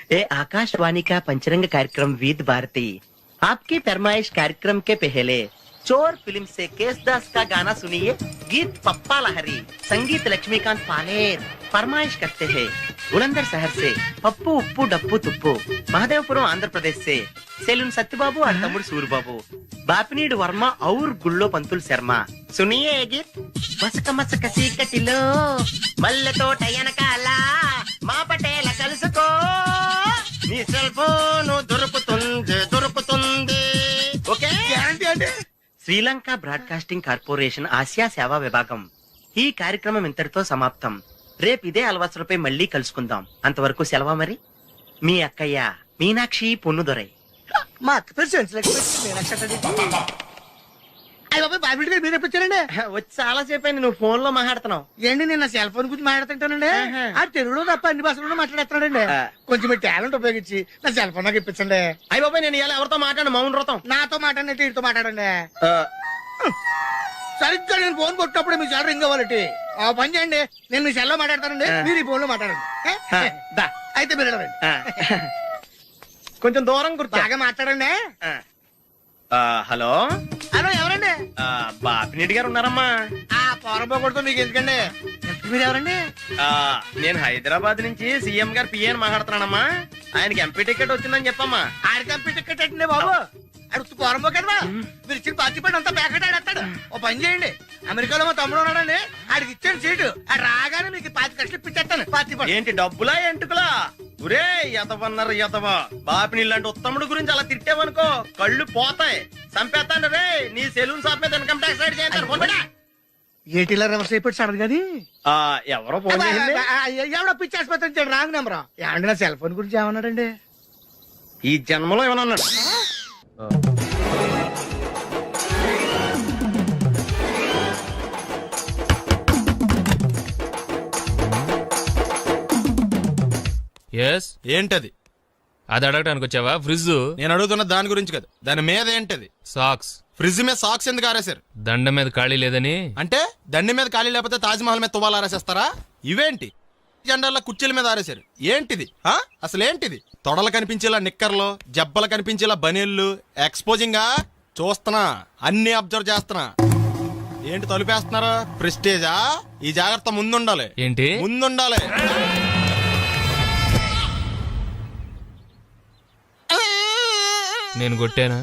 ए आकाशवाणी का पंचरंग कार्यक्रम विद भारती आपकी फरमाइश कार्यक्रम के पहले चोर फिल्म से केसदास का गाना सुनिए। गीत पप्पा लहरी, संगीत लक्ष्मीकांत पालेर। फरमाइश करते हैं बुलंदर शहर से पप्पू उप्पू डप्पू तुप्पू, महादेवपुरम आंध्र प्रदेश से सेलून सत्यबाबू और तमुड़ सूरबाबू, बापनीड वर्मा और गुल्लो पंतुल शर्मा। सुनिए ये गीत। मसक मसक सीकटिलो मल्ल तोट एनकाला మా పటేల కలుసుకో నీ సెల్ ఫోన్ దొరుకుతుంది ఓకే గ్యారంటీ అంటే శ్రీలంక బ్రాడ్కాస్టింగ్ కార్పొరేషన్ ఆసియా సేవా విభాగం ఈ కార్యక్రమం ఇంతటితో సమాప్తం. రేపు ఇదే అలవాసులపై మళ్ళీ కలుసుకుందాం. అంతవరకు సెలవా మరి. మీ అక్కయ్య మీనాక్షి పొన్నుదొరై. మా అక్క పేరు మీనాక్షి. మీరు ఎప్పుడండి వచ్చి చాలా సేపు అయింది. నువ్వు ఫోన్ లో మాట్లాడుతున్నావు ఏంటి? నేను నా సెల్ ఫోన్ గురించి మాట్లాడుతుంటానండి. ఆ తెలుగులో తప్ప అన్ని భాషల్లో మాట్లాడేస్తానండి. కొంచెం మీ టాలెంట్ ఉపయోగించి నా సెల్ ఫోన్ నాకు ఇప్పించండి. అయ్యి బాబాయ్, నేను ఇలా ఎవరితో మాట్లాడు? మౌన్ వ్రతం. నాతో మాట్లాడినట్టు వీటితో మాట్లాడండి. సరిగ్గా నేను ఫోన్ కొట్టినప్పుడు మీ సెల్ రింగ్ అవ్వాలంటే ఆ పని చేయండి. నేను మీ సెల్ లో మాట్లాడతానండి, మీరు ఈ ఫోన్ లో మాట్లాడండి. అయితే మీరు వెళ్ళండి. కొంచెం దూరం కూర్చో. బాగా మాట్లాడండి. హలో హలో, ఎవరండి? బాపినీటి గారు ఉన్నారమ్మా? ఆ పొరపోకూడదు, మీకు ఎందుకండి? మీరు ఎవరండి? నేను హైదరాబాద్ నుంచి సీఎం గారు పిఏని మాట్లాడుతున్నానమ్మా. ఆయనకి ఎంపీ టికెట్ వచ్చిందని చెప్పమ్మా. ఆడికి ఎంపీ టికెట్ అండి బాబు. అడుగుతూ పొరపోకడమా? మీరు ఇచ్చిన పార్టీ పడి అంతా ప్యాకెట్ ఆడేస్తాడు. ఓ పని చేయండి, అమెరికాలో మా తమ్ముడు ఉన్నాడండి, ఆడికి ఇచ్చాను సీటు. ఆడు రాగానే మీకు 5 లక్షలు ఇప్పించేస్తాను పార్టీ పడి. ఏంటి డబ్బులా ఎంటుకులా? ఒరే ఎదవన్నారు ఎదవ. బాపిని ఇలాంటి ఉత్తముడు గురించి అలా తిట్టేవనుకో కళ్ళు పోతాయి. చంపేస్తాను రే. నీ సెలూన్ షాప్ మీద ఇన్కమ్ ట్యాక్స్ రైడ్ చేస్తారు. ఏటీలో రివర్స్ అయిపోయి సార్ కానీ ఎవరో ఫోన్ చేసింది. ఎవడో పిచ్చి ఆసుపత్రి రాంగ్ నెంబర్. ఏమండి నా సెల్ ఫోన్ గురించి ఏమన్నాడండి? ఈ జన్మలో ఏమన్నా అన్నాడు? ఏంటది? అది అడగడానికి వచ్చావా? ఫ్రిడ్జ్. నేను అడుగుతున్న దాని గురించి కదా, దాని మీద ఏంటది? సాక్స్. ఫ్రిడ్జ్ మీద సాక్స్ ఎందుకు ఆరేశారు? దండ మీద ఖాళీ లేదని. అంటే దండి మీద ఖాళీ లేకపోతే తాజ్మహల్ మీద తువ్వాలు ఆరేసేస్తారా? ఇవేంటి జెండాల కుర్చీల మీద ఆరేశారు? ఏంటిది అసలు ఏంటిది? తొడలు కనిపించేలా నిక్కర్లు, జబ్బలు కనిపించేలా బనీళ్లు, ఎక్స్పోజింగ్ చూస్తున్నా, అన్ని అబ్జర్వ్ చేస్తున్నా. ఏంటి తలుపేస్తున్నారా? ప్రెస్టేజా? ఈ జాగ్రత్త ముందుండాలి. ఏంటి ముందుండాలి? నేను కొట్టానా?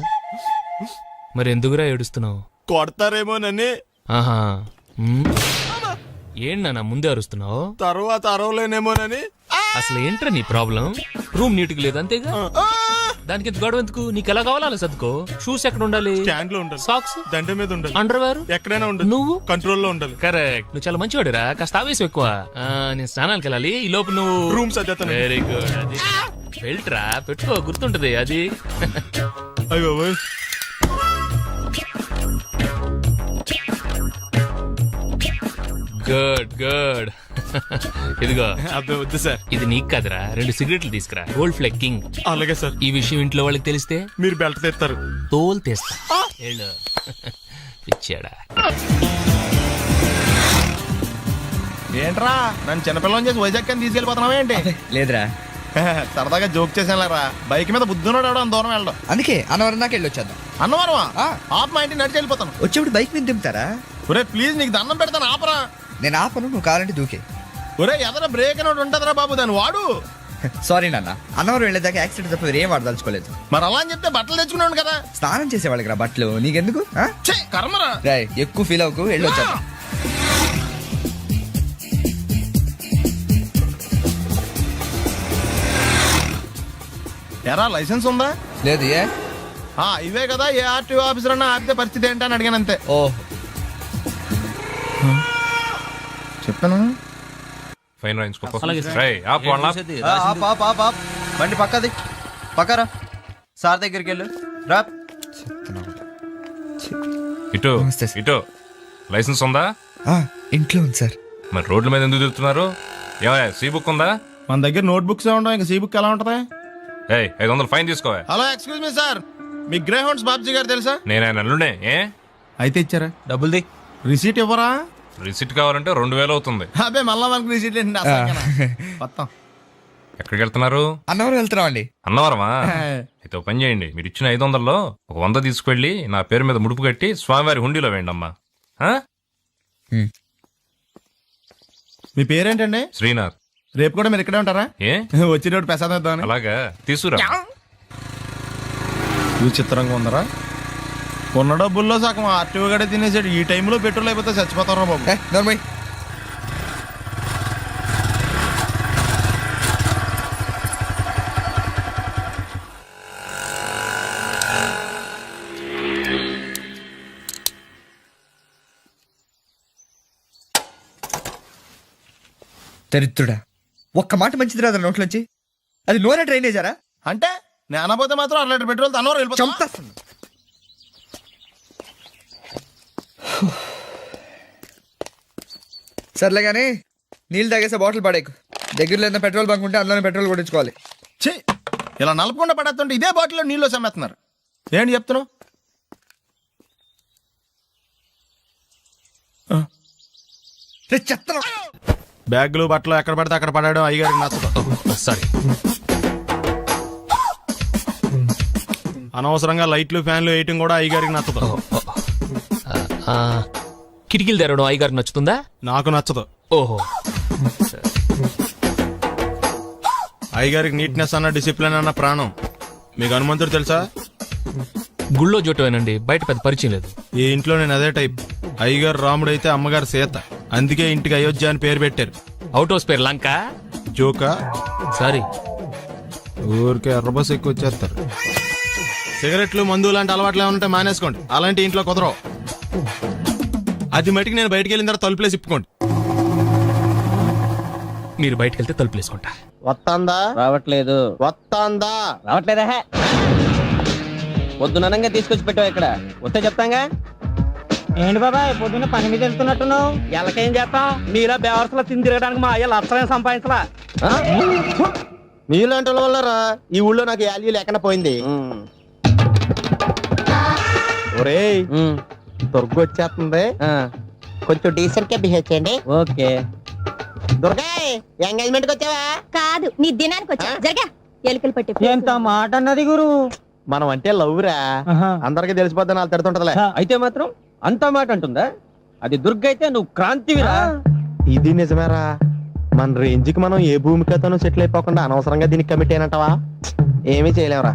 మరి ఎందుకురా ఏడుస్తున్నావు? కొడతారేమోనని. ఆహా, ఏంటి ముందే అరుస్తున్నావు? తర్వాత అరవలేనేమోనని. అసలు ఏంట్రా నీ ప్రాబ్లం? రూమ్ నీట్ గా లేదు అంతేగా, దానికి గొడవ ఎందుకు? నీకు ఎలా కావాలో అలా సర్దుకో. షూస్ ఎక్కడ ఉండాలి? స్టాండ్ లో ఉండాలి. సాక్స్ దండ మీద ఉండాలి. అండర్వేర్ ఎక్కడైనా ఉండాలి. నువ్వు కంట్రోల్ లో ఉండాలి. కరెక్ట్. నువ్వు చాలా మంచివాడిరా. కాస్త ఆవేశం ఎక్కువ. నేను స్నానానికి వెళ్ళాలి, ఈ లోపు నువ్వు రూమ్ సర్దేస్తాను. Very good. అది ఫిల్టరా పెట్టుకో, గుర్తుంటది అది. అయ్యో గుడ్ గుడ్. ఇదిగో. అబ్బాయి వద్దు సార్. ఇది నీకు కదరా, 2 సిగరెట్లు తీసుకురా. Gold Flake King. అలాగే సార్. ఈ విషయం ఇంట్లో వాళ్ళకి తెలిస్తే మీరు బెల్ట్ తెస్తారు. తోలు తెస్తా. పిచ్చాడా? ఏంట్రా నన్ను చిన్నపిల్లని చేసి వైజాగ్ అని తీసుకెళ్ళిపోతున్నావా ఏంటి? లేదురా, సరదాగా జోక్ చేసేలారా. బైక్ మీద బుద్ధున్నాడు అంత దూరం వెళ్ళడం. అందుకే అన్నవరం దాకా వెళ్ళి వచ్చేద్దాం. అన్నవరమా? ఆప్ మా ఇంటికి నడిచి వెళ్ళిపోతాను. వచ్చేప్పుడు బైక్ మీద దింపుతారా? ఒరే ప్లీజ్, నీకు దండం పెడతాను ఆపరా. నేను ఆపను, నువ్వు కావాలంటే దూకే. ఒరే ఎదర బ్రేక్ అని ఉంటదిరా బాబు, దాన్ని వాడు. సారీ నాన్న, అన్నవరం వెళ్ళేదాకా యాక్సిడెంట్ తప్ప ఏం వాడదలుచుకోలేదు. మరి అలా అని చెప్తే బట్టలు తెచ్చుకున్నాను కదా. స్నానం చేసేవాళ్ళకి రా బట్టలు, నీకెందుకు? కర్మరా. ఎక్కువ ఫీల్ అవ్వకు, వెళ్ళి వచ్చేద్దాం. ఎరా లైసెన్స్ ఉందా? లేదు. ఏ ఇవే కదా, ఏ ఆర్టీఓ ఆఫీసర్ అన్నా ఆపితే పరిస్థితి ఏంటని అడిగాను అంతే. ఓ చెప్తాను. ఫైన్ రాయించుకో. బండి పక్కది, పక్కరా. సార్ దగ్గరికి వెళ్ళు రా. ఇటు ఇటు. లైసెన్స్ ఉందా? ఇంట్లో ఉంది సార్. మరి రోడ్ల మీద ఎందుకు తిరుగుతున్నారు? ఏమయ్యా, సీ బుక్ ఉందా? మన దగ్గర నోట్ బుక్స్ ఉండవు, ఇంకా సీ బుక్ ఎలా ఉంటది? 500 ఫైన్ తీసుకోవా. హలో ఎక్స్క్యూజ్ మీ సార్, మీ గ్రే హౌండ్స్ బాబ్జీ గారు తెలుసా? నేను ఆయన అల్లుడే. అయితే ఇచ్చారా? డబ్బుల్ది రిసీట్ ఇవ్వరా? రిసిట్ కావాలంటే 2000 అవుతుంది. అబ్బే మళ్ళా మనకు రిసీట్ ఏంటి మొత్తం. ఎక్కడికి వెళ్తున్నారు? అన్నవరం వెళ్తున్నాం అండి. అన్నవరమా? అయితే ఒక పని చేయండి, మీరు ఇచ్చిన 500లో ఒక 100 తీసుకెళ్లి నా పేరు మీద ముడుపు కట్టి స్వామివారి హుండీలో వేయండి అమ్మా. ఆ? మీ పేరేంటండి? శ్రీనాథ్. రేపు కూడా మీరు ఇక్కడే ఉంటారా? ఏ వచ్చినప్పుడు ప్రసాదం ఇద్దామని. అలాగా, తీసుకురా. విచిత్రంగా ఉందరా, ఉన్న డబ్బుల్లో సగం ఆర్టీఓ గడే తినేసాడు. ఈ టైంలో పెట్రోల్ అయిపోతే చచ్చిపోతారా బాబు. నోర్మై. దరిద్రుడా, ఒక్క మాట మంచిది రాదు నోట్లోంచి. అది నూనె డ్రైనేజారా? అంటే నేను అనబోతే మాత్రం 2 లీటర్ పెట్రోల్ తనవరం వెళ్ళిపోతాం. చంపేస్తుంది. సర్లే కానీ నీళ్ళు తాగేసే బాటిల్ పడేకు. దగ్గరలో ఏదైనా పెట్రోల్ బంక్ ఉంటే అందులోనే పెట్రోల్ కొట్టించుకోవాలి. ఛీ, ఇలా నలపకుండా పడేస్తుంటే ఇదే బాటిల్లో నీళ్ళు సమ్మేస్తున్నారు. ఏంటి చెప్తున్నావు? చెత్త. బ్యాగులు బట్టలు ఎక్కడ పడితే అక్కడ పడాడు అయ్యగారికి నచ్చదు. సారీ. అనవసరంగా లైట్లు ఫ్యాన్లు వేయటం కూడా అయ్యగారికి నచ్చదు. కిటికీలు తెరవడం అయ్యగారికి నచ్చుతుందా? నాకు నచ్చదు. ఓహో. అయ్యగారికి నీట్నెస్ అన్న డిసిప్లిన్ అన్న ప్రాణం. మీకు హనుమంతుడు తెలుసా? గుళ్ళో జోటమేనండి, బయట పెద్ద పరిచయం లేదు. ఈ ఇంట్లో నేను అదే టైప్. అయ్యగారు రాముడు అయితే అమ్మగారు సీత. అందుకే ఇంటికి అయోధ్య అని పేరు పెట్టారు. అవుట్ హౌస్ పేరు లంక. జోకా? సారీ. ఊరికే ఎర్రబస్ ఎక్కువ వచ్చేస్తారు. సిగరెట్లు మందు లాంటి అలవాట్లు ఏమంటే మానేసుకోండి. అలాంటి ఇంట్లో కుదరవు. అది మటుకు నేను బయటికి వెళ్ళిన తర్వాత తలుపులేసి ఇప్పుకోండి. మీరు బయటకు వెళ్తే తలుపులు వేసుకుంటా. వస్తాందా? రావట్లేదు. వస్తాందా? రావట్లేదా? పొద్దుననంగా తీసుకొచ్చి పెట్టావు ఇక్కడ. వస్తే చెప్తాంగా. ఏంటి బాబాయ్ పొద్దున్న పని మీద వెళ్తున్నట్టున్నావు? ఎలాకేం చేస్తాం? మీలా బేవర్సలో తిని తిరగడానికి మా అయ్య లక్షలేం సంపాదించలా. మీలాంటి వాళ్ళ వల్లరా ఈ ఊళ్ళో నాకు వాల్యూ లేకుండా పోయింది. ఒరేయ్, దుర్గ వచ్చేస్తుంది, కొంచెం డీసెంట్ గా బిహేవ్ చేయండి. ఓకే. దుర్గా, ఎంగేజ్మెంట్ కి వచ్చావా? కాదు, నీ దినానికి వచ్చా. జరగా ఎలుకలు పట్టి. ఎంత మాట అన్నది గురు. మనం అంటే లవ్ రా, అందరికి తెలిసిపోద్దని వాళ్ళు తిడుతుంటదిలే. అయితే మాత్రం అంత మాట అంటుందా? అది దుర్గ అయితే నువ్వు క్రాంతివిరా. ఇది నిజమేరా. మన రేంజ్ కి మనం ఏ భూమికతోనూ సెటిల్ అయిపోకుండా అనవసరంగా దీనికి కమిట్ అయినంటావా? ఏమీ చేయలేవురా.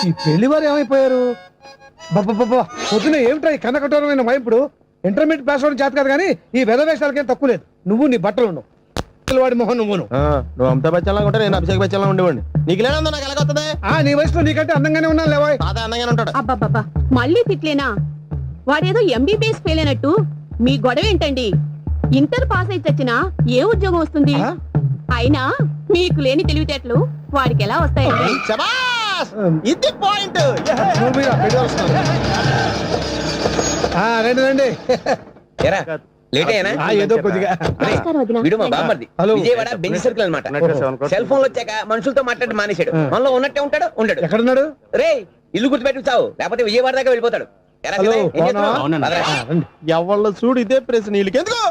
ఈ పెళ్లి వారు ఏమైపోయారు? పొద్దున ఏమిటా ఈ కన్నకఠోరమైన వైపుడు? ఇంటర్మీడియట్ పాస్ అవడం చేత కాదు కానీ ఈ వెధవేషాలకేం తక్కువ లేదు. నువ్వు నీ బట్టలు ఉండవు, వాడి మొహం నువ్వును. నువ్వు అమితాబ్ బచ్చన్ లాగా ఉంటే నేను అభిషేక్ బచ్చన్ లాగా ఉండేవాడిని. నీకు లేనందో నాకు ఎలాగొస్తుంది? నీ వయసులో నీకంటే అందంగానే ఉన్నాను లేవా? తాత అందంగానే ఉంటాడు. అబ్బాబ్బా, మళ్ళీ తిట్లేనా? వాడేదో ఎంబీబీఎస్ ఫెయిల్ అయినట్టు మీ గొడవ ఏంటండి? ఇంటర్ పాస్ అయితే వచ్చినా ఏ ఉద్యోగం వస్తుంది? అయినా మీకు లేని తెలివితేటలు వాడికి ఎలా వస్తాయండి? శభాష్! ఇది పాయింట్. రండి రండి. ఏదో కొద్దిగా నమస్కారం వదినా. వీడు మా బామ్మర్ది. విజయవాడ బెంజ్ సర్కిల్ అన్నమాట. సెల్ ఫోన్ వచ్చాక మనుషులతో మాట్లాడి మానేశాడు. మనలో ఉన్నట్టే ఉంటాడు, ఉండడు. ఎక్కడున్నాడు? రే, ఇల్లు గుర్తుపెట్టి చావు, లేకపోతే విజయవాడ దాకా వెళ్ళిపోతాడు. ఎరా హలో, శివయ్య, ఏం చేస్తున్నావ్? అవునా? పదరా. ఎవళ్ళ చూడు ఇదే ప్రశ్న. వీళ్ళకి ఎందుకు?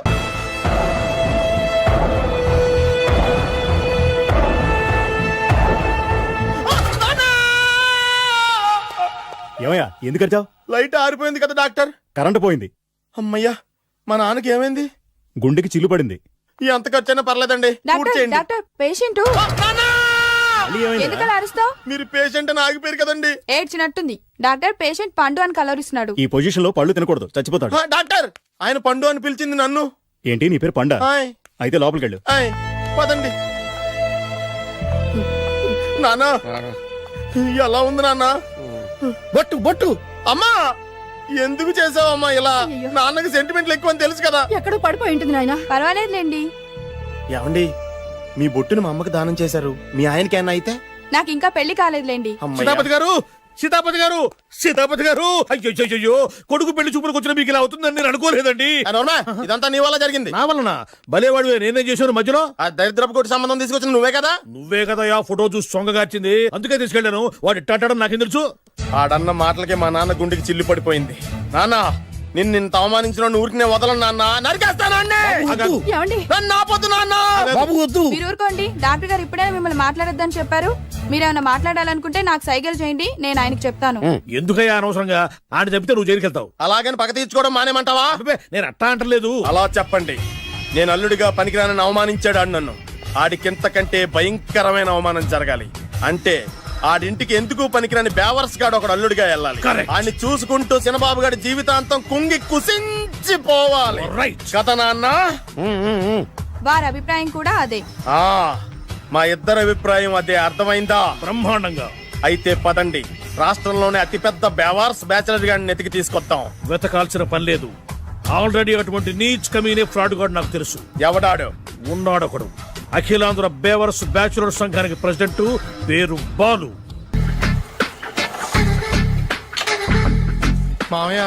ఏమయ్యా ఎందుకు వచ్చావు? లైట్ ఆరిపోయింది కదా డాక్టర్. కరెంటు పోయింది. అమ్మయ్యా, మా నాన్నకి ఏమైంది? గుండెకి చిల్లు పడింది. ఎంత ఖర్చైనా పర్లేదండి, పూర్తి చేయండి. డాక్టర్, పేషెంట్ ఎందుకలా అరుస్తావు? మీరు పేషెంట్ అని ఆగిపోయారు కదండి. ఏడ్చినట్టుంది. డాక్టర్, పేషెంట్ పండు అని కలవరిస్తున్నాడు. ఈ పొజిషన్ లో పళ్ళు తినకూడదు, చచ్చిపోతాడు. డాక్టర్, ఆయన పండు అని పిలిచింది నన్ను. ఏంటి నీ పేరు పండా? ఆయ్, అయితే లోపలికి వెళ్ళు. ఆయ్, పదండి. నాన్న, ఎలా ఉంది నాన్న? బొట్టు బొట్టు. అమ్మా, ఎందుకు చేసావమ్మా ఇలా? నాన్నకి సెంటిమెంట్లు ఎక్కువ అని తెలుసు కదా. ఎక్కడో పడిపోయి ఉంటుంది నాయన. పర్వాలేదులేండి. ఏమండి, మీ బొట్టుని మా అమ్మకి దానం చేశారు, మీ ఆయనకి ఏమన్నా అయితే? నాకు ఇంకా పెళ్లి కాలేదులేండి. సీతాపతి గారు, సీతాపతి గారు, సీతాపతి గారు, అయ్యో కొడుకు పెళ్లి చూపులకు వచ్చిన మీకు ఇలా అవుతుందని నేను అనుకోలేదండి. ఇదంతా నీ వల్ల జరిగింది. నా వలన? భలేవాడు, నేనేం చేశాను మధ్యలో? ఆ దరిద్రపు కొట్టి సంబంధం తీసుకొచ్చిన నువ్వే కదా. నువ్వే కదా ఆ ఫోటో చూసి సొంగగార్చింది, అందుకే తీసుకెళ్లాను. వాడు ఇట్టాడడం నాకేం తెలుసు? ఆడన్న మాటలకే మా నాన్న గుండెకి చిల్లు పడిపోయింది. నాన్న, నిన్ను ఇంత అవమానించిన ఊరికి నేను వదలను నాన్న, నరికేస్తాను ఏమండి నన్ను ఆపొద్దు నాన్న. బాబు వద్దు. మీరు ఊరుకోండి. డాక్టర్ గారు ఇప్పుడే మిమ్మల్ని మాట్లాడొద్దని చెప్పారు. మీరేమైనా మాట్లాడాలనుకుంటే నాకు సైకిల్ చేయండి, నేను ఆయనకి చెప్తాను. ఎందుకయ్యా అనవసరంగా ఆయన చెప్తే నువ్వు జైలుకి వెళ్తావు. అలాగని పక్క తీర్చుకోవడం మానేమంటావా? అబ్బే, నేను అట్టా అంటలేదు. అలా చెప్పండి. నేను అల్లుడిగా పనికిరానని అవమానించాడు ఆడు నన్ను. ఆడికింతకంటే భయంకరమైన అవమానం జరగాలి. అంటే ఆడింటికి ఎందుకు పనికిరాని బేవర్స్ గాడు ఒకడు అల్లుడిగా వెళ్ళాలి. ఆడిని చూసుకుంటూ చిన్నబాబు గారి జీవితాంతం కుంగి కుసించిపోవాలి. కదా నాన్న? వారి అభిప్రాయం కూడా అదే. ఆ, మా ఇద్దరి అభిప్రాయం అదే. అర్థమైందా? బ్రహ్మాండంగా. అయితే పదండి, రాష్ట్రంలోనే అతిపెద్ద బేవార్స్ బ్యాచిలర్ గాడిని ఎతికి తీసుకొద్దాం. వెతకాల్సిన పని లేదు. ఆల్రెడీ అటువంటి నీచ్ కమీనే ఫ్రాడ్ గాడు నాకు తెలుసు. ఎవడాడు? ఉన్నాడొకడు. అఖిలాంధ్ర బేవర్స్ బ్యాచులర్ సంఘానికి ప్రెసిడెంట్, పేరు బాలు. మామయ్య,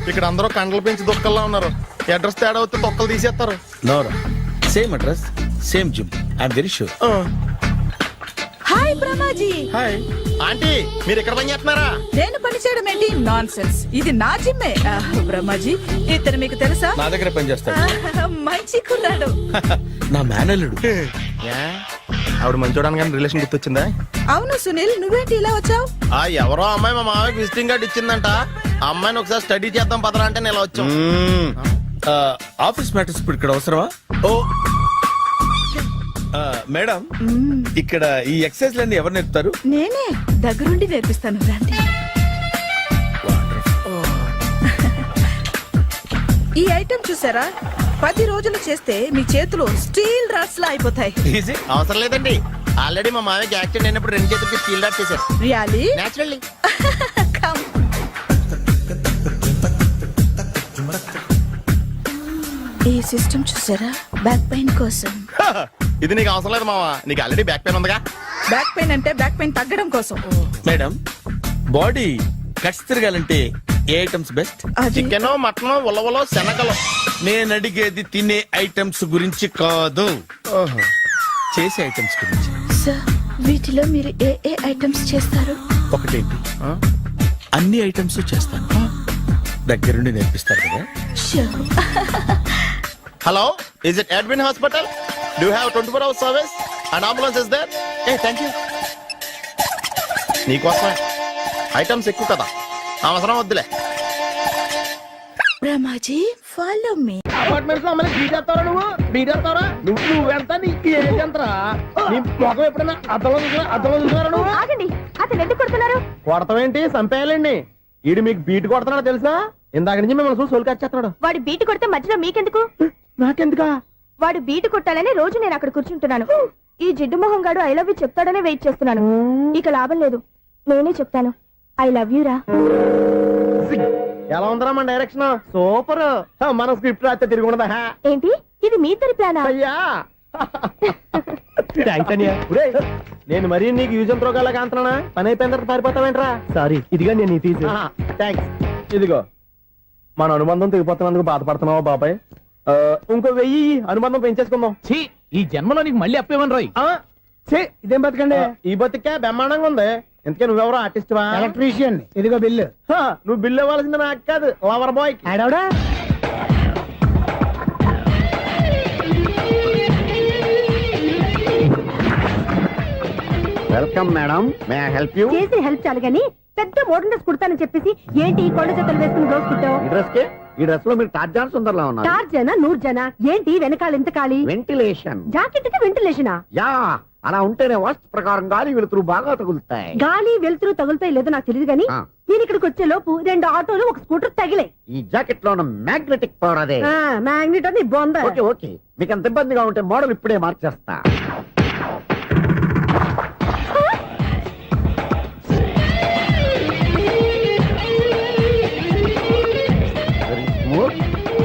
ఇక్కడ అందరూ కండలు పెంచి దుక్కల్లా ఉన్నారు. అడ్రస్ తేడా వస్తే తొక్కలు తీసేస్తారు. నోరా same address same gym. I'm very sure. Hi Brahmaji. Hi aunty, మీరు ఇక్కడ పని చేస్తున్నారా? నేను పని చేయడం ఏంటి? Nonsense. ఇది నా జిమ్మే. బ్రహ్మాజీ, ఇతను మీకు తెలుసా? నా దగ్గర పని చేస్తాడు. మంచి కుర్రాడు. నా మేనల్లుడు. ఆవిడ మంచోడానికి కానీ రిలేషన్ గుర్తొచ్చిందా? అవును సునీల్, నువ్వేంటి ఇలా వచ్చావు? ఆ ఎవరో అమ్మాయి మా మామయ్యకి విజిటింగ్ కార్డు ఇచ్చిందంట. ఆ అమ్మాయిని ఒకసారి స్టడీ చేద్దాం పదరా అంటే నేను ఇలా వచ్చాం. ఆఫీస్ మ్యాటర్స్ ఇప్పుడు ఇక్కడ అవసరమా? ఓ మేడం, ఇక్కడ ఈ ఎక్సర్సైజ్ లన్నీ ఎవరు నేర్పుతారు? నేనే దగ్గరుండి నేర్పిస్తాను, రండి. ఈ ఐటెం చూసారా? 10 రోజులు చేస్తే మీ చేతులు స్టీల్ రాట్స్ లా అయిపోతాయి. అవసరం లేదండి, ఆల్రెడీ మా మామయ్యకి యాక్సిడెంట్ అయినప్పుడు 2 చేతులకి స్టీల్ డాట్ చేశారు. రియల్లీ? నేచురల్లీ. కమ్. ఈ సిస్టమ్ చూసారా? బ్యాక్ పెయిన్ కోసం. ఇది నీకు అవసరం లేదు మావా, నీకు ఆల్రెడీ బ్యాక్ పెయిన్ ఉందిగా. బ్యాక్ పెయిన్ అంటే బ్యాక్ పెయిన్ తగ్గడం కోసం. మేడం, బాడీ కట్స్ తిరగాలంటే ఏ ఐటమ్స్ బెస్ట్? చికెన్, మటన్, ఉలవలో, శనగలు. నేను అడిగేది తినే ఐటమ్స్ గురించి కాదు, చేసే ఐటమ్స్ గురించి. సార్, వీటిలో మీరు ఏ ఏ ఐటమ్స్ చేస్తారు? ఒకటేంటి, అన్ని ఐటమ్స్ చేస్తాను. దగ్గరుండి నేర్పిస్తారు కదా. Hello, is it admin hospital? Do have 24 hours service and ambulance is there? ఏ థ్యాంక్ యూ. నీకోసమే ఐటమ్స్ ఎక్కువ కదా, అవసరం వద్దులే. Brahmaji, follow me. అపార్ట్మెంట్స్ లో అమ్మని బీటేస్తారా? నువ్వెంత నీకు ఏంటంతరా? నీ మొఖం ఎప్పుడైనా అర్థంలో చూసారా నువ్వు? ఆగండి, అతను ఎందుకు కొడుతున్నారు? కొడతావేంటి? చంపేయాలండి. ఈడు మీకు బీట్ కొడుతున్నాడు తెలుసా? ఇందాక నుంచి మిమ్మల్ని చూసి సోల్కొచ్చేస్తున్నాడు. వాడు బీటు కొడితే మధ్యలో మీకెందుకు? నాకెందుకా? వాడు బీటు కొట్టాలని రోజు నేను అక్కడ కూర్చుంటున్నాను. ఈ జిడ్డు మొహం గాడు ఐ లవ్ యూ చెప్తాడనే వెయిట్ చేస్తున్నాను. ఇక లాభం లేదు, నేనే చెప్తాను. ఐ లవ్ యూ రా. ఎలా ఉందరా మన డైరెక్షన్? సూపర్. మన స్క్రిప్ట్ రాస్తే తిరిగి ఉండదా? ఏంటి ఇది మీ ఇద్దరి ప్లానా? అయ్యా నేను మరీ నీకు యూజ్ అండ్ త్రోగాలా కాంతనా? పని అయిపోయిన తర్వాత పారిపోతావేంట్రా? సారీ, ఇదిగా నేను తీసి. థ్యాంక్స్. ఇదిగో, మన అనుబంధం తెగిపోతున్నందుకు బాధపడుతున్నావా బాబాయ్? ఇంకో 1000 అనుబంధం పెంచేసుకుందాం. ఈ జన్మలో నీకు మళ్ళీ అప్పేమని రాయి. ఇదేం బతకండి? ఈ బతికే బ్రహ్మాండంగా ఉంది. ఎందుకే నువ్వెవరో ఆర్టిస్ట్ వా? ఎలక్ట్రీషియన్. ఇదిగో బిల్లు. నువ్వు బిల్లు ఇవ్వాల్సింది నాకు కాదు, లవర్ బాయ్. ఆడవడా? Welcome madam, may I help you? చేసి హెల్ప్ చాలు గాని పెద్ద మోడల్ డ్రెస్ కుడతానని చెప్పేసి ఏంటి ఈ కొండ జతలు వేసుకుని రోజు కుట్టావు? ఈ డ్రెస్ లో మీరు టార్జాన్ సుందర్లా ఉన్నారు. టార్జనా నూర్జనా? ఏంటి వెనకాల ఎంత ఖాళీ? వెంటిలేషన్. జాకెట్ కి వెంటిలేషనా? యా, అలా ఉంటేనే వాస్తు ప్రకారం గాలి వెలుతురు బాగా తగులుతాయి. గాలి వెలుతురు తగులుతాయి లేదో నాకు తెలియదు గాని నేను ఇక్కడికి వచ్చే లోపు 2 ఆటోలు ఒక స్కూటర్ తగిలే. ఈ జాకెట్ లో ఉన్న మ్యాగ్నెటిక్ పవర్ అదే. మ్యాగ్నెట్ అని బొంద. ఓకే ఓకే, మీకు అంత ఇబ్బందిగా ఉంటే మోడల్ ఇప్పుడే మార్చేస్తా.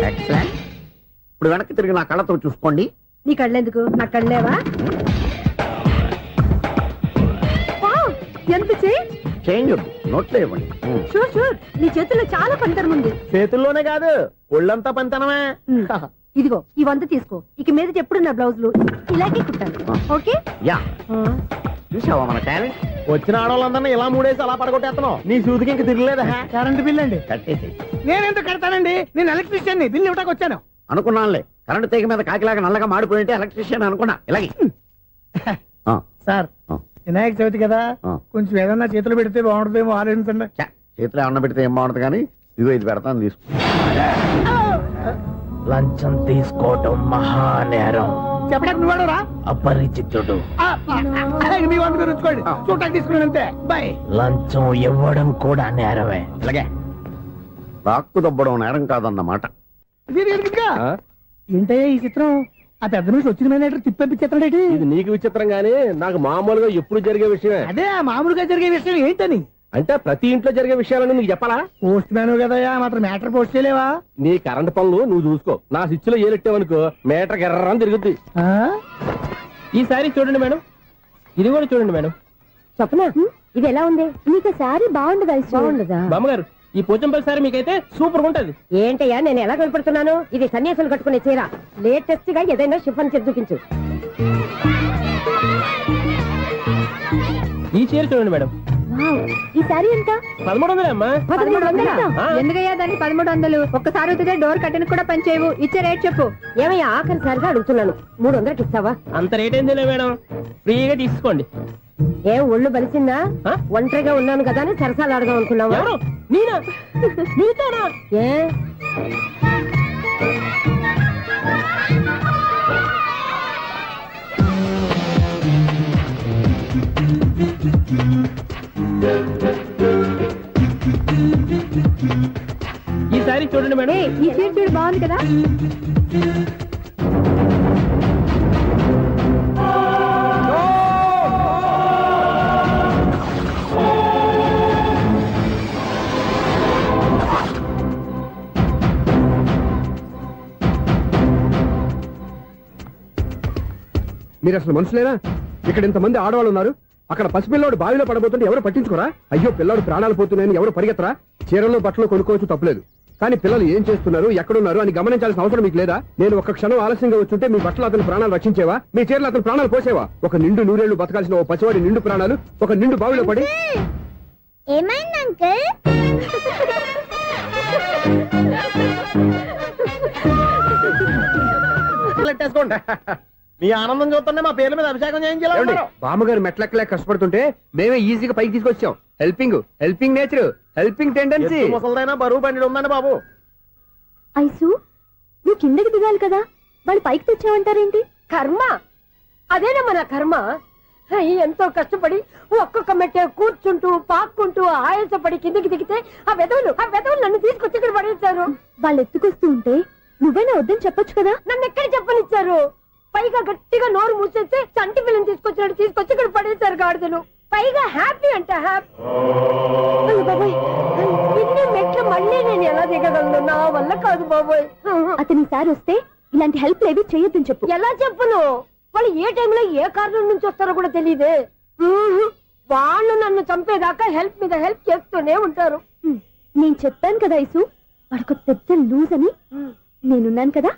ఎక్సలెంట్. ఇప్పుడు వెనక్కి తిరిగి నా కళ్ళతో చూసుకోండి. నీ కళ్ళెందుకు? నా కళ్ళేవా? ఎంత చేంజ్ నోట్లో ఇవ్వండి. షూర్ షూర్, నీ చేతుల్లో చాలా పనితనం ఉంది. చేతుల్లోనే కాదు, ఒళ్ళంతా పనితనమే. ఇదిగో ఈ 100 తీసుకో. ఇక మీద ఎప్పుడు నా బ్లౌజులు ఇలాగే కుట్టాను. ఓకే? యా, చూసావా మన టాలెంట్? వచ్చిన ఆడవాళ్ళందరినీ ఇలా మూడేసి అలా పడగొట్టేస్తున్నావు నీ సూదికి ఇంక తిరగలేదా కరెంట్ బిల్ అండి. కట్టేసి నేను ఎందుకు కడతానండి? నేను ఎలక్ట్రీషియన్ ని బిల్ ఇవ్వడానికి వచ్చాను. అనుకున్నానులే కరెంట్ తీగ మీద కాకిలాగా నల్లగా మాడిపోయింటే ఎలక్ట్రీషియన్ అనుకున్నా ఇలాగే సార్ వినాయక చవితి కదా, కొంచెం ఏదన్నా చేతులు పెడితే బాగుంటుందేమో ఆలోచించండి. చేతిలో అన్న పెడితే ఏం బాగుంటుంది కానీ ఇదిగో ఇది పెడతాను తీసుకో. లంచం తీసుకోవటం మహానేరం. చెప్పడానికి నువ్వాడరా? అపరిచితుడు. మీ వంట మీరు ఉంచుకోండి, చూడటానికి తీసుకున్నాను అంతే. బాయ్. లంచం ఇవ్వడం కూడా నేరమే. ఇలాగే రాక్కు దబ్బడం నేరం కాదన్నమాట. ఏంటయ్యా ఈ చిత్రం? ఆ పెద్ద నుంచి వచ్చిన మేనేటర్ తిప్పించేస్తాడేటి? ఇది నీకు విచిత్రం గానీ నాకు మామూలుగా ఎప్పుడు జరిగే విషయమే. అదే మామూలుగా జరిగే విషయం ఏంటని? అంటే ప్రతి ఇంట్లో జరిగే విషయాలని నీకు చెప్పాలా? పోస్ట్ మ్యాన్ కదయ్యా, మాత్రం మ్యాటర్ పోస్ట్ చేయలేవా? నీ కరెంట్ పనులు నువ్వు చూసుకో. నా స్విచ్ లో ఏలెట్టావనుకో మీటర్ ఎర్రని తిరుగుద్ది. ఈసారి చూడండి మేడం, ఇది కూడా చూడండి మేడం. చెప్పనా ఇది ఎలా ఉంది? నీకు సారీ బాగుండదా? బాగుండదా బామ్మగారు, ఈ పోచంపల్లి సారీ మీకైతే సూపర్ ఉంటది. ఏంటయ్యా నేను ఎలా కనపడుతున్నాను? ఇది సన్యాసులు కట్టుకునే చీర. లేటెస్ట్ గా ఏదైనా షిఫన్ చేసి చూపించు. ఈ చీర చూడండి మేడం, ఈ సారీ ఎంత? 1300 అమ్మా. 1300? ఎందుకయ్యా దాన్ని 1300? ఒక్కసారి అవుతుందే డోర్ కట్టెన్ కూడా పనిచేయవు. ఇచ్చే రేట్ చెప్పు. ఏమయ్యా ఆఖరిసారిగా అడుగుతున్నాను, 300కి ఇస్తావా? అంత రేట్ ఏందిలే మేడం, ఫ్రీగా తీసుకోండి. ఏం ఒళ్ళు బలిసిందా? ఒంటరిగా ఉన్నాను కదా అని సరసాలు అడదాం అనుకున్నావా? ఎవరు? నేనా? నీతోనా? ఏ ఈ సారీ చూడండి మేడం. ఈ చీర చూడు బాగుంది కదా. మీరు అసలు మనుషులేనా? ఇక్కడ ఇంతమంది ఆడవాళ్ళు ఉన్నారు, అక్కడ పసిపిల్లాడు బావిలో పడబోతుంటే ఎవరు పట్టించుకోరా? అయ్యో పిల్లాడు ప్రాణాలు పోతున్నాయని ఎవరు పరిగెత్తరా? చీరల్లో బట్టలు కొనుక్కోవచ్చు తప్పలేదు, కానీ పిల్లలు ఏం చేస్తున్నారు ఎక్కడున్నారు అని గమనించాల్సిన అవసరం మీకు లేదా? నేను ఒక్క క్షణం ఆలస్యంగా వచ్చుంటే మీ బట్టలు అతని ప్రాణాలు రక్షించేవా? మీ చీరలు అతని ప్రాణాలు పోసేవా? ఒక నిండు నూరేళ్లు బతకాల్సిన ఓ పసివాడి నిండు ప్రాణాలు ఒక నిండు బావిలో పడి. ఏమైంది అంకుల్? మీ ఆనందం చూస్తుంటే మా పేర్ల మీద అభిషేకం చేయించాలి. బామ్మగారు మెట్లెక్కలే కష్టపడుతుంటే మేమే ఈజీగా పైకి తీసుకొచ్చాం. Helping nature, helping tendency. ముసలైనా బరువు బండి ఉందండి బాబు. ఐసు నువ్వు కిందకి దిగాలి కదా, వాళ్ళు పైకి తెచ్చావంటారేంటి? కర్మ అదేనా మన కర్మ. ఎంతో కష్టపడి ఒక్కొక్క మెట్టే కూర్చుంటూ పాక్కుంటూ ఆయాసపడి కిందకి దిగితే ఆ వెధవులు నన్ను తీసుకొచ్చి ఇక్కడ పడేశారు. వాళ్ళు ఎత్తుకొస్తూ ఉంటే నువ్వైనా వద్దని చెప్పొచ్చు కదా. నన్ను ఎక్కడ చెప్పనిచ్చారు? పైగా గట్టిగా నోరు మూసేస్తే చంటి పిల్లని తీసుకొచ్చి ఇక్కడ పడేశారు గాడిదలు. పైగా హ్యాపీ అంట హ్యాపీ. బాబాయ్ ఇన్ని మెట్లు మళ్ళీ నేను ఎలా దిగగలను? నా వల్ల కాదు బాబాయ్. అతని సార్ వస్తే ఇలాంటి హెల్ప్ ఏవి చేయొద్దని చెప్పు. ఎలా చెప్పును? వాళ్ళు ఏ టైంలో ఏ కారణం నుంచి వస్తారో కూడా తెలియదే. వాళ్ళు నన్ను చంపేదాకా హెల్ప్ మీద హెల్ప్ చేస్తూనే ఉంటారు. నేను చెప్పాను కదా ఐసు, వాడొక పెద్ద లూజ్ అని. నేనున్నాను కదా.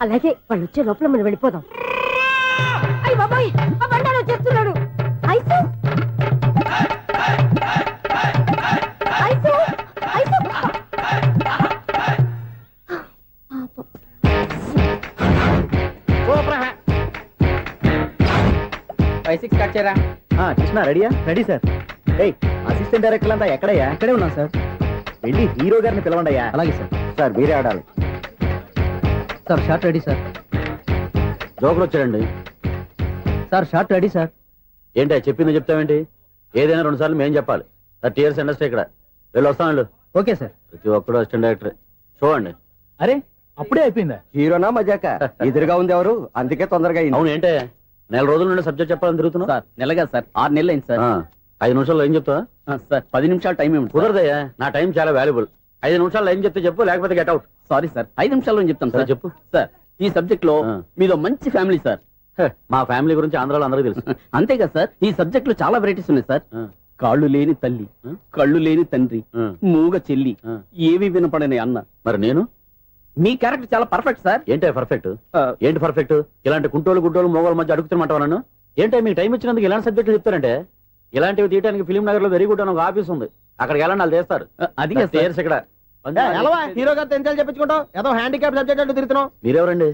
అలాగే వాళ్ళు వచ్చే లోపల మనం వెళ్ళిపోదాం. అయ్య బాబాయ్ ఆ బండారు వచ్చేస్తున్నాడు. ఐసు ఐసు ఐసు 5-6 కట్ చేయరా. కృష్ణ రెడీయా? Ready sir. అసిస్టెంట్ డైరెక్టర్ అంతా ఎక్కడయ్యా? ఇక్కడే ఉన్నాం సార్. వెళ్ళి హీరో గారిని పిలవండి అయ్యా. అలాగే సార్. సార్ మీరే ఆడాలి sir. Short ready sir. Joker వచ్చాడండి సార్. Short ready sir. ఏంటి చెప్పింది చెప్తావేంటి? ఏదైనా 2 సార్లు మేం చెప్పాలి. 30 years ఇండస్ట్రీ ఇక్కడ. వెళ్ళి వస్తాను. Okay sir. ప్రతి ఒక్కడు అసిస్టెంట్ డైరెక్టర్. చూడండి. అరే అప్పుడే అయిపోయిందా? హీరోనా మజాక? ఎదురుగా ఉంది ఎవరు, అందుకే తొందరగా. అవును ఏంటే 4 రోజుల నుండి సబ్జెక్ట్ చెప్పాలని తిరుగుతున్నా సార్. నెలగా సార్, 6 నెలలు అయింది సార్. 5 నిమిషాల్లో ఏం చెప్తా సార్? 10 నిమిషాలు టైం ఏమి కుదరదయ్యా, నా టైం చాలా వాల్యుబుల్. 5 నిమిషాల్లో ఏం చెప్తే చెప్పు, లేకపోతే గెట్ అవుట్. సారీ సార్, 5 నిమిషాల్లో చెప్తాను సార్. చెప్పు సార్. ఈ సబ్జెక్ట్ లో మీదో మంచి ఫ్యామిలీ సార్. మా ఫ్యామిలీ గురించి ఆంధ్రాలో అందరికీ తెలుసు. అంతే కదా సార్, ఈ సబ్జెక్ట్ లో చాలా వెరైటీస్ ఉన్నాయి సార్. కాళ్ళు లేని తల్లి, కళ్ళు లేని తండ్రి, మూగ చెల్లి, ఏవి వినపడని అన్న. మరి నేను? మీ క్యారెక్టర్ చాలా పర్ఫెక్ట్ సార్. ఏంటే పర్ఫెక్ట్? ఏంటి పర్ఫెక్ట్? ఇలాంటి గుంటోళ్ళు మోగోళ్ళ మధ్య అడుగుతున్నమాట నన్ను. ఏంటో మీకు టైం ఇచ్చినందుకు ఇలాంటి సబ్జెక్టులు చెప్తారంటే ఇలాంటివి తీయడానికి ఫిలిం నగర్ లో వెరీ గుడ్ అని ఒక ఆఫీస్ ఉంది, అక్కడికి వెళ్ళండి వాళ్ళు చేస్తారు. అది ఇక్కడ హీరో గారు తెంచాలి చెప్పించుకుంటావు ఏదో హ్యాండిక్యాప్ సబ్జెక్ట్ అంటూ తిరుగుతున్నావు. మీరెవరండి?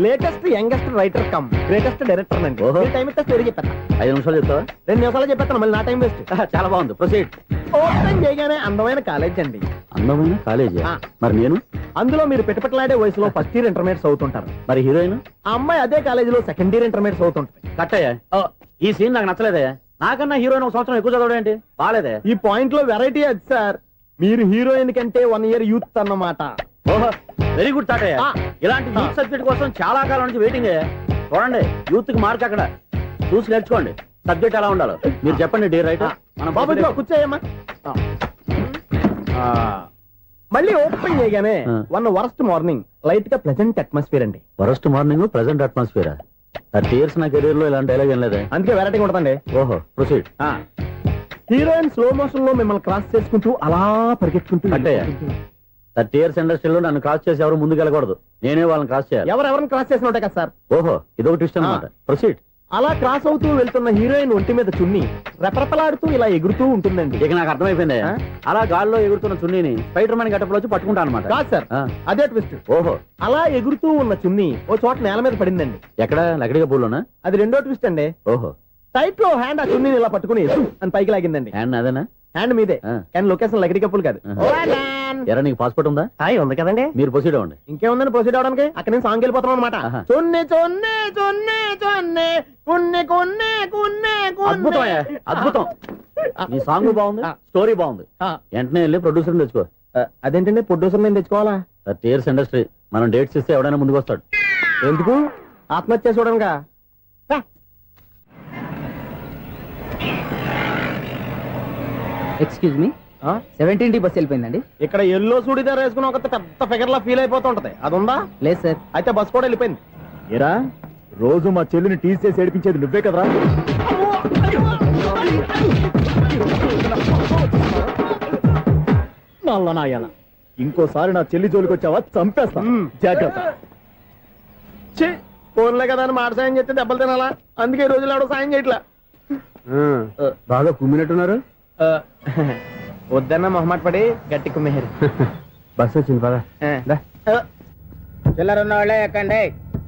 Latest youngest writer cum greatest director అండి. ఓహో. టైం ఇస్తే స్టోరీ చెప్పేస్తా. 5 నిమిషాలు చెప్తావా? 2 నిమిషాలు చెప్పేస్తాను, మళ్ళీ నా టైం వేస్ట్. చాలా బాగుంది, ప్రొసీడ్. ఓపెన్ చేయగానే అందమైన కాలేజ్ అండి. అందమైన కాలేజీ? ఆ. మరి నేను? అందులో మీరు పెట్టుపట్లాడే వయసులో ఫస్ట్ ఇయర్ ఇంటర్మీడియట్స్ అవుతుంటారు. మరి హీరోయిన్? ఆ అమ్మాయి అదే కాలేజీలో సెకండ్ ఇయర్ ఇంటర్మీడియట్స్ అవుతుంటది. కట్టయ్యా, ఈ సీన్ నాకు నచ్చలేదే. నాకన్నా హీరోయిన్ ఒక సంవత్సరం ఎక్కువ చదవడం ఏంటి? బాలేదే. ఈ పాయింట్ లో వెరైటీ అది సార్, మీరు హీరోయిన్ కంటే 1 ఇయర్ యూత్ అన్నమాట. ఓహో, వెరీ గుడ్ తాటయ్య. ఆ. ఇలాంటి యూత్ సబ్జెక్ట్ కోసం చాలా కాలం నుంచి వెయిటింగ్. చూడండి, యూత్ కి మార్క్ అక్కడ చూసి నేర్చుకోండి. సబ్జెక్ట్ ఎలా ఉండాలో మీరు చెప్పండి డియర్ రైటర్. బాబు ఇదిగో కూర్చోయమ్మా. మళ్ళీ ఓపెన్ చేయగానే ఆ. 1 వరస్ట్ మార్నింగ్ లైట్ గా ప్లెజెంట్ అట్మాస్ఫియర్ అండి. First morning present atmosphere. 30 years నా కెరీర్ లో ఇలాంటి డైలాగ్ ఏం లేదే. అందుకే వెరైటీ ఉంటుందండి. ఓహో, ప్రొసీడ్. హీరోయిన్ స్లో మోషన్ లో మిమ్మల్ని క్రాస్ చేసుకుంటూ అలా పరిగెత్తుకుంటూ అట్టయ్య, 30 years ఇండస్ట్రీలో నన్ను క్రాస్ చేసి ఎవరు ముందుకు వెళ్ళకూడదు, నేనే వాళ్ళని క్రాస్ చేయాలి. ఎవరెవరిని క్రాస్ చేసిన ఉంటాయి కదా సార్. ఓహో, ఇదొక ట్విస్ట్ అన్నమాట. ప్రొసీడ్. అలా క్రాస్ అవుతూ వెళ్తున్న హీరోయిన్ ఒంటి మీద చున్ని రెపరెపలాడుతూ ఇలా ఎగురుతూ ఉంటుందండి. ఇక నాకు అర్థమైపోయింది. ఆ? అలా గాల్లో ఎగురుతున్న చున్నీని స్పైడర్ మ్యాన్ గట్టపులో వచ్చి పట్టుకుంటా అనమాట. కాదు సార్, ఆ. అదే ట్విస్ట్. ఓహో, అలా ఎగురుతూ ఉన్న చున్ని ఓ చోట నేల మీద పడిందండి. ఎక్కడ? లకడిగా పూల్లోనా? అది రెండో ట్విస్ట్ అండి. ఓహో, టైట్ లో హ్యాండ్ ఆ చున్నీని ఇలా పట్టుకుని అని పైకి లాగిందండి. హ్యాండ్ అదేనా? హ్యాండ్ మీదే, ఆ. కానీ లొకేషన్ లగడి కప్పులు కాదు. ఎరా, నీకు పాస్పోర్ట్ ఉందా? హాయ్ ఉంది కదండి. మీరు ప్రొసీడ్ అవ్వండి. ఇంకేముందని ప్రొసీడ్ అవడానికి అక్కడ నేను సాంగ్ వెళ్ళిపోతాం అనమాట. ఆహా. చున్ని చున్ని చున్ని చున్ని కున్ని కున్ని కున్ని అద్భుతం అయ్యా, అద్భుతం. నీ సాంగ్ బాగుంది, స్టోరీ బాగుంది. వెంటనే వెళ్ళి ప్రొడ్యూసర్ తెచ్చుకో. అదేంటండి ప్రొడ్యూసర్ నేను తెచ్చుకోవాలా? 30 years ఇండస్ట్రీ, మనం డేట్స్ ఇస్తే ఎవడైనా ముందుకు వస్తాడు. ఎందుకు? ఆత్మహత్య చూడనుగా. Excuse me, 17D bus వెళ్ళిపోయిందండి. ఇక్కడ ఎల్లో చూడిదార్ వేసుకుని ఒక పెద్ద ఫిగర్ లా ఫీల్ అయిపోతూ ఉంటది, అది ఉందా? లేదు సార్. అయితే బస్ కూడా వెళ్ళిపోయింది. ఏరా, రోజు మా చెల్లిని టీస్ చేసి ఏడిపించేది నువ్వే కదరా? నల్ల నాయన, ఇంకోసారి నా చెల్లి జోలికి వచ్చావా చంపేస్తా, జాగ్రత్త. ఫోన్లే కదా అని మాట సాయం చేస్తే దెబ్బలు తినాలా? అందుకే ఈ రోజులు ఎవడో సాయం చేయట్లా. బాగా కుమ్మినట్టున్నారు. వద్దన్న మొహమాట పడి గట్టి కుమ్మేహారు. బస్ వచ్చింది పదా. చిల్లర ఉన్న వాళ్ళే ఎక్కండి,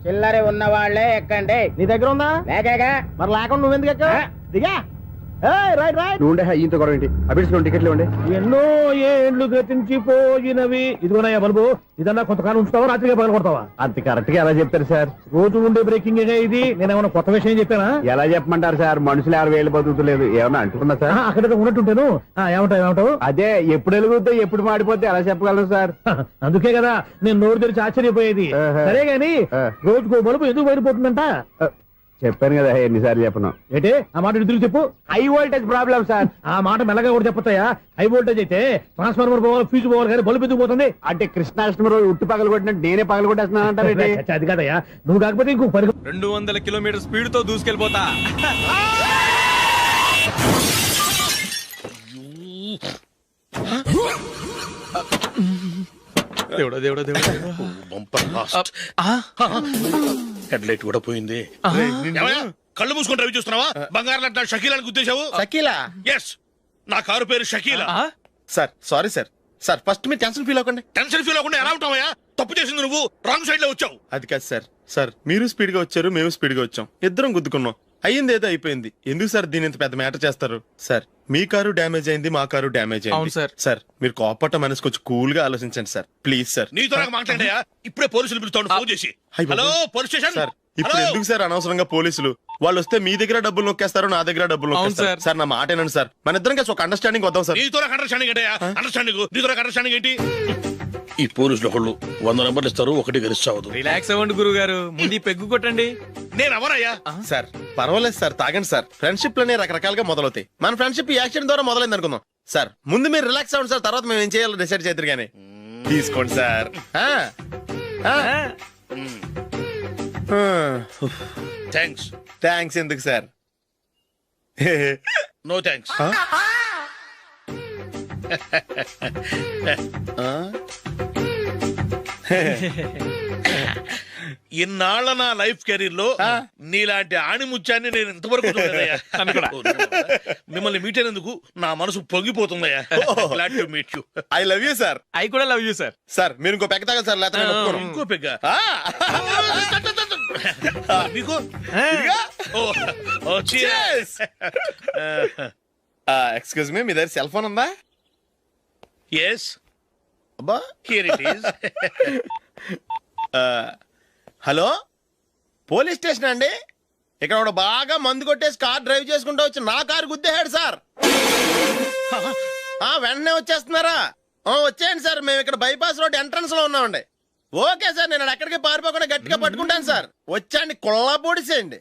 చిల్లర ఉన్న వాళ్ళే ఎక్కండి. నీ దగ్గర ఉందా? లేకగా మరి లేకుండా నువ్వెందుకు ఎక్కావు? దిగా. Right right. నువ్వు ఈయంతో గొడవ ఏంటి? అభిడ్స్ టికెట్లు ఇవ్వండి. ఎన్నో ఏండ్లు గతించిపోయినవి. ఇదిగోనయ్యా బల్బు, ఇదన్నా కొంతకాలం ఉంచుతావా, రాత్రిగా పగల కొడతావా? అంత కరెక్ట్ గా ఎలా చెప్తారు సార్? రోజు ఉండే బ్రేకింగ్ ఇది. నేనేమన్నా కొత్త విషయం చెప్పానా? ఎలా చెప్పమంటారు సార్? మనుషులు ఎవరు వేలు బతుకుతలేదు, ఏమన్నా అంటున్నా సార్? అక్కడ ఉన్నట్టుంటాను. ఏమంటావు? అదే ఎప్పుడు వెలుగుతో ఎప్పుడు మాడిపోతే ఎలా చెప్పగలను సార్? అందుకే కదా నేను నోరు తెరిచి ఆశ్చర్యపోయేది. ఆహా. సరే గాని ఆ. రోజుకో బలుపు ఎందుకు బయటపోతుందంట? చెప్పాను కదా ఎన్నిసార్లు చెప్పను. ఏంటే ఆ మాట ఇద్దరు చెప్పు. High voltage problem sir. ఆ మాట మెల్లగా కూడా చెప్పొస్తాయా? హై వోల్టేజ్ అయితే ట్రాన్స్ఫార్మర్ పోవాలి, ఫ్యూజ్ పోవాలి, కానీ బల్బు ఎందుకు పోతుంది? అంటే కృష్ణాష్టమి రోజు ఉట్టి పగలు కొట్టినట్టు నేనే పగలు కొట్టేస్తున్నాను అంటారు. చచ్చా, అది కాదయ్యా, నువ్వు కాకపోతే ఇంకో 200 కిలోమీటర్ స్పీడ్ తో దూసుకెళ్ళిపోతా. దేవుడా దేవుడా దేవుడా. హెడ్ లైట్ కూడా పోయింది. కళ్ళు మూసుకొని రవి చూస్తున్నావా? బంగారం లాంటి షకీలాని గుద్దేశావు. షకీలా? ఎస్, నా కారు పేరు Shakeela. Sir sorry sir. Sir first మీరు టెన్షన్ ఫీల్ అవ్వకండి. టెన్షన్ ఫీల్ అవ్వకుండా ఎలా ఉంటావయ్యా? తప్పు చేసింది నువ్వు, రాంగ్ సైడ్ లో వచ్చావు. అది కాదు సార్. సార్ మీరు స్పీడ్ గా వచ్చారు, మేము స్పీడ్ గా వచ్చాం, ఇద్దరం గుద్దుకున్నాం. అయ్యింది ఏదో అయిపోయింది. ఎందుకు సార్ దీని ఇంత పెద్ద మ్యాటర్ చేస్తారు? సార్ మీ కారు డ్యామేజ్ అయింది, మా కారు డ్యామేజ్ అయింది. సార్ సార్ మీరు కోపట్ట మనసు కొంచెం కూల్ గా ఆలోచించండి సార్, ప్లీజ్ సార్. నీతో నాకు మాట్లాడాయా? ఇప్పుడే పోలీసులు పిలుస్తాను, ఫోన్ చేసి. Hello police station. సార్ ఇప్పుడు ఎందుకు సార్ అనవసరంగా పోలీసులు? వాళ్ళు వస్తే మీ దగ్గర డబ్బులు నొక్కేస్తారు, నా దగ్గర డబ్బులు నొక్కేస్తారు. సార్ నా మాట ఏనండి సార్, మన ఇద్దరం కలిసి ఒక అండర్స్టాండింగ్ వద్దాం సార్. నీతో నాకు అండర్స్టాండింగ్ ఏంటయ్యా? అండర్స్టాండింగ్ నీతో నాకు అండర్స్టాండింగ్ ఏంటి? ఈ పోలీసులు ఒకళ్ళు 100 నెంబర్లు ఇస్తారు, ఒకటి గెలిస్తావదు. రిలాక్స్ అవ్వండి గురువు గారు, ముందు పెగ్గు కొట్టండి. నేను ఎవరయ్యా? సార్ పర్వాలేదు సార్, తాగండి సార్. ఫ్రెండ్షిప్ లోనే రకరకాలుగా మొదలవుతాయి. మన ఫ్రెండ్షిప్ ఈ యాక్షన్ ద్వారా మొదలైంది అనుకుందాం. సార్ ముందు మీరు రిలాక్స్ అవ్వండి సార్, తర్వాత మేము ఏం చేయాలో డిసైడ్ చేద్దరు గానీ. తీసుకోండి సార్. థ్యాంక్స్. థ్యాంక్స్ ఎందుకు సార్? No thanks. ఇన్నాళ్ళ నా లైఫ్ కెరీర్ లో నీలాంటి ఆణిముత్యాన్ని నేను ఇంతవరకు చూడలేదయ్యా. మిమ్మల్ని మీట్ అయినందుకు నా మనసు పొంగిపోతుందయ్యా. Glad to meet you. I love you sir. I కూడా లవ్ యూ సార్. సార్ మీరు ఇంకో పెక్క తాగండి సార్, లేకపోతే నేను ఒప్పుకోను. ఇంకో పెగ్గ మీకు ఎక్స్క్యూజ్ మీ, మీ దగ్గర సెల్ ఫోన్ ఉందా? ఎస్, అబ్బా. Here it is. Hello, police station అండి. ఇక్కడ ఒకడు బాగా మందు కొట్టేసి కార్ డ్రైవ్ చేసుకుంటూ వచ్చి నా కారు గుద్దేశాడు సార్. వెంటనే వచ్చేస్తున్నారా? వచ్చేయండి సార్, మేము ఇక్కడ బైపాస్ రోడ్ ఎంట్రన్స్ లో ఉన్నామండి. ఓకే సార్, నేను ఎక్కడికి పారిపోకుండా గట్టిగా పట్టుకుంటాను సార్. వచ్చాండి, కుళ్ళ పొడిసేయండి.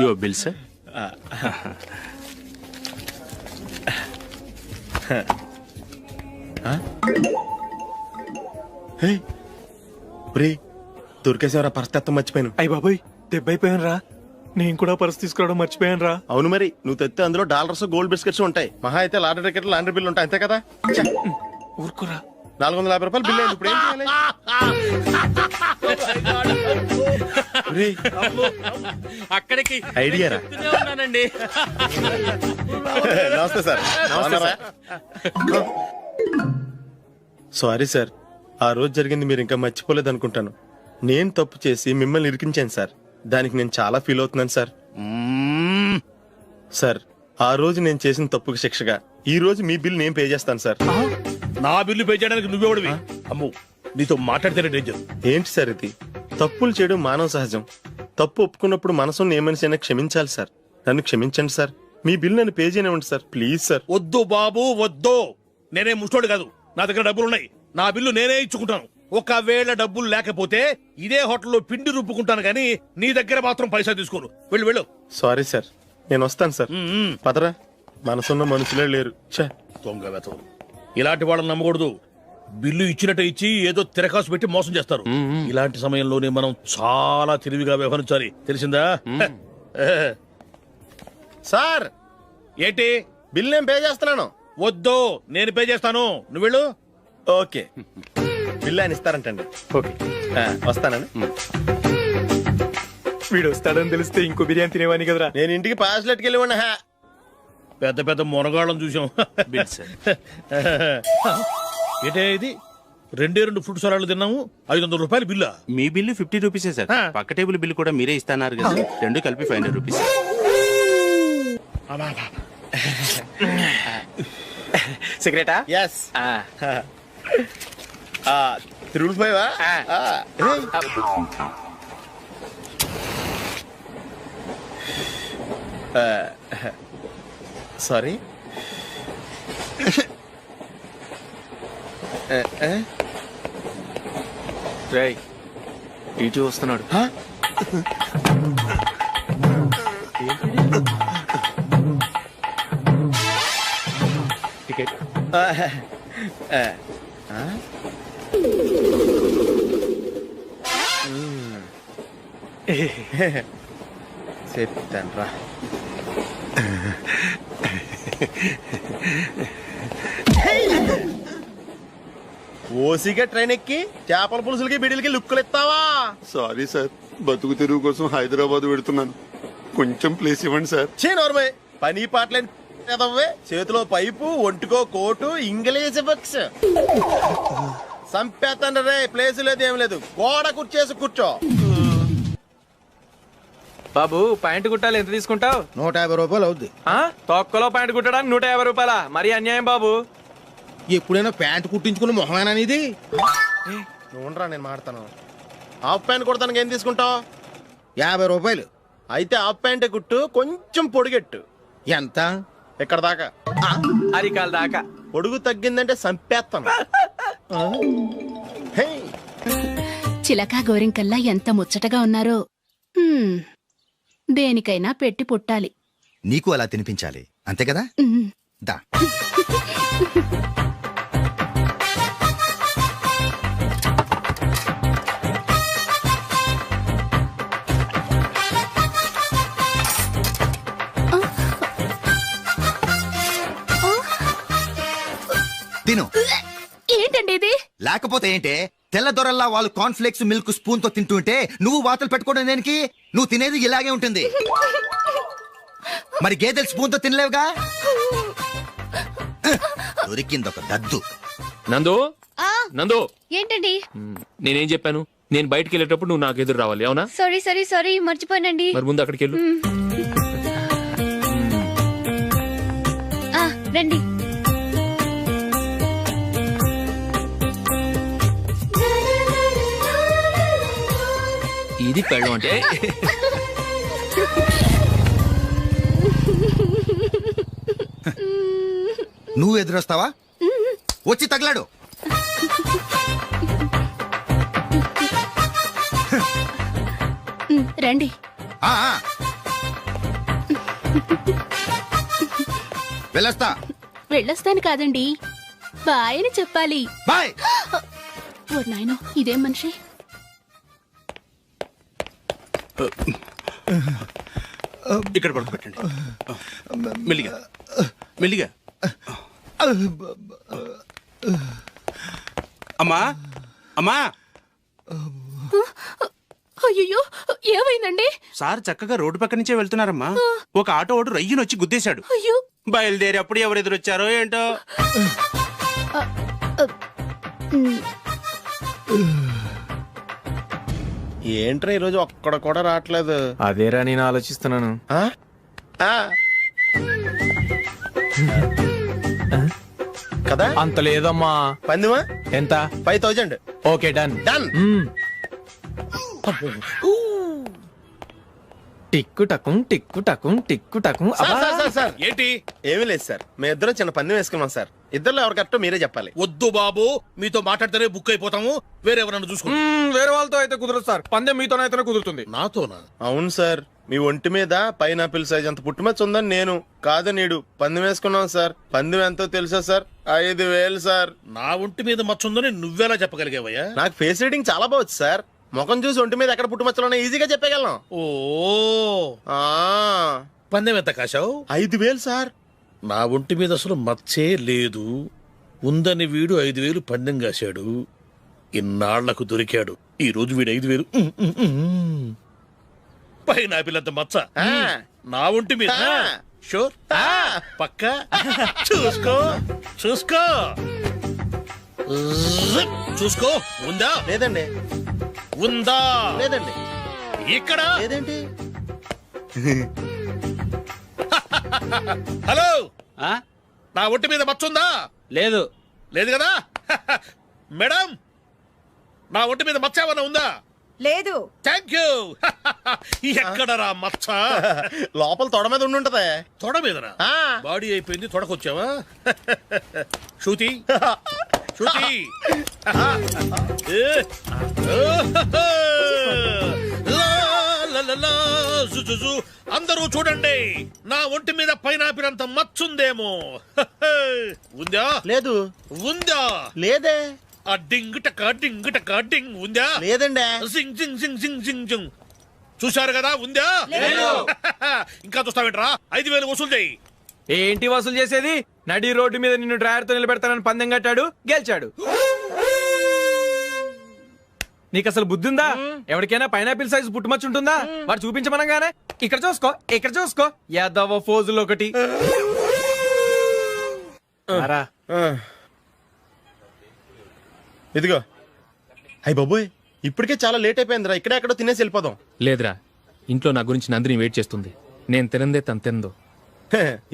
Your bill sir. దొరికేసేవరా, పరిస్థితి మర్చిపోయాను. అయ్య బాబాయ్, దెబ్బైపోయాను రా. నేను కూడా పర్స్ తీసుకురావడం మర్చిపోయాను రా. అవును మరి, నువ్వు తెస్తే అందులో డాలర్స్ గోల్డ్ బిస్కెట్స్ ఉంటాయి. మహా అయితే లాటరీ టికెట్ లాండ్రీ బిల్లు ఉంటాయి, అంతే కదా. ఊరుకురా. 450 రూపాయలు బిల్లు అయింది. ఇప్పుడు ఏం చేయాలి? అక్కడికి ఐడియా రా. చెప్తూనే ఉన్నానండి. నమస్తే సార్. సారీ సార్, ఆ రోజు జరిగింది మీరు ఇంకా మర్చిపోలేదు అనుకుంటాను. నేను తప్పు చేసి మిమ్మల్ని ఇరికించాను సార్. దానికి నేను చాలా ఫీల్ అవుతున్నాను సార్. సార్, ఆ రోజు నేను చేసిన తప్పుకి శిక్షగా ఈ రోజు మీ బిల్ నేను పే చేస్తాను సార్. నా బిల్లు పే చేయడానికి నువ్వెవడివి? అమ్ము, నీతో మాట్లాడితేనే డేంజర్. ఏంటి సార్ ఇది? తప్పులు చేయడం మానవ సహజం. తప్పు ఒప్పుకున్నప్పుడు మనసుని ఏ మనిషి అయినా క్షమించాలి సార్. నన్ను క్షమించండి సార్. మీ బిల్ నన్ను పే చేయనివ్వండి సార్, ప్లీజ్ సార్. వద్దు బాబు, వద్దు. నేనే ముష్టోడు కాదు, నా దగ్గర డబ్బులున్నాయి. నా బిల్లు నేనే ఇచ్చుకుంటాను. ఒకవేళ డబ్బులు లేకపోతే ఇదే హోటల్లో పిండి రుబ్బుకుంటాను కానీ నీ దగ్గర మాత్రం పైసా తీసుకోను. వెళ్ళు వెళ్ళు. సారీ సార్, నేను వస్తాను సార్. పదరా, మనసున్న మనుషులే లేరు. దొంగ వెతవు. ఇలాంటి వాళ్ళని నమ్మకూడదు. బిల్లు ఇచ్చినట్టు ఇచ్చి ఏదో తిరకాసు పెట్టి మోసం చేస్తారు. ఇలాంటి సమయంలోనే మనం చాలా తెలివిగా వ్యవహరించాలి, తెలిసిందా? సార్, ఏంటి? బిల్ నేను పే చేస్తున్నాను. వద్దు, నేను పే చేస్తాను, నువ్వు వెళ్ళు. ఓకే, బిల్ ఆయన ఇస్తారంటండి. ఓకే, వస్తానండి. వీడు వస్తాడని తెలిస్తే ఇంకో బిర్యానీ తినేవాని కదరా. నేను ఇంటికి పాస్లెట్కి వెళ్ళి ఉన్నా. పెద్ద పెద్ద మొనగాళ్ళం చూసాం. ఏంటే ఇది? 2 ఫ్రూట్ సలాడ్లు తిన్నాము, 500 రూపాయలు బిల్లా? మీ బిల్లు 50 రూపీసే సార్. పక్క టేబుల్ బిల్లు కూడా మీరే ఇస్తాన్నారు కదా, రెండు కలిపి 500 రూపీస్. సిగరెటా? ఎస్. 3 సారీ. రేయ్, ఇటు వస్తున్నాడు. టికెట్. చెప్తాను రా. ఓసిగా ట్రైన్ ఎక్కి చేపల పులుసులకి బిడిలకి లుక్కులు ఇస్తావా? సారీ సార్, బతుకు తెరువు కోసం హైదరాబాద్ పెడుతున్నాను, కొంచెం ప్లేస్ ఇవ్వండి సార్. నోర్మై, పని పాటలేని కదవ్వే. చేతిలో పైపు, ఒంటికో కోటు, ఇంగ్లీష్ బుక్స్. సంపేతండ్రి రే, ప్లేస్ లేదు ఏం లేదు, గోడ కుర్చేసి కూర్చో. బాబు, ప్యాంటు కుట్టాలి, ఎంత తీసుకుంటావు? 150 రూపాయలు అవుద్ది. తొక్కలో ప్యాంటు కుట్టడానికి 150 రూపాయలా? మరి అన్యాయం బాబు. ఎప్పుడైనా ప్యాంటు కుట్టించుకున్న మొహమేనా ఇది? నువ్వురా, నేను మాడతాను. హాఫ్ ప్యాంట్ కుడతానికి ఏం తీసుకుంటావు? 50 రూపాయలు. అయితే హాఫ్ ప్యాంటే కుట్టు, కొంచెం పొడిగెట్టు. ఎంత? ఎక్కడ దాకా? అరికాల దాకా. పొడుగు తగ్గిందంటే సంపేస్తాను. హే, చిలకా గోరింకల్లా ఎంత ముచ్చటగా ఉన్నారో. దేనికైనా పెట్టి పుట్టాలి. నీకు అలా తినిపించాలి, అంతే కదా? దా. ఏంటండి ఇది? లేకపోతే ఏంటే తెల్లదొరల్లా వాళ్ళు కాన్ఫ్లెక్స్ మిల్క్ స్పూన్ తో తింటుంటే నువ్వు వాతలు పెట్టుకోవడం దేనికి? నువ్వు తినేది ఇలాగే ఉంటుంది. మరి గేదెలు స్పూన్ తో తినలేవుగా. దొరికింది ఒక దద్దు. నందు నందు ఏంటండి? నేనేం చెప్పాను? నేను బయటికి వెళ్ళేటప్పుడు నువ్వు నాకు ఎదురు రావాలి, అవునా? సారీ మర్చిపోయానండి. మరి ముందు అక్కడికి వెళ్ళు. రండి. ఇది పెళ్ళం అంటే. నువ్వు ఎదురొస్తావా? వచ్చి తగలాడు. రండి. ఆ, ఆ. వెళ్ళొస్తా. వెళ్ళొస్తాను కాదండి, బాయ్ అని చెప్పాలి. బాయ్. ఓ నాయనో, ఇదేం మనిషి? ఇక్కడ పడుకోబెట్టండి. మెల్లిగా మెల్లిగా. అమ్మా అమ్మా, అయ్యో, ఏమైందండి? సార్ చక్కగా రోడ్డు పక్క నుంచే వెళ్తున్నారమ్మా. ఒక ఆటో ఓడు రయ్యను వచ్చి గుద్దేశాడు. అయ్యో. బయలుదేరి అప్పుడు ఎవరు ఎదురొచ్చారో ఏంటో. ఏంట్రా ఈరోజు ఒక్కడ కూడా రావట్లేదు? అదేరా నేను ఆలోచిస్తున్నాను. కదా అంత లేదమ్మా. పందిమా ఎంత? 5000. Okay done. డన్. టిక్కు టకుం టిక్కు టకుం టిక్కు టకుం. సార్ ఏంటి? ఏమీ లేదు సార్, మేము ఇద్దరం చిన్న పందెం వేసుకున్నాం సార్. ఇద్దరు ఎవరు కరెక్టో మీరే చెప్పాలి. వద్దు బాబు, మీతో మాట్లాడితేనే బుక్ అయిపోతాము. వేరే ఎవరన్నా చూసుకుంటాం. వేరే వాళ్ళతో అయితే కుదరదు సార్, పందెం మీతోనైతేనే కుదురుతుంది. నాతోనా? అవును సార్, మీ ఒంటి మీద పైనాపిల్ సైజ్ అంత పుట్టుమచ్చ ఉందని నేను కాదు నీడు పందెం వేసుకున్నాం సార్. పందెం ఎంతో తెలుసా సార్? 5000 సార్. నా ఒంటి మీద మచ్చ ఉందని నువ్వెలా చెప్పగలిగావయ్యా? నాకు ఫేస్ రీడింగ్ చాలా బాగుంది సార్. ముఖం చూసి ఒంటి మీద ఎక్కడ పుట్టుమచ్చలో ఈజీగా చెప్పగలను. ఓ, ఆ, పందెం ఎంత కాశావు? 5000 సార్. నా ఒంటి మీద అసలు మచ్చే లేదు. ఉందని వీడు 5000 పందెం కాశాడు. ఇన్నాళ్లకు దొరికాడు. ఈ రోజు వీడు 5000. పైన పిల్లంత మచ్చ నా ఒంటి మీద. షూర్? పక్క చూసుకో చూసుకో చూసుకో. ఉందా? లేదండి. ఉందా? లేదండి. ఇక్కడ లేదేంటి? హలో, నా ఒంటి మీద మచ్చ ఉందా? లేదు. లేదు కదా? మేడం, నా ఒంటి మీద మచ్చ ఏమన్నా ఉందా? లేదు. Thank you. ఎక్కడరా మచ్చ? లోపల తొడ మీద ఉండుంటదే. తొడ మీదనా? బాడీ అయిపోయింది, తొడకొచ్చావా? శృతి శృతి. అందరూ చూడండి, నా ఒంటి మీద పైనాపిల్ అంత మచ్చుందేమో. ఉందా? లేదు. ఉందా? లేదే. ఆ డింగ్ టక డింగ్ టక డింగ్ ఉందా? లేదండి. సింగ్ సింగ్ సింగ్ సింగ్ సింగ్ సింగ్. చూశారు కదా? ఉందా? ఇంకా చూస్తావేంట్రా? 5000 వసూలు చేయి. ఏంటి వసూలు చేసేది? నడి రోడ్డు మీద నిన్ను డ్రైవర్ తో నిలబెడతానని పందెం కట్టాడు, గెలిచాడు. నీకు అసలు బుద్ధి ఉందా? ఎవరికైనా పైనాపిల్ సైజ్ పుట్టుమచ్చు ఉంటుందా? వాడు చూపించమనగానే ఇక్కడ చూసుకో ఇక్కడ చూసుకో యాదవ ఫోజులు ఒకటి. ఇదిగో. అయ్య బాబోయ్, ఇప్పటికే చాలా లేట్ అయిపోయిందిరా. ఇక్కడే ఎక్కడో తినేసి వెళ్ళిపోదాం. లేదురా, ఇంట్లో నా గురించి నందిని వెయిట్ చేస్తుంది. నేను తినందే తను తిందో.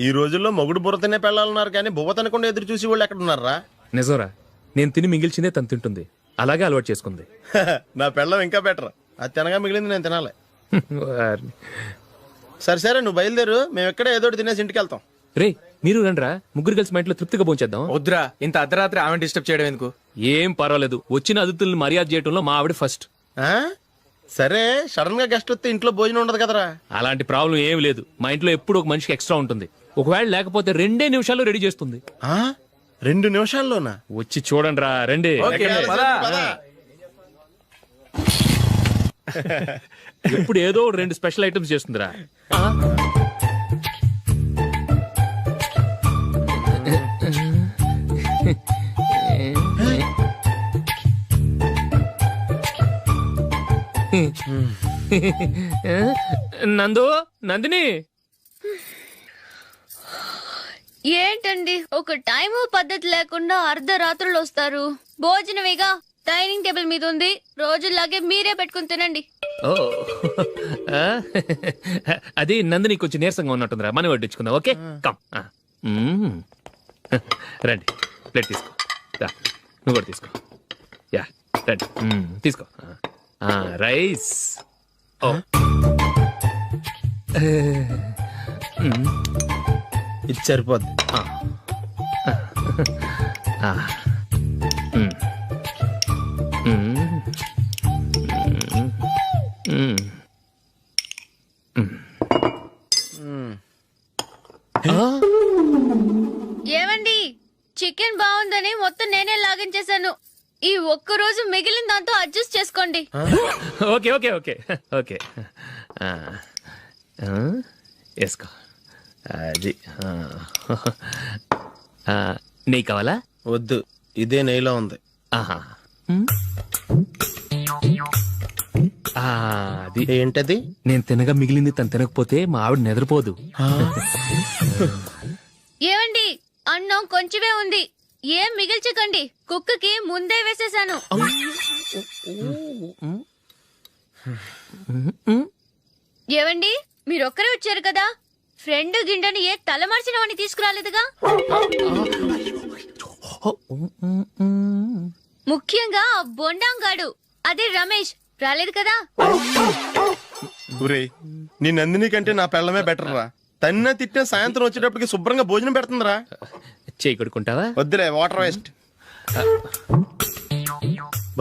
ఈ రోజుల్లో మొగుడు బుర్ర తినే పెళ్ళాలన్నారు కానీ బువ్వ తినకుండా ఎదురు చూసి వాళ్ళు ఎక్కడ ఉన్నారా? నిజంరా, నేను తిని మిగిల్చిందే తను తింటుంది. అలాగే అలవాటు చేసుకుంది. నా పెళ్ళం ఇంకా బెటర్. అది తినగా మిగిలింది నేను తినాలి. సరే నువ్వు బయలుదేరు, మేము ఎక్కడ ఏదో తినేసి ఇంటికి వెళ్తాం. రే, మీరు రండ్రా, ముగ్గురు కలిసి మా ఇంట్లో తృప్తిగా పోంచేద్దాం. వద్దురా, ఇంత అర్ధరాత్రి ఆమె డిస్టర్బ్ చేయడం ఎందుకు? ఏం పర్వాలేదు, వచ్చిన అతిథులను మర్యాద చేయడంలో మా ఆవిడ ఫస్ట్. సరే, సడన్ గా గెస్ట్ వస్తే ఇంట్లో భోజనం ఉండదు కదరా? అలాంటి ప్రాబ్లం ఏం లేదు. మా ఇంట్లో ఎప్పుడు ఒక మనిషికి ఎక్స్ట్రా ఉంటుంది. ఒకవేళ లేకపోతే 2 నిమిషాల్లో రెడీ చేస్తుంది. 2 నిమిషాల్లోనా? వచ్చి చూడండి రా, రండి. ఎప్పుడు ఏదో 2 స్పెషల్ ఐటమ్స్ చేస్తుందిరా. నందు నందిని ఏంటండి ఒక టైము పద్ధతి లేకుండా అర్ధరాత్రులు వస్తారు. భోజనమేగా డైనింగ్ టేబుల్ మీద ఉంది. రోజుల్లాగే మీరే పెట్టుకుని తినండి. ఓ ఆ, అది నందిని కొంచెం నీరసంగా ఉన్నట్టుందిరా, మనం వడ్డించుకుందాం. Okay come. రండి, ప్లేట్ తీసుకో. రా, నువ్వు కూడా తీసుకో. యా రండి, తీసుకో. రైస్. ఓ ఇది సరిపోద్ది. ఏమండి, చికెన్ బాగుందని మొత్తం నేనే లాగించేశాను. ఈ ఒక్క రోజు మిగిలిన దాంతో అడ్జస్ట్ చేసుకోండి. ఓకే ఓకే ఓకే ఓకే వేసుకో. అది నెయ్యి కావాలా? వద్దు, ఇదే నెయ్యిలో ఉంది. ఆహా. అది ఏంటది? నేను తినగా మిగిలింది తను తినకపోతే మా ఆవిడ నిద్రపోదు. ఏమండి, అన్నం కొంచెమే ఉంది, ఏం మిగిల్చకండి. కుక్కకి ముందే వేసేసాను. ఏవండి, మీరొక్కరే వచ్చారు కదా, ఫ్రెండ్ గిండెని ఏ తలమార్చిన వాడిని తీసుకురాలేదుగా. ముఖ్యంగా ఆ బొండాంగాడు, అదే రమేష్, రాలేదు కదా. ఊరే, నీ నందిని కంటే నా పెళ్ళమే బెటర్ రా. తన్న తిట్టిన సాయంత్రం వచ్చేటప్పటికి శుభ్రంగా భోజనం పెడుతుందిరా. చేయి కొడుకుంటావా? వద్దులే, వాటర్ వేస్ట్.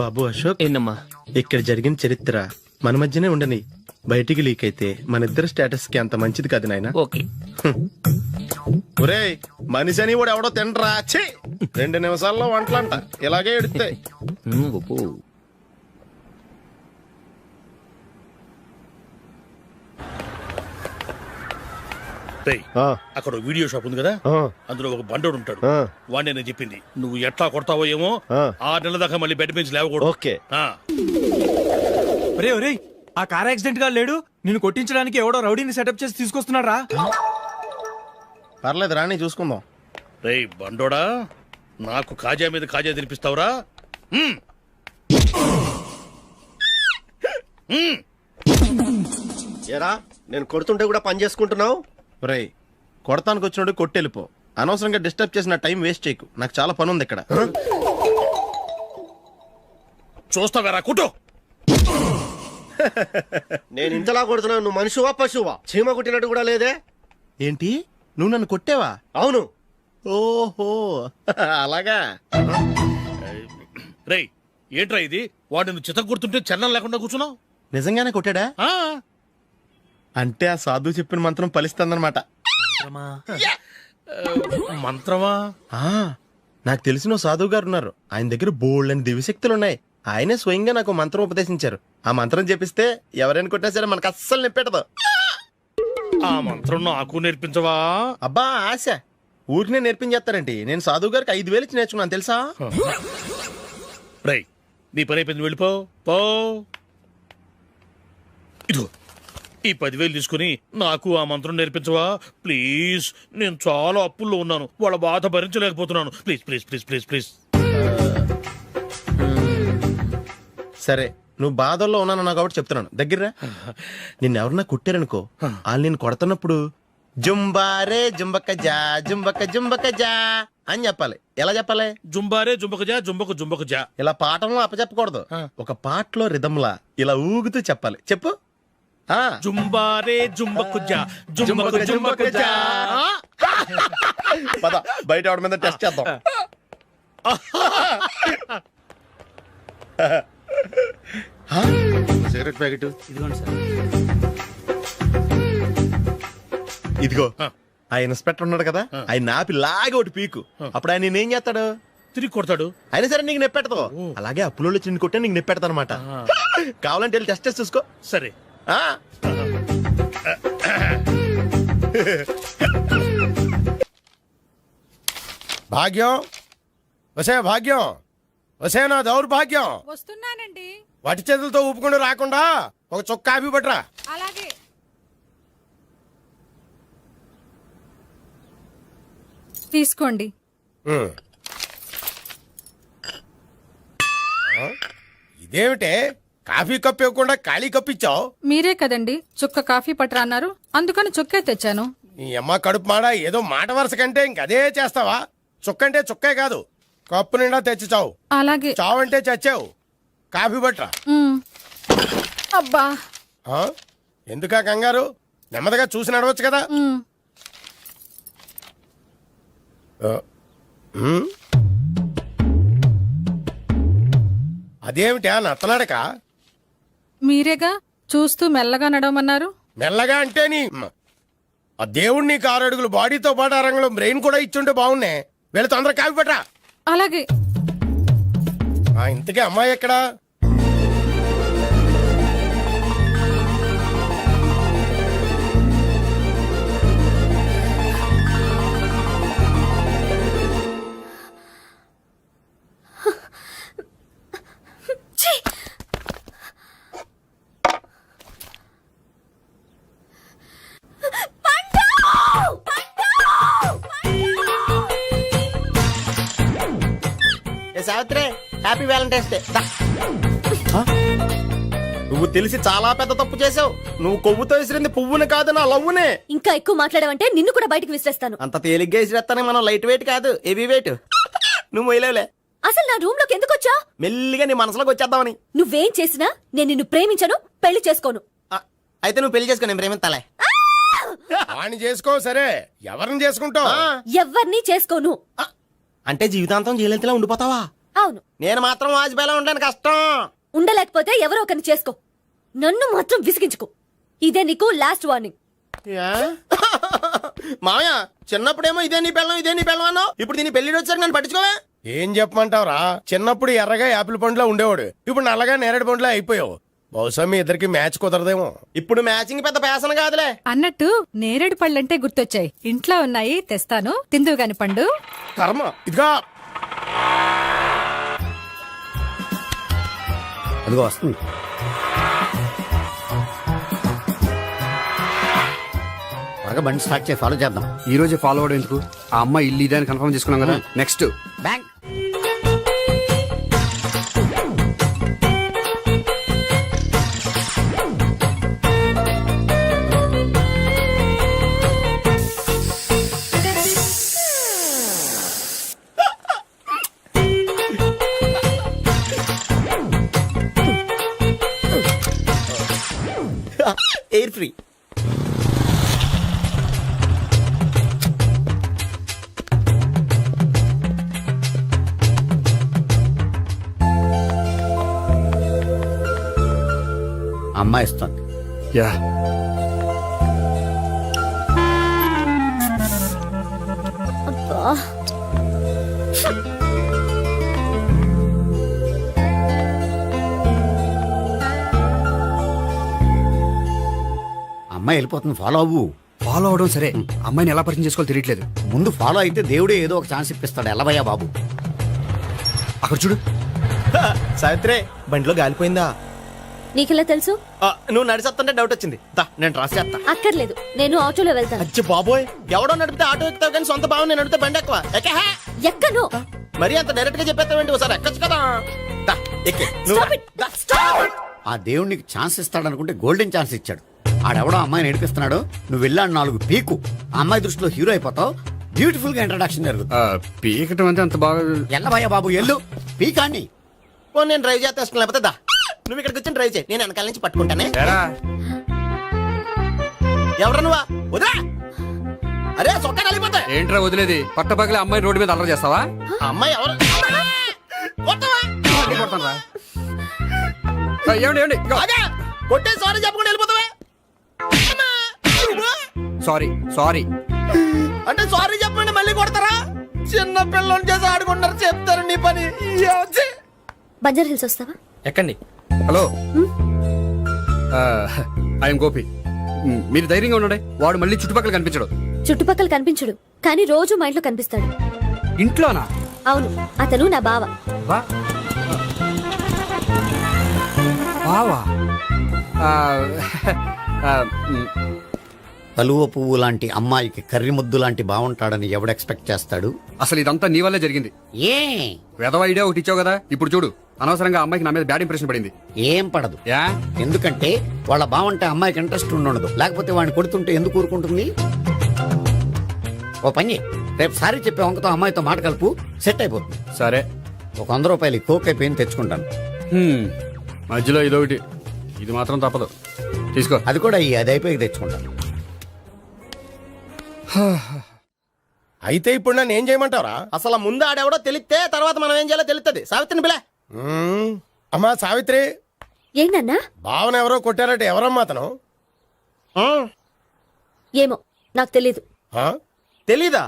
బాబు అశోక్, ఏంటమ్మా? ఇక్కడ జరిగిన చరిత్ర మన మధ్యనే ఉండని, బయటికి లీక్ అయితే మన ఇద్దరు స్టేటస్ కి అంత మంచిది కాదు నాయన. ఓకే. ఒరే, మనిషి అని కూడా ఎవడో తినరా. ఛీ, 2 నిమిషాల్లో వంటలంట ఇలాగే ఎడుతాయి. అక్కడ వీడియో షాప్ ఉంది కదా, అందులో ఒక బండోడు ఉంటాడు. వాడిని నేను చెప్పింది నువ్వు ఎట్లా కొడతావో ఏమో. 6 నెలల దాకా మళ్ళీ బెడ్ బెంచ్ లేవకూడదు. ఓకే. ఒరే ఒరే, ఆ కార్ యాక్సిడెంట్ గా లేడు, నిన్ను కొట్టించడానికి ఎవడో రౌడీని సెటప్ చేసి తీసుకొస్తున్నాడు రా. పర్లేదు రాని, చూసుకుందాం. రేయ్ బండోడా, నాకు కాజా మీద కాజా తినిపిస్తావురా? ఏరా, నేను కొడుతుంటే కూడా పని చేసుకుంటున్నావు. రే, కొడతానికి వచ్చినోడు కొట్టెళ్ళిపో. అనవసరంగా డిస్టర్బ్ చేసిన టైం వేస్ట్ చేయకు, నాకు చాలా పని ఉంది ఇక్కడ. చూస్తావేరా కుట్టు. నేను ఇంతలా కొడుతున్నావు, నువ్వు మనిషివా పశువా? చీమ కుట్టినట్టు కూడా లేదే. ఏంటి, నువ్వు నన్ను కొట్టావా? అవును. ఓహో, అలాగా. రేయ్ ఏంట్రా ఇది, వాడు నువ్వు చిత్త గుర్తుంటే చలనం లేకుండా కూర్చున్నావు. నిజంగానే కొట్టాడా? అంటే ఆ సాధువు చెప్పిన మంత్రం ఫలిస్తుందన్నమాట. మంత్రమా? నాకు తెలిసిన సాధువు గారు ఉన్నారు, ఆయన దగ్గర బోల్డ్ అని దివ్యశక్తులు ఉన్నాయి. ఆయనే స్వయంగా నాకు మంత్రం ఉపదేశించారు. ఆ మంత్రం చెప్పిస్తే ఎవరైనా కొట్టినా సరే మనకు అస్సలు నిప్పెట్టదు. ఆ మంత్రం నాకు నేర్పించవా? అబ్బా ఆశ, ఊరినే నేర్పించేస్తారండి. నేను సాధువు గారికి 5,000 ఇచ్చి నేర్చుకున్నాను తెలుసా. రేయ్, నీ పని అయిపోయింది, వెళ్ళిపో పో. ఇదిగో ఈ 10,000 తీసుకుని నాకు ఆ మంత్రం నేర్పించవా ప్లీజ్. నేను చాలా అప్పుల్లో ఉన్నాను, వాళ్ళ బాధ భరించలేకపోతున్నాను. Please please please please please. సరే, నువ్వు బాధల్లో ఉన్నాను నాకు కాబట్టి చెప్తున్నాను. దగ్గర నిన్నెవరన్నా కుట్టారనుకో, వాళ్ళు నేను కొడుతున్నప్పుడు జుంబారే జుంబక జా జుంబక జుంబక జా అని చెప్పాలి. ఎలా చెప్పాలి? జుంబారే జుంబక జా జుంబకు జుంబకు జా. ఇలా పాఠంలో అప్పచెప్పకూడదు, ఒక పాటలో రిధంలా ఇలా ఊగుతూ చెప్పాలి. చెప్పు. జుంబారే జుంబకు జా జుంబకు జుంబకు జా. పద, బయట ఎవరి మీద టెస్ట్ చేద్దాం. సిగరెట్ ప్యాకెట్ ఇదిగోండి సార్. ఇదిగో. ఆ ఇన్స్పెక్టర్ ఉన్నాడు కదా, ఆయన నాపి లాగే ఒకటి పీకు. అప్పుడు ఆయన నేనేం చేస్తాడు? తిరిగి కొడతాడు. అయినా సరే నీకు నెప్పెడతావు. అలాగే అప్పులో చిన్న కొట్టే నీకు నెప్పెడతా అనమాట. కావాలంటే వెళ్ళి టెస్ట్ చేసి చూసుకో. సరే. భాగ్యం, వసే భాగ్యం, వసే నా దౌర్భాగ్యం. వస్తున్నానండి. వటి చేతులతో ఊపుకుండా రాకుండా ఒక చుక్క కాఫీ పట్టరా. అలాగే. తీసుకోండి. ఇదేమిటే కాఫీ కప్పు ఇవ్వకుండా ఖాళీ కప్పు ఇచ్చావు? మీరే కదండి చుక్క కాఫీ పట్టరా అన్నారు, అందుకని చుక్కే తెచ్చాను. నీ అమ్మ కడుపు మాడ, ఏదో మాట వరుస కంటే ఇంకదే చేస్తావా? చుక్కంటే చుక్కే కాదు, కప్పు నిండా తెచ్చి చావు. అలాగే. చావంటే చచ్చావు. కాఫీ పట్టరా. అబ్బా. ఎందుకా కంగారు? నెమ్మదిగా చూసి నడవచ్చు కదా. అదేమిటా నత్తలాడక? మీరేగా చూస్తూ మెల్లగా నడవమన్నారు. మెల్లగా అంటే నీ ఆ దేవుడు నీకు 6 అడుగులు బాడీతో పాటు ఆ రంగంలో బ్రెయిన్ కూడా ఇచ్చుంటే బాగున్నే. వీళ్ళ తొందర కాఫీ పట్టరా. అలాగే. ఇంతకీ అమ్మాయి ఎక్కడా? Savitri, happy Valentine's day. నువ్వు తెలిసి చాలా పెద్ద తప్పు చేసావు. నువ్వు కొవ్వుతో విసిరింది పువ్వుని కాదు, నా లవ్వునే. ఇంకా ఎక్కువ మాట్లాడమంటే నిన్ను కూడా బయటకు విసిరేస్తాను. అంత తేలిగ్గా విసిరేస్తానే, మనం లైట్ వెయిట్ కాదు, హెవీ వెయిట్. నువ్వు మొయ్యలేవులే. అసలు నా రూమ్ లోకి ఎందుకు వచ్చా? మెల్లిగా నీ మనసులోకి వచ్చేద్దామని. నువ్వేం చేసినా నేను నిన్ను ప్రేమించను, పెళ్లి చేసుకోను. అయితే నువ్వు పెళ్లి చేసుకో, నేను ప్రేమిస్తాలే. వాణ్ణి చేసుకో. సరే, ఎవరిని చేసుకుంటావు? ఎవరిని చేసుకోను. అంటే జీవితాంతం జయలలితలా ఉండిపోతావా? అవును. నేను మాత్రం వాజ్పేయిలా ఉండడానికి కష్టం. ఉండలేకపోతే ఎవరో ఒకరిని చేసుకో, నన్ను మాత్రం విసిగించుకో. ఇదే నీకు లాస్ట్ వార్నింగ్. మామయ్య, చిన్నప్పుడేమో ఇదే నీ పెళ్ళం అన్నావు, ఇప్పుడు దీని పెళ్లి వచ్చాక నన్ను పట్టించుకోవే. ఏం చెప్పమంటావురా? చిన్నప్పుడు ఎర్రగా యాపిల్ పండులో ఉండేవాడు, ఇప్పుడు నల్లగా నేరేడు పండులో అయిపోయావు. బహుశా మీ ఇద్దరికి మ్యాచ్ కుదరదేమో. ఇప్పుడు మ్యాచింగ్ పెద్ద పేసన కాదులే. అన్నట్టు నేరేడు పళ్ళంటే గుర్తొచ్చాయి. ఇంట్లో ఉన్నాయి, తెస్తాను, తిందువు గాని పండు. కర్మ. ఇదిగా అదిగో వస్తుంది. త్వరగా బండి స్టార్ట్ చేసి ఫాలో చేద్దాం. ఈ రోజే ఫాలో అవడం ఎందుకు? ఆ అమ్మాయి ఇల్లు ఇదని కన్ఫర్మ్ చేసుకున్నాం కదా. Next bank. Air free. అమ్మాయి ఇస్తుంది. యా, అమ్మాయి వెళ్ళిపోతుంది, ఫాలో అవ్వు. ఫాలో అవడం సరే, అమ్మాయిని ఎలా పరిచయం చేసుకోవాలో తెలియట్లేదు. ముందు ఫాలో అయితే దేవుడే ఏదో ఒక ఛాన్స్ ఇప్పిస్తాడు. ఎలవయ్యా బాబు. అక్కడ చూడు. సావిత్రి, బండిలో గాలిపోయిందా? నీకెలా తెలుసు? నువ్వు నడిచేస్తుంటే డౌట్ వచ్చింది. నేను రాసి చేస్తా. అక్కర్లేదు, నేను ఆటోలో వెళ్తాను. అచ్చి బాబోయ్, ఎవడో నడిపితే ఆటో ఎక్కుతావు కానీ సొంత భావం నేను నడిపితే బండి ఎక్కువ. ఎక్కను. మరి అంత డైరెక్ట్ గా చెప్పేస్తావేంటి? ఒకసారి ఎక్కొచ్చు కదా. ఎక్కే. ఆ దేవుడు నీకు ఛాన్స్ ఇస్తాడనుకుంటే గోల్డెన్ ఛాన్స్ ఇచ్చాడు. ఆడెవడో అమ్మాయిని నడిపిస్తున్నాడు, నువ్వు వెళ్ళాడు 4 పీకు. ఆ అమ్మాయి దృష్టిలో హీరో అయిపోతావు. బ్యూటిఫుల్ గా ఇంట్రడక్షన్ జరుగుతుంది. పీకటం అంటే అంత బాగా ఎల్లవయ్యా బాబు, ఎల్లు పీకాన్ని. నేను డ్రైవ్ చేస్తే ఇష్టం లేకపోతే దా, నువ్వు ఇక్కడికి వచ్చి డ్రైవ్ చేయి, నేను వెనకాల నుంచి పట్టుకుంటానే. ఎవరు నువ్వా? వదిలే. అరే చొక్కా కలిపోతా. ఏంట్రా వదిలేది? పట్టపగలే అమ్మాయి రోడ్డు మీద అల్లరి చేస్తావా? అమ్మాయి ఎవరు? కొట్టే సారీ చెప్పకుండా వెళ్ళిపోతావా? సారీ సారీ అంటే సారీ చెప్పండి మళ్ళీ కొడతారా? చిన్న పిల్లలు చేసి ఆడుకుంటారు, చెప్తారు నీ పని. బంజారా హిల్స్ వస్తావా? ఎక్కండి. Hello, I'm Gopi. మీరు ధైర్యంగా ఉండండి. వాడు మళ్ళీ చుట్టుపక్కల కనిపించడు. చుట్టుపక్కల కనిపించడు, కానీ రోజు మా ఇంట్లో కనిపిస్తాడు. ఇంట్లోనా? అవును, అతను నా బావ. బావా కలువ పువ్వు లాంటి అమ్మాయికి కర్రి ముద్దు లాంటి బాగుంటాడని ఎవడు ఎక్స్పెక్ట్ చేస్తాడు? అసలు ఇదంతా నీ వల్లే జరిగింది. ఏ వెధవ ఐడియా ఒకటి ఇచ్చావు కదా, ఇప్పుడు చూడు అనవసరంగా అమ్మాయికి నా మీద బ్యాడ్ ఇంప్రెషన్ పడింది. ఏం పడదు. యా ఎందుకంటే వాళ్ళ బాగుంటే అమ్మాయికి ఇంట్రెస్ట్ ఉండదు. లేకపోతే వాడిని కొడుతుంటే ఎందుకు ఊరుకుంటుంది? ఓ పని, రేపు సారీ చెప్పే వంకతో అమ్మాయితో మాట కలుపు, సెట్ అయిపోతుంది. సరే, ఒక 100 రూపాయలు కోక్ అయిపోయింది తెచ్చుకుంటాను. మధ్యలో ఇదొకటి, ఇది మాత్రం తప్పదు. తీసుకో. అది కూడా అది అయిపోయి తెచ్చుకుంటాను. అయితే ఇప్పుడు నన్ను ఏం చేయమంటావరా? అసలు ముందు ఆడెవడో తెలిస్తే తర్వాత మనం ఏం చేయాలో తెలుస్తుంది. సావిత్రిని పిల్ల. అమ్మా సావిత్రి, ఏంటన్నా? భావన ఎవరో కొట్టారట, ఎవరమ్మా అతను? ఏమో నాకు తెలీదు. ఆ? తెలీదా?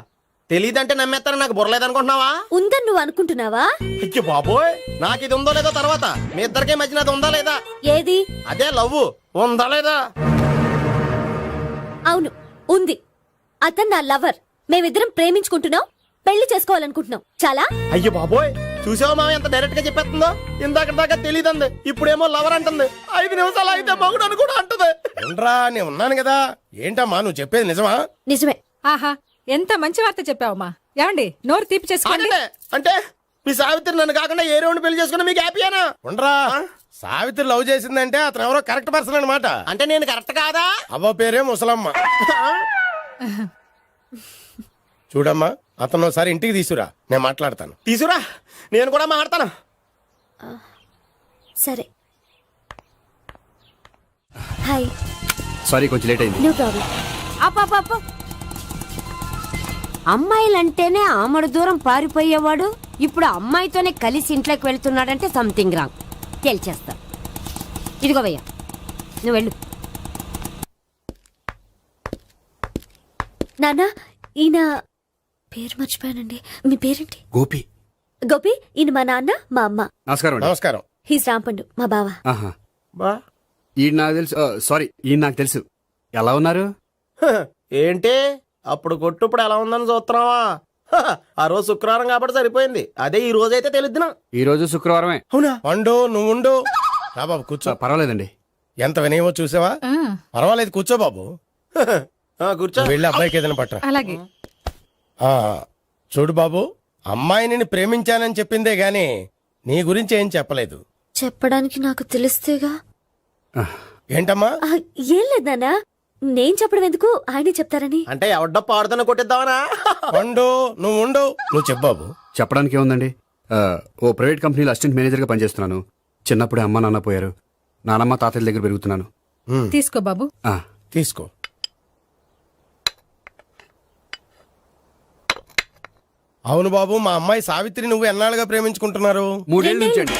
తెలీదంటే నమ్మేస్తారని నాకు బుర్రలేదనుకుంటున్నావా? ఉందని నువ్వు అనుకుంటున్నావా? అయ్యో బాబోయ్, నాకు ఇది ఉందో లేదో తర్వాత. మీ ఇద్దరికే మధ్యన అది ఉందా లేదా? ఏది? అదే లవ్ ఉందా లేదా? అవును, ఉంది. అతను నా లవర్. మేమిద్దరం ప్రేమించుకుంటున్నాం, పెళ్లి చేసుకోవాలనుకుంటున్నాం. చాలా. అయ్యో బాబోయ్, చూసావా మామ ఎంత డైరెక్ట్ గా చెప్పేస్తుందో? ఇందాక దాకా తెలియదండి, ఇప్పుడేమో లవర్ అంటుంది. 5 నిమిషాలు అయితే మగుడు అని కూడా అంటుంది. ఉండరా, నేను ఉన్నాను కదా. ఏంటమ్మా నువ్వు చెప్పేది నిజమా? నిజమే. ఆహా, ఎంత మంచి వార్త చెప్పావమ్మా. ఏమండి, నోరు తీపి చేసుకోండి. అంటే మీ సావిత్రి నన్ను కాకుండా ఏ రౌండ్ పెళ్లి చేసుకున్నా మీకు హ్యాపీయేనా? ఉండరా, సావిత్రి లవ్ చేసిందంటే అతను ఎవరో కరెక్ట్ పర్సన్ అనమాట. అంటే నేను కరెక్ట్ కాదా? అవ్వ పేరే ముసలమ్మ. చూడమ్మా, అతను ఒకసారి ఇంటికి తీసుకురా, నేను మాట్లాడతాను. తీసురా, నేను కూడా మాట్లాడతాను. సరే. హాయ్. సారీ, కొంచెం లేట్ అయింది. No problem. అప్ప అమ్మాయిలంటేనే ఆమడు దూరం పారిపోయేవాడు ఇప్పుడు అమ్మాయితోనే కలిసి ఇంట్లోకి వెళ్తున్నాడంటే సంథింగ్ రాంగ్. తేల్చేస్తా. ఇదిగో భయ్యా, నువ్వు వెళ్ళు. నాన్న, ఈయన పేరు మర్చిపోయానండి. మీ పేరేంటి? గోపి. గోపి, ఈయన మా నాన్న, మా అమ్మ. నమస్కారం. నమస్కారం. హీస్ రాంపండు, మా బావ. ఆహా, బా ఈయన నాకు తెలుసు. సారీ, ఈయన నాకు తెలుసు. ఎలా ఉన్నారు? ఏంటి అప్పుడు కొట్టు ఇప్పుడు ఎలా ఉందని చూస్తున్నావా? ఆ రోజు శుక్రవారం కాబట్టి సరిపోయింది. అదే ఈ రోజు అయితే తెలుద్దునా. ఈ రోజు శుక్రవారమే. అవునా? పండు నువ్వు ఉండు. రా బాబు కూర్చో. పర్వాలేదండి. ఎంత వినయమో చూసావా? పర్వాలేదు, కూర్చో బాబు. కూర్చో. వెళ్ళి అబ్బాయికి ఏదైనా పట్ట. అలాగే. చూడు బాబు, అమ్మాయి నిన్ను ప్రేమించానని చెప్పిందే గాని నీ గురించి ఏం చెప్పలేదు. చెప్పడానికి నాకు తెలిస్తేగా. ఏంటమ్మా? ఏం లేదు నాన్న, నేను చెప్పడం ఎందుకు, ఆయనే చెప్తారని. అంటే ఎవడ్డో పాడుతున్న కొట్టిద్దామనా? పండు నువ్వు ఉండు. నువ్వు చెప్పు బాబు. చెప్పడానికి ఏముందండి, ఓ ప్రైవేట్ కంపెనీలో అసిస్టెంట్ మేనేజర్గా పనిచేస్తున్నాను. చిన్నప్పుడే అమ్మ నాన్న పోయారు. నానమ్మ తాతయ్య దగ్గర పెరుగుతున్నాను. తీసుకో బాబు. తీసుకో. అవును బాబు, మా అమ్మాయి సావిత్రి నువ్వు ఎన్నాళ్ళుగా ప్రేమించుకుంటున్నారు? 3 ఏళ్ళ నుంచి అండి.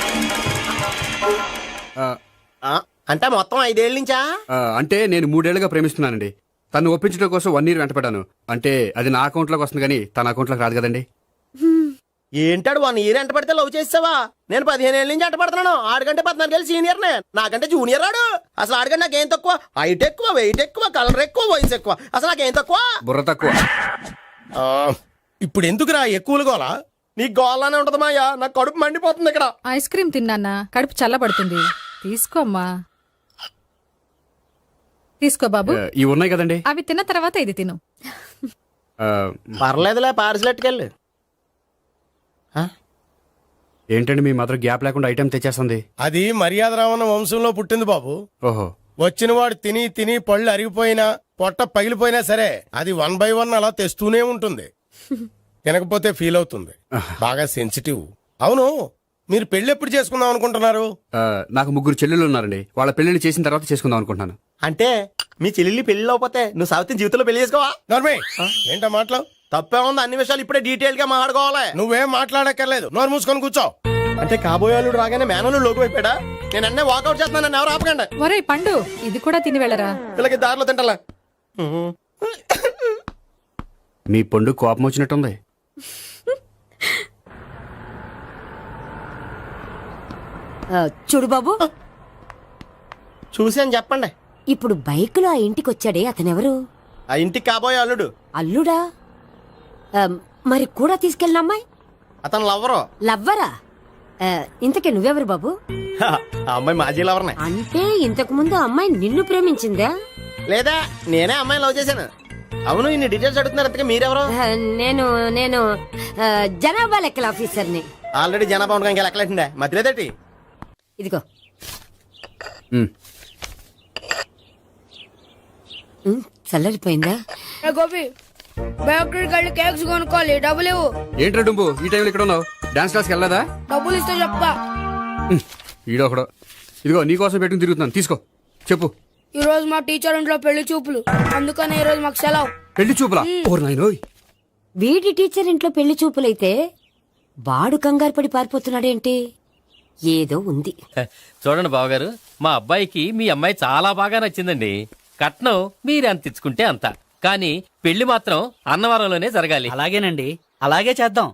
అంటే మొత్తం 5 ఏళ్ళ నుంచా? అంటే నేను 3 ఏళ్ళుగా ప్రేమిస్తున్నానండి. తను ఒప్పించడం కోసం 1 year వెంటపడ్డాను. అంటే అది నా అకౌంట్లోకి వస్తుంది కానీ తన అకౌంట్లోకి రాదు కదండి. ఏంటాడు 1 year ఎంట పడితే లవ్ చేసావా? నేను 15 ఏళ్ళ నుంచి ఎంట పడుతున్నాను. ఆడికంటే 14 ఏళ్ళు సీనియర్ నే, నాకంటే జూనియర్ రాడు. అసలు ఆడికంటే నాకేం తక్కువ? హైట్ ఎక్కువ, వెయిట్ ఎక్కువ, కలర్ ఎక్కువ, వయసు ఎక్కువ. అసలు నాకేం తక్కువ? బుర్ర తక్కువ. ఇప్పుడు ఎందుకురా ఎక్కువలు గోలా? నీకు గోళ్ళనే ఉంటది మాయా, నాకు కడుపు మండిపోతుంది ఇక్కడ. ఐస్ క్రీమ్ తిన్నానా, కడుపు చల్లబడుతుంది. తీసుకోమ్మా. తీసుకో బాబు. ఇవి ఉన్నాయి కదండి, అవి తిన్న తర్వాత ఇది తిను. పర్లేదులే, పార్సిల్ ఎట్టుకెళ్ళి. ఏంటండి మీ మదర్ గ్యాప్ లేకుండా ఐటెం తెచ్చేస్తుంది? అది మర్యాద రావణ వంశంలో పుట్టింది బాబు. ఓహో. వచ్చిన వాడు తిని తిని పళ్ళు అరిగిపోయినా పొట్ట పగిలిపోయినా సరే అది 1 by 1 అలా తెస్తూనే ఉంటుంది. తినకపోతే ఫీల్ అవుతుంది. బాగా సెన్సిటివ్. అవును, మీరు పెళ్లి ఎప్పుడు చేసుకుందాం అనుకుంటున్నారు? నాకు 3 చెల్లెళ్ళు ఉన్నారండి. వాళ్ళ పెళ్లిళ్ళు చేసిన తర్వాత చేసుకుందాం అనుకుంటున్నాను. అంటే మీ చెల్లెల్ని పెళ్లి లేకపోతే నువ్వు సావిత్రి జీవితంలో పెళ్లి చేసుకోవా? నోర్మే, ఏంటో మాటలు? తప్పే ఉంది, అన్ని విషయాలు ఇప్పుడే డీటెయిల్ గా మాట్లాడుకోవాలి. నువ్వేం మాట్లాడక్కర్లేదు, నోరు మూసుకొని కూర్చో. అంటే కాబోయేవాళ్ళు రాగానే మేనలు లోకి అయిపోయాడా? నేను అన్నీ వాకౌట్ చేస్తున్నాను, నన్ను ఎవరు ఆపకండి. ఒరే పండు, ఇది కూడా తిని వెళ్ళరా. వీళ్ళకి దారిలో తింటలే. మీ పండు కోపం వచ్చినట్టుంది. చూడు బాబు, చూసి అని చెప్పండి. ఇప్పుడు బైకులో ఆ ఇంటికి వచ్చాడే అతనెవరు? ఆ ఇంటికి కాబోయే అల్లుడు. అల్లుడా? మరి కూడా తీసుకెళ్ళిన అమ్మాయి? అతను లవ్వరు. లవ్వరా? ఇంతకీ నువ్వెవరు బాబు? ఆ అమ్మాయి మాజీ లవర్నే. అంటే ఇంతకు ముందు అమ్మాయి నిన్ను ప్రేమించిందా? లేదా నేనే అమ్మాయి లవ్ చేశాను. అవును, ఇన్ని డీటెయిల్స్ అడుగుతున్నారు. అంతగా మీరెవరు? నేను నేను జనాభా లెక్కల ఆఫీసర్ని. ఆల్రెడీ జనాభా ఉండగా ఇంకా లెక్కలేండే మధ్యలేదటి. ఇదిగో చల్లరిపోయిందా? గోపి బేకరీకి వెళ్ళి కేక్స్ కొనుక్కోవాలి, డబ్బులు ఇవ్వు. ఏంట్రా డుంబు ఈ టైంలో ఇక్కడ ఉన్నావు? డాన్స్ క్లాస్కి వెళ్ళదా? డబ్బులు ఇస్తే చెప్తా. ఈడొకడు. ఇదిగో నీకోసం పెట్టుకుని తిరుగుతున్నాను, తీసుకో. చెప్పు. ఈ రోజు మా టీచర్ ఇంట్లో పెళ్లి చూపులు, అందుకనే ఈ రోజు మాకు సెలవు. పెళ్లి చూపులా? ఓర్ నాయనోయ్. వీడి టీచర్ ఇంట్లో పెళ్లి చూపులైతే వాడు కంగారు పడి పారిపోతున్నాడేంటి? ఏదో ఉంది. చూడండి బావగారు, మా అబ్బాయికి మీ అమ్మాయి చాలా బాగా నచ్చిందండి. కట్నం మీరే అంత ఇచ్చుకుంటే అంత, కానీ పెళ్లి మాత్రం అన్నవరంలోనే జరగాలి. అలాగేనండి, అలాగే చేద్దాం.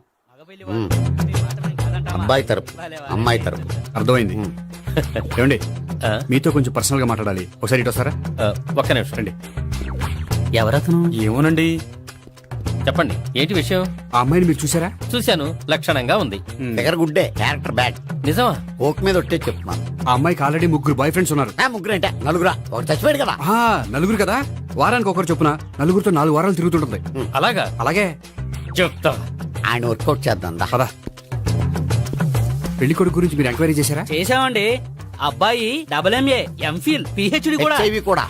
అబ్బాయి తరపు అమ్మాయి తరపు. అర్థమైంది. ఏమండి, మీతో కొంచెం పర్సనల్ గా మాట్లాడాలి. ఒకసారి ఇటు వస్తారా? ఒక్క నిమిషం రండి. ఎవరతను? ఏమోనండి. చెప్పండి, ఏంటి విషయం? ఆ అమ్మాయిని మీరు చూసారా? చూశాను, లక్షణంగా ఉంది. దగ్గర గుడ్డే, క్యారెక్టర్ బ్యాడ్. నిజమా? ఓక్ మీద ఒట్టే చెప్తున్నాను. ఆ అమ్మాయికి ఆల్రెడీ 3 బాయ్ ఫ్రెండ్స్ ఉన్నారు. ముగ్గురు అంటే నలుగురా? ఒకటి చచ్చిపోయాడు కదా. నలుగురు కదా, వారానికి ఒకరు చొప్పున నలుగురితో 4 వారాలు తిరుగుతుంటుంది. అలాగా? అలాగే చెప్తా. ఆయన వర్కౌట్ చేద్దాం దా. పదా. పెళ్లి కొడుకు గురించి మీరు ఎంక్వైరీ చేశారా? చేశామండి. అబ్బాయి MA, MPhil, PhD కూడా. HIV కూడా.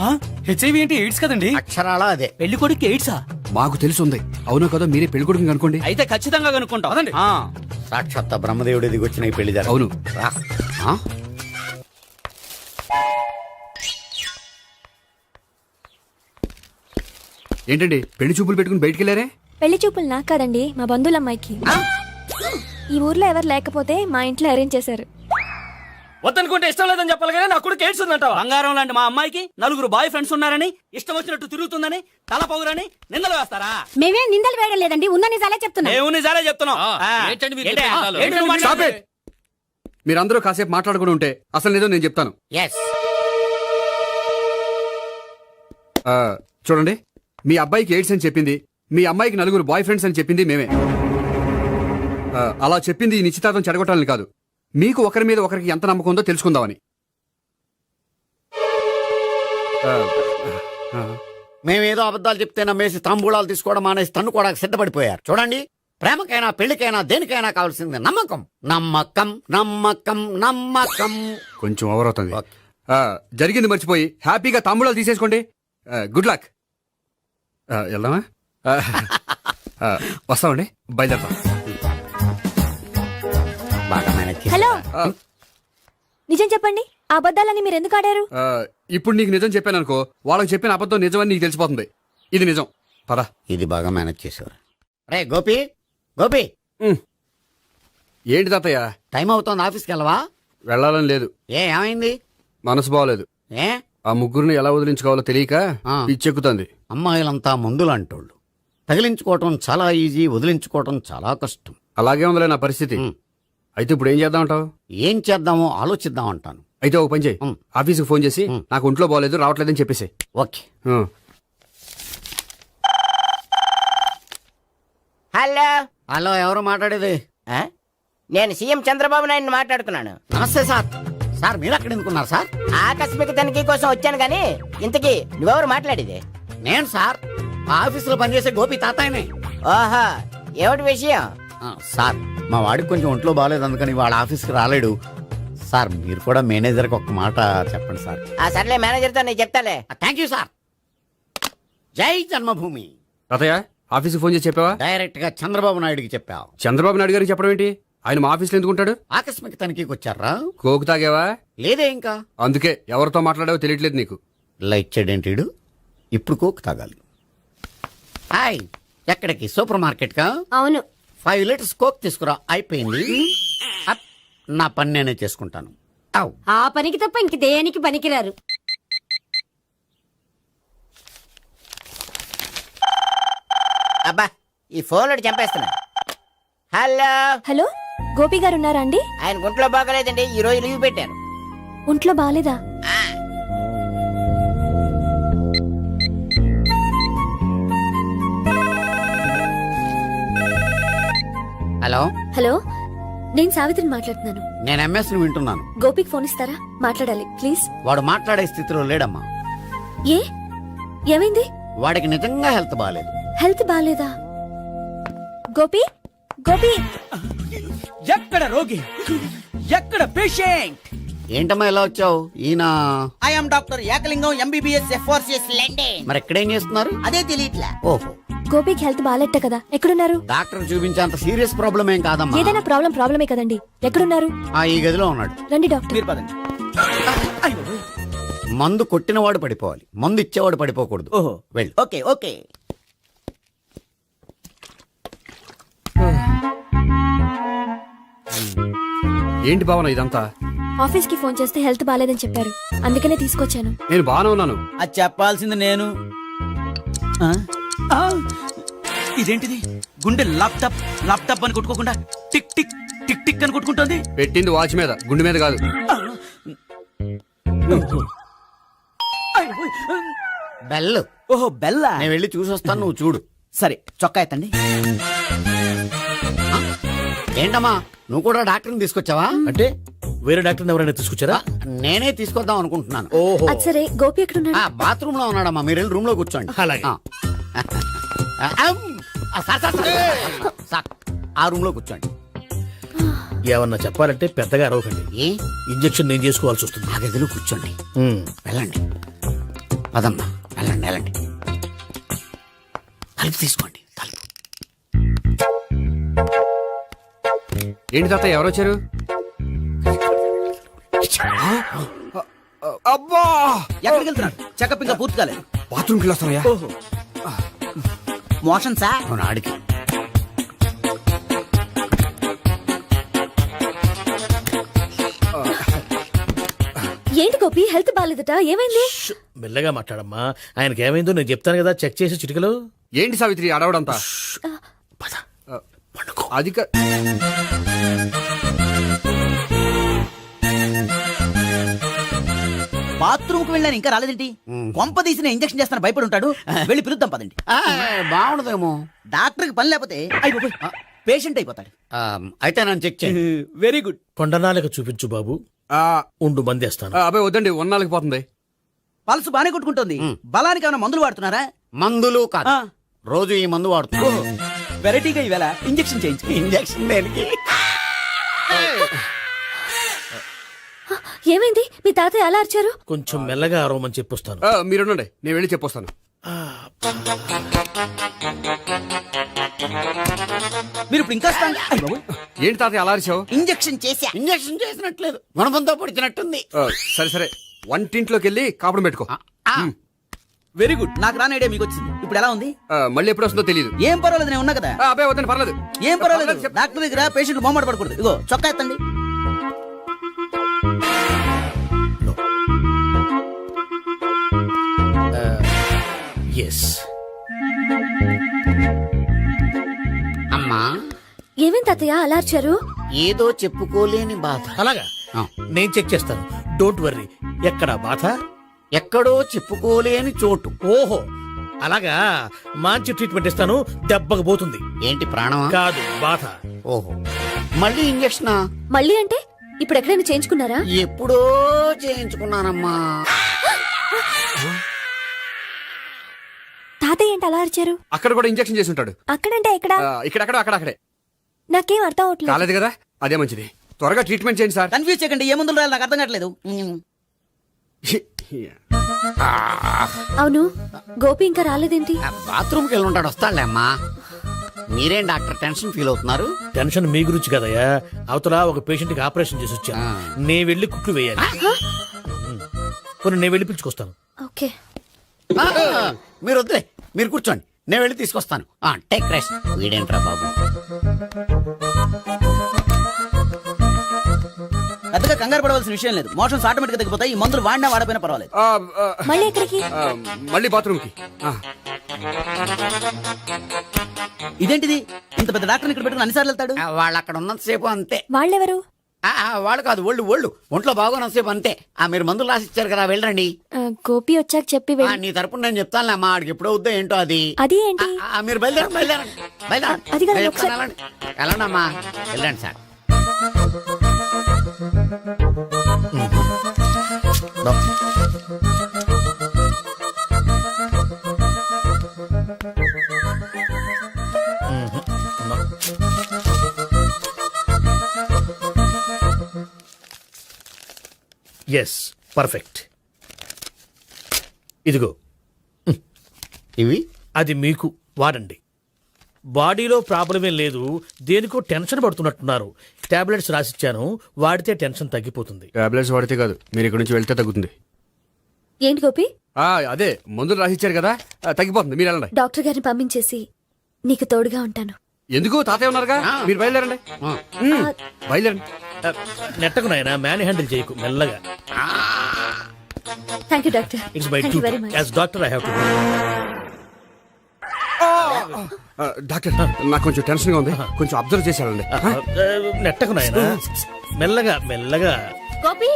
HIV ఏంటి? ఎయిడ్స్ కదండి. అక్షరాలా అదే. పెళ్లి కొడుకు ఎయిడ్సా? మాకు తెలుసుంది. అవునో కదా, మీరే పెళ్లి కొడుకుని అనుకోండి. అయితే ఖచ్చితంగా కనుక్కుంటాం. అదండి. సాక్షాత్ బ్రహ్మదేవుడి దిగి వచ్చిన ఈ పెళ్లి జరగదు. అవును. ఏంటండి పెళ్లి చూపులు పెట్టుకుని బయటికి వెళ్ళారే? పెళ్లి చూపులు నాకు కాదండి, మా బంధువుల అమ్మాయికి. ఈ ఊర్లో ఎవరు లేకపోతే మా ఇంట్లో అరేంజ్ చేశారు. వద్దనుకుంటే ఇష్టం లేదని చెప్పాలి కానీ నా కొడుకు ఎయిడ్స్ ఉందంటావా? బంగారం లాంటి మా అమ్మాయికి 4 బాయ్ ఫ్రెండ్స్ ఉన్నారని, ఇష్టం వచ్చినట్టు తిరుగుతుందని, తల పౌరని నిందలు వేస్తారా? మేమే నిందలు వేయడం లేదండి, ఉన్న నిజాలే చెప్తున్నా. మేము నిజాలే చెప్తున్నాం. ఏంటండి మీరు ఏంటి? చెప్పే నిజాలు? ఏంటి నువ్వు మాట్లాడేది? మీరందరూ కాసేపు మాట్లాడుకుని ఉంటే అసలు ఏదో నేను చెప్తాను. చూడండి, మీ అబ్బాయికి ఎయిడ్స్ అని చెప్పింది, మీ అమ్మాయికి 4 బాయ్ ఫ్రెండ్స్ అని చెప్పింది మేమే. అలా చెప్పింది ఈ నిశ్చితార్థం చెడగొట్టాలని కాదు, మీకు ఒకరి మీద ఒకరికి ఎంత నమ్మకం ఉందో తెలుసుకుందామని. మేమేదో అబద్ధాలు చెప్తే నమ్మేసి తాంబూలాలు తీసుకోవడం మానేసి తన్నుకోవడానికి సిద్ధపడిపోయారు. చూడండి, ప్రేమకైనా పెళ్లికైనా దేనికైనా కావాల్సింది నమ్మకం. నమ్మకం నమ్మకం నమ్మకం. కొంచెం ఓవర్ అవుతుంది. జరిగింది మర్చిపోయి హ్యాపీగా తాంబూలాలు తీసేసుకోండి. Good luck. వెళ్దామా? వస్తామండి, బయలుదేరతాం. హలో, నిజం చెప్పండి, ఆ అబద్ధాలని మీరు ఎందుకు ఆడారు? ఇప్పుడు నీకు నిజం చెప్పాను అనుకో, వాళ్ళకి చెప్పిన అబద్ధం నిజమని నీకు తెలిసిపోతుంది. ఇది నిజం. పద. ఇది బాగా మేనేజ్ చేసేవారు. రే గోపి, గోపి. ఏంటి తాతయ్య? టైం అవుతోంది, ఆఫీస్కి వెళ్ళవా? వెళ్ళాలని లేదు. ఏమైంది? మనసు బాగోలేదు. ఆ ముగ్గురిని ఎలా వదిలించుకోవాలో తెలియక పిచ్చెక్కుతుంది. అమ్మాయిలంతా మందులాంటోళ్ళు. తగిలించుకోవటం చాలా ఈజీ, వదిలించుకోవటం చాలా కష్టం. అలాగే ఉందిలే నా పరిస్థితి. అయితే ఇప్పుడు ఏం చేద్దామంటావు? ఏం చేద్దామో ఆలోచిద్దాం అంటాను. అయితే ఒక పని చేయి, ఆఫీస్కి ఫోన్ చేసి నాకు ఒంట్లో బాగోలేదు రావట్లేదని చెప్పేసి. ఓకే. హలో హలో, ఎవరు మాట్లాడేది? నేను సీఎం చంద్రబాబు నాయుడు మాట్లాడుతున్నాను. నమస్తే సార్. సార్ మీరు అక్కడ ఎందుకున్నారు సార్? ఆకస్మిక తనిఖీ కోసం వచ్చాను గానీ ఇంతకీ నువ్వెవరు మాట్లాడేది? నేను సార్, ఆ ఆఫీసులో పనిచేసే గోపి తాతాయనే. ఓహో, ఏమిటి విషయం? సార్, మా వాడికి కొంచెం ఒంట్లో బాగాలేదు, అందుకని వాళ్ళ ఆఫీస్కి రాలేడు. సార్ మీరు కూడా మేనేజర్కి ఒక్క మాట చెప్పండి సార్. సర్లే, మేనేజర్తో నేను చెప్తాలే. Thank you sir. జై జన్మభూమి. తాతయ్య, ఆఫీస్కి ఫోన్ చేసి చెప్పావా? డైరెక్ట్ గా చంద్రబాబు నాయుడుకి చెప్పావు. చంద్రబాబు నాయుడు గారికి చెప్పడం ఏంటి? ఆయన మా ఆఫీస్లో ఎందుకుంటాడు? ఆకస్మిక తనిఖీకి వచ్చారా? కోకు తాగావా? లేదే ఇంకా. అందుకే ఎవరితో మాట్లాడావో తెలియట్లేదు నీకు. లైట్ చేయడేంటిడు? ఇప్పుడు కోక్ తాగాలి. హాయ్, ఎక్కడికి? సూపర్ మార్కెట్ కా? అవును. 5 లీటర్స్ కోక్ తీసుకురా. అయిపోయింది. నా పని నేనే చేసుకుంటాను. ఆ పనికి తప్ప ఇంక దేనికి పనికిరారు. అబ్బా, ఈ ఫోన్ చంపేస్తున్నా. హలో హలో, గోపి గారు ఉన్నారా అండి? ఆయన గుంట్లో బాగలేదండి, ఈ రోజు లీవ్ పెట్టారు. ఒంట్లో బాగాలేదా? హలో హలో, నేను సావిత్రిని మాట్లాడుతున్నాను. నేను ఎంఎస్ ను వింటున్నాను. గోపికి ఫోన్ ఇస్తారా? మాట్లాడాలి ప్లీజ్. వాడు మాట్లాడే స్థితిలో లేడమ్మా. ఏ ఏమైంది? వాడికి నిజంగా హెల్త్ బాగాలేదు. హెల్త్ బాలేదా? గోపి గోపి ఎక్కడ రోగి, ఎక్కడ పేషెంట్? ఏంటమ్మా ఎలా వచ్చావు? ఈయన I'm doctor Ekalingam MBBS FRCS London. మరి ఎక్కడేం చేస్తున్నారు? అదే తెలియట్లా. ఓహో, గోపికి హెల్త్ బాలేట కదా, ఎక్కడున్నారు? డాక్టర్ చూపించేంత సీరియస్ ప్రాబ్లం ఏం కాదమ్మా. ఏదైనా ప్రాబ్లమే కదండి. ఎక్కడున్నారు? ఈ గదిలో ఉన్నాడు. రండి డాక్టర్. మీరు పదండి. మందు కొట్టినవాడు పడిపోవాలి, మందు ఇచ్చేవాడు పడిపోకూడదు. ఓహో, వెళ్ళు. Okay okay. ఏంటి భావన ఇదంతా? ఆఫీస్ కి ఫోన్ చేస్తే హెల్త్ బాలేదని చెప్పారు, అందుకనే తీసుకొచ్చాను. నేను బాగానే ఉన్నాను. అది చెప్పాల్సింది నేను. ఇదేంటిది? గుండె ల్యాప్టాప్ ల్యాప్టాప్ అని కొట్టుకోకుండా టిక్ టిక్ టిక్ టిక్ అని కొట్టుకుంటుంది. పెట్టింది వాచ్ మీద, గుండె మీద కాదు. బెల్. ఓహో బెల్లా. నేను వెళ్ళి చూసొస్తాను, నువ్వు చూడు. సరే చొక్కా ఎత్తండి. ఏంటమ్మా నువ్వు కూడా డాక్టర్ని తీసుకొచ్చావా? అంటే వేరే డాక్టర్ ఎవరైనా తీసుకొచ్చారా? నేనే తీసుకొద్దాం అనుకుంటున్నాను. ఓహో, అది సరే, గోపి ఎక్కడున్నాడు? బాత్రూమ్ లో ఉన్నాడమ్మా, మీరు వెళ్ళి రూమ్ లో కూర్చోండి. అలాగే. సార్, ఆ రూమ్ లో కూర్చోండి. ఏమన్నా చెప్పాలంటే పెద్దగా అరవకండి. ఏ ఇంజెక్షన్ నేను చేసుకోవాల్సి వస్తుంది. ఆ గదిలో కూర్చోండి. వెళ్ళండి, పదమ్మా, వెళ్ళండి వెళ్ళండి. తలుపు తీసుకోండి, తలుపు. ఏంటి తాత ఎవరు వచ్చారు? అబ్బా, ఎక్కడికి వెళ్తున్నాడు? చెకప్ ఇంకా పూర్తి కాలేదు. బాత్రూమ్కి వెళ్ళొస్తానయ్యా. Motion sir. అవును, ఆడికి. ఏంటి గోపి, హెల్త్ బాలేదట, ఏమైంది? మెల్లగా మాట్లాడమ్మా, ఆయనకి ఏమైందో నేను చెప్తాను కదా, చెక్ చేసి చిటికలు. ఏంటి సావిత్రి అడవడంతా? అది బాత్రూమ్ కు వెళ్ళాను, ఇంకా రాలేదేంటి? కొంప తీసిన ఇంజక్షన్ చేస్తాను భయపడి ఉంటాడు. వెళ్ళి పిలుద్దాం పదండి. బాగుండదేమో. డాక్టర్ కి పని లేకపోతే పేషెంట్ అయిపోతాడు. అయితే నన్ను చెక్ చేయి. Very good. కొండనాలకు చూపించు బాబు, ఉండు మందేస్తాను. అబ్బాయి వద్దండి, ఉన్నాళ్ళకి పోతుంది. పల్స్ బానే కొట్టుకుంటుంది. బలానికి ఏమైనా మందులు వాడుతున్నారా? మందులు కాదు, రోజు ఈ మందు వాడుతున్నా. వెరైటీగా ఈవేళ ఇంజక్షన్ చేయించు. ఇంజక్షన్ దేనికి? ఏమైంది? మీ తాతయ్య అలా అరిచారు? కొంచెం మెల్లగా అరవమని చెప్పొస్తాను. మీరుండండి, నేను వెళ్ళి చెప్పొస్తాను. మీరు ఇప్పుడు ఇంకా ఏంటి తాతయ్య అలా అరిచావు? ఇంజక్షన్ చేసినట్లేదు, గుణపంతో పొడిచినట్టుంది. సరే సరే, వంటింట్లోకి వెళ్ళి కాపుడు పెట్టుకో. Very good. నాకు రాని ఐడియా మీకు వచ్చింది. ఇప్పుడు ఎలా ఉంది? మళ్ళీ ఎప్పుడు వస్తుందో తెలియదు. ఏం పర్వాలేదు, నేను ఉన్నా కదా. అబ్బాయి వద్దండి, పర్లేదు. ఏం పర్వాలేదు. డాక్టర్ దగ్గర పేషెంట్ మొహమాట పడకూడదు. ఇగో చొక్కా ఎత్తండి. అమ్మా, ఏమేం తాతయ్య అలా అరిచారు? ఏదో చెప్పుకోలేని బాధ. అలాగా, నేను చెక్ చేస్తాను, డోంట్ వర్రీ. ఎక్కడ బాధ? ఎక్కడో చెప్పుకోలేని చోటు. ఓహో, అలాగా. మంచి ట్రీట్మెంట్ ఇస్తాను, దెబ్బకు పోతుంది. ఏంటి ప్రాణమా? కాదు, బాధ. ఓహో, మళ్ళీ ఇంజక్షనా? మళ్ళీ అంటే ఇప్పుడు ఎక్కడైనా చేయించుకున్నారా? ఎప్పుడో చేయించుకున్నానమ్మా. తాతయ్య ఏంటి అలా అరిచారు? అక్కడ కూడా ఇంజక్షన్ చేసి ఉంటాడు. అక్కడంటే ఎక్కడ? ఇక్కడక్కడ అక్కడక్కడే. నాకేం అర్థం అవట్లేదు. కాలేదు కదా, అదే మంచిది. త్వరగా ట్రీట్మెంట్ చేయండి సార్. కన్ఫ్యూజ్ చేయకండి, ఏ మందులు రాయాలి నాకు అర్థం కావట్లేదు. అవును, గోపి ఇంకా రాలేదేంటి? బాత్రూమ్కి వెళ్ళి ఉంటాడు, వస్తాడులే అమ్మా. మీరేం డాక్టర్ టెన్షన్ ఫీల్ అవుతున్నారు? టెన్షన్ మీ గురించి కదయ్యా, అవతల ఒక పేషెంట్ కి ఆపరేషన్ చేసి వచ్చా. నేను వెళ్ళి కుట్లు వేయాలి. కొన్ని నేను వెళ్ళి పిలుచుకొస్తాను. ఓకే, మీరు వద్దులే, మీరు కూర్చోండి, నేను వెళ్ళి తీసుకొస్తాను. Take rest. వీడేంట్రా బాబు, పెద్దగా కంగారు పడవలసిన విషయం లేదు. మోషన్స్ ఆటోమేటిక్ గా తగ్గిపోతాయి. ఈ మందులు వాడినా వాడపోయినా పర్వాలేదు. మళ్ళీ ఎక్కడికి? మళ్ళీ బాత్రూమ్కి. ఇదేంటిది? ఇంత పెద్ద డాక్టర్ ఇక్కడ పెట్టుకుని అన్నిసార్లు వెళ్తాడు? వాళ్ళు అక్కడ ఉన్నంతసేపు అంతే. వాళ్ళెవరు? వాళ్ళు కాదు, ఒళ్ళు ఒంట్లో బాగోనంతసేపు అంతే. మీరు మందులు రాసిచ్చారు కదా, వెళ్ళండి. గోపి వచ్చాక చెప్పి నీ తరపున నేను చెప్తానులే అమ్మా, ఆడికి ఎప్పుడు అవుద్దో ఏంటో అది. అది ఏంటి? మీరు బయలుదేరండి. వెళ్ళండి అమ్మా, వెళ్ళండి సార్. Yes perfect. ఇదిగో ఇవి అది మీకు వాడండి. బాడీలో ప్రాబ్లం ఏం లేదు, దేనికో టెన్షన్ పడుతున్నట్టున్నారు. టాబ్లెట్స్ రాసిచ్చాను, వాడితే టెన్షన్ తగ్గిపోతుంది. టాబ్లెట్స్ వాడితే కాదు, మీరు ఇక్కడ నుంచి వెళ్తే తగ్గుతుంది. ఏంటి గోపి? అదే మందులు రాసిచ్చారు కదా, తగ్గిపోతుంది. మీరు వెళ్ళండి. డాక్టర్ గారిని పంపించేసి నీకు తోడుగా ఉంటాను. ఎందుకు? తాతయ్య ఉన్నారుగా, మీరు బయలుదేరండి. బయలుదేరండి. నెట్టకు నాయనా, మ్యాన్ హ్యాండిల్ చేయకు, మెల్లగా. Thank you doctor. It's my duty as doctor, I have to. Doctor, నాకు కొంచెం టెన్షన్ గా ఉంది, కొంచెం అబ్జర్వ్ చేశానండి. నెట్టకు నాయనా, మెల్లగా మెల్లగా. గోపి,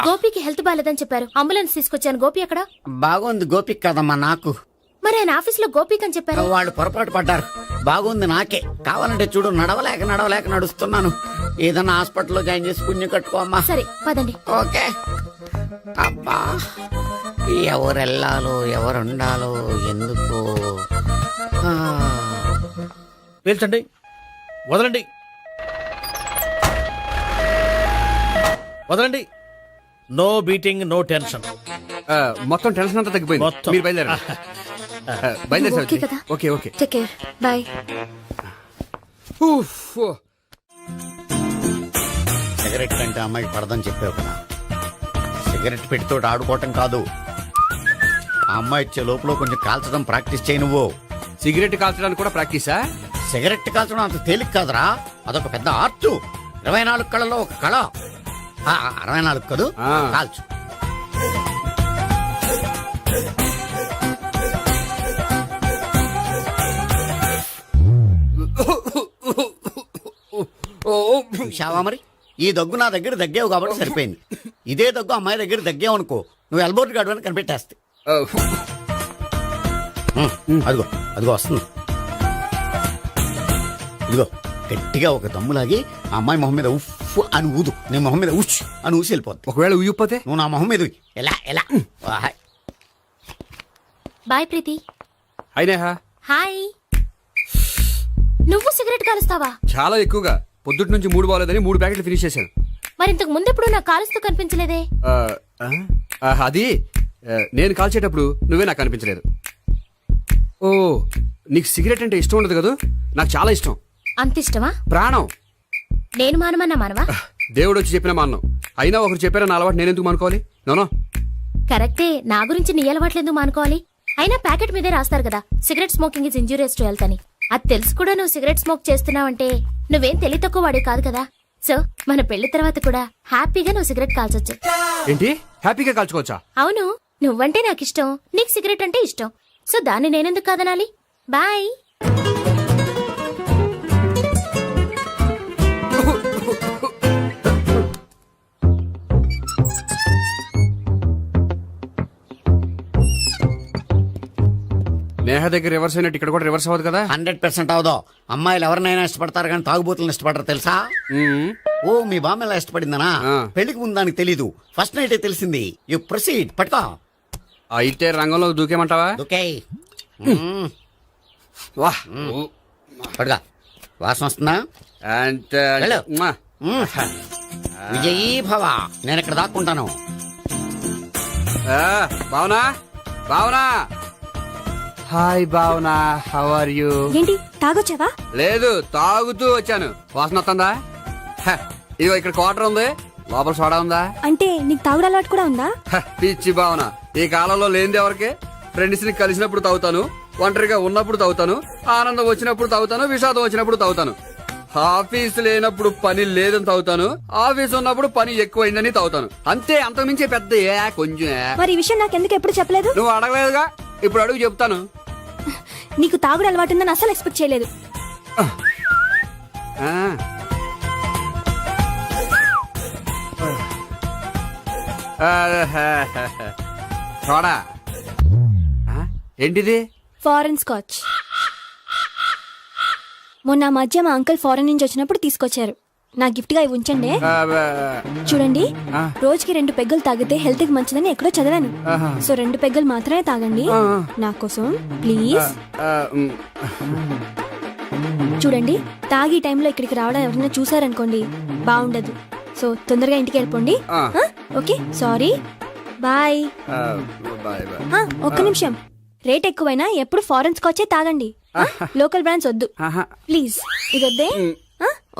గోపికి హెల్త్ బాలేదని చెప్పారు, అంబులెన్స్ తీసుకొచ్చాను. గోపి ఎక్కడ? బాగుంది గోపిక్ కదమ్మా నాకు. మరి ఆయన ఆఫీస్ లో గోపిక్ అని చెప్పారు. వాళ్ళు పొరపాటు పడ్డారు. బాగుంది నాకే. కావాలంటే చూడు, నడవలేక నడుస్తున్నాను. ఏదన్నా హాస్పిటల్లో జాయిన్ చేసి పుణ్యం కట్టుకో అమ్మా. సరే పదండి. ఓకే. అబ్బా, ఎవరెళ్ళాలో ఎవరుండాలో ఎందుకు. పీల్చండి, వదలండి, వదలండి. No beating, no tension. మొత్తం టెన్షన్ అంతా తగ్గిపోయింది. మొత్తం. మీరు బయలుదేరండి. బయలుదేరి. Okay okay. Take care. Bye. Cigarette కంటే అమ్మాయికి పడదని చెప్పావు కదా. సిగరెట్ పెట్టితో ఆడుకోవటం కాదు, ఆ అమ్మాయి ఇచ్చే లోపల కొంచెం కాల్చడం ప్రాక్టీస్ చేయి నువ్వు. సిగరెట్ కాల్చడానికి కూడా ప్రాక్టీసా? సిగరెట్ కాల్చడం అంత తేలిక కాదురా, అదొక పెద్ద ఆర్ట్. 24 కళలో ఒక కళ. 64 కదు, కాల్చు. చూశావా మరి, ఈ దగ్గు నా దగ్గర దగ్గేవు కాబట్టి సరిపోయింది. ఇదే దగ్గు అమ్మాయి దగ్గర దగ్గేవు అనుకో, నువ్వు ఎల్బోర్డ్ గార్డు అని కనిపెట్టేస్తే. అదిగో అదిగో వస్తుంది. ఇదిగో గట్టిగా ఒక దమ్ములాగి ఆ అమ్మాయి మొహం మీద ఉఫ్ అని ఊదు, నీ మొహం మీద ఉచ్ అని ఊసి వెళ్ళిపోద్ది. ఒకవేళ ఊగిపోతే నువ్వు నా మొహం మీద ఎలా ఎలా. బాయ్ ప్రీతి. అయినా హాయ్. నువ్వు సిగరెట్ కాలుస్తావా? చాలా ఎక్కువగా. పొద్దుటి నుంచి 3 బాలేదని 3 ప్యాకెట్లు ఫినిష్ చేశాను. మరి ఇంతకు ముందెప్పుడు నాకు కాలుస్తూ కనిపించలేదే? అది నేను కాల్చేటప్పుడు నువ్వే నాకు కనిపించలేదు. ఓ, నీకు సిగరెట్ అంటే ఇష్టం ఉండదు కదా? నాకు చాలా ఇష్టం. అంత ఇష్టమా? ప్రాణం. నేను మానమన్నా మానవా? దేవుడు వచ్చి చెప్పిన మానం. అయినా ఒకరు చెప్పారా నా అలవాటు నేను ఎందుకు మానుకోవాలి? నోనో. కరెక్టే, నా గురించి నీ అలవాట్లు ఎందుకు మానుకోవాలి? అయినా ప్యాకెట్ మీదే రాస్తారు కదా, cigarette smoking is injurious to health అని. అది తెలుసు కూడా నువ్వు సిగరెట్ స్మోక్ చేస్తున్నావంటే నువ్వేం తెలివి తక్కువ వాడి కాదు కదా. సో మన పెళ్లి తర్వాత కూడా హ్యాపీగా నువ్వు సిగరెట్ కాల్చొచ్చు. ఏంటి? హ్యాపీగా కాల్చుకోవచ్చా? అవును, నువ్వంటే నాకు ఇష్టం, నీకు సిగరెట్ అంటే ఇష్టం. సో దాన్ని నేనెందుకు కాదనాలి? బాయ్. నేహ దగ్గర రివర్స్ అయినట్టు ఇక్కడ కూడా రివర్స్ అవ్వదు కదా? 100% అవదో. అమ్మాయిలు ఎవరినైనా ఇష్టపడతారు కానీ తాగుబోతులను ఇష్టపడరు తెలుసా? ఓ, మీ బామ్మ ఎలా ఇష్టపడిందనా? పెళ్లికి ముందు దానికి తెలీదు, ఫస్ట్ నైట్ తెలిసింది. You proceed. పట్టుకో. అయితే రంగంలో దూకేమంటావా? ఓకే. పడుగా. వాసన వస్తుందా? విజయీ భవ. నేను ఇక్కడ దాక్కుంటాను. Bhavana, Bhavana. Hi Bhavana, how are you? ఏంటి తాగొచ్చావా? లేదు, తాగుతూ వచ్చాను. వాసన వస్తుందా? ఇదిగో ఇక్కడ క్వార్టర్ ఉంది, లోపల సోడా ఉందా? అంటే నీకు తాగుడు అలవాటు కూడా ఉందా? పిచ్చి భావన, ఈ కాలంలో లేనిది ఎవరికి? ఫ్రెండ్స్ ని కలిసినప్పుడు తాగుతాను, ఒంటరిగా ఉన్నప్పుడు తాగుతాను, ఆనందం వచ్చినప్పుడు తాగుతాను, విషాదం వచ్చినప్పుడు తాగుతాను. ఆఫీస్ లేనప్పుడు పని లేదని తాగుతాను, ఆఫీస్ ఉన్నప్పుడు పని ఎక్కువైందని తాగుతాను. అంతే, అంతకుమించే పెద్ద కొంచెం. మరి ఈ విషయం నాకెందుకు ఎప్పుడు చెప్పలేదు? నువ్వు అడగలేదుగా, ఇప్పుడు అడుగు చెప్తాను. నీకు తాగుడు అలవాటు ఉందని అసలు ఎక్స్పెక్ట్ చేయలేదు. చూడా, ఏంటిది? Foreign scotch. మొన్న మధ్య మా అంకుల్ ఫారెన్ నుంచి వచ్చినప్పుడు తీసుకొచ్చారు. నా గిఫ్ట్ గా ఇవి ఉంచండి. ఆ, చూడండి, ఆ. రోజుకి 2 పెగ్గలు తాగితే హెల్త్ కి మంచిదని ఎక్కడో చదివాను. ఆహా. సో 2 పెగ్గలు మాత్రమే తాగండి. ఆ. నా కోసం ప్లీజ్. ఆ, మ్, చూడండి, తాగి ఈ టైంలో ఇక్కడికి రావడం ఎవరైనా చూసారనుకోండి బాగుండదు. సో తొందరగా ఇంటికి వెళ్ళిపోండి. ఆ. Okay, sorry, bye. ఆ, బాయ్ బాయ్. ఒక్క నిమిషం, రేట్ ఎక్కువైనా ఎప్పుడు ఫారెన్ స్కాచే తాగండి. లోకల్ బ్రాండ్స్ వద్దు ఆహా. ప్లీజ్. ఇది వద్దే.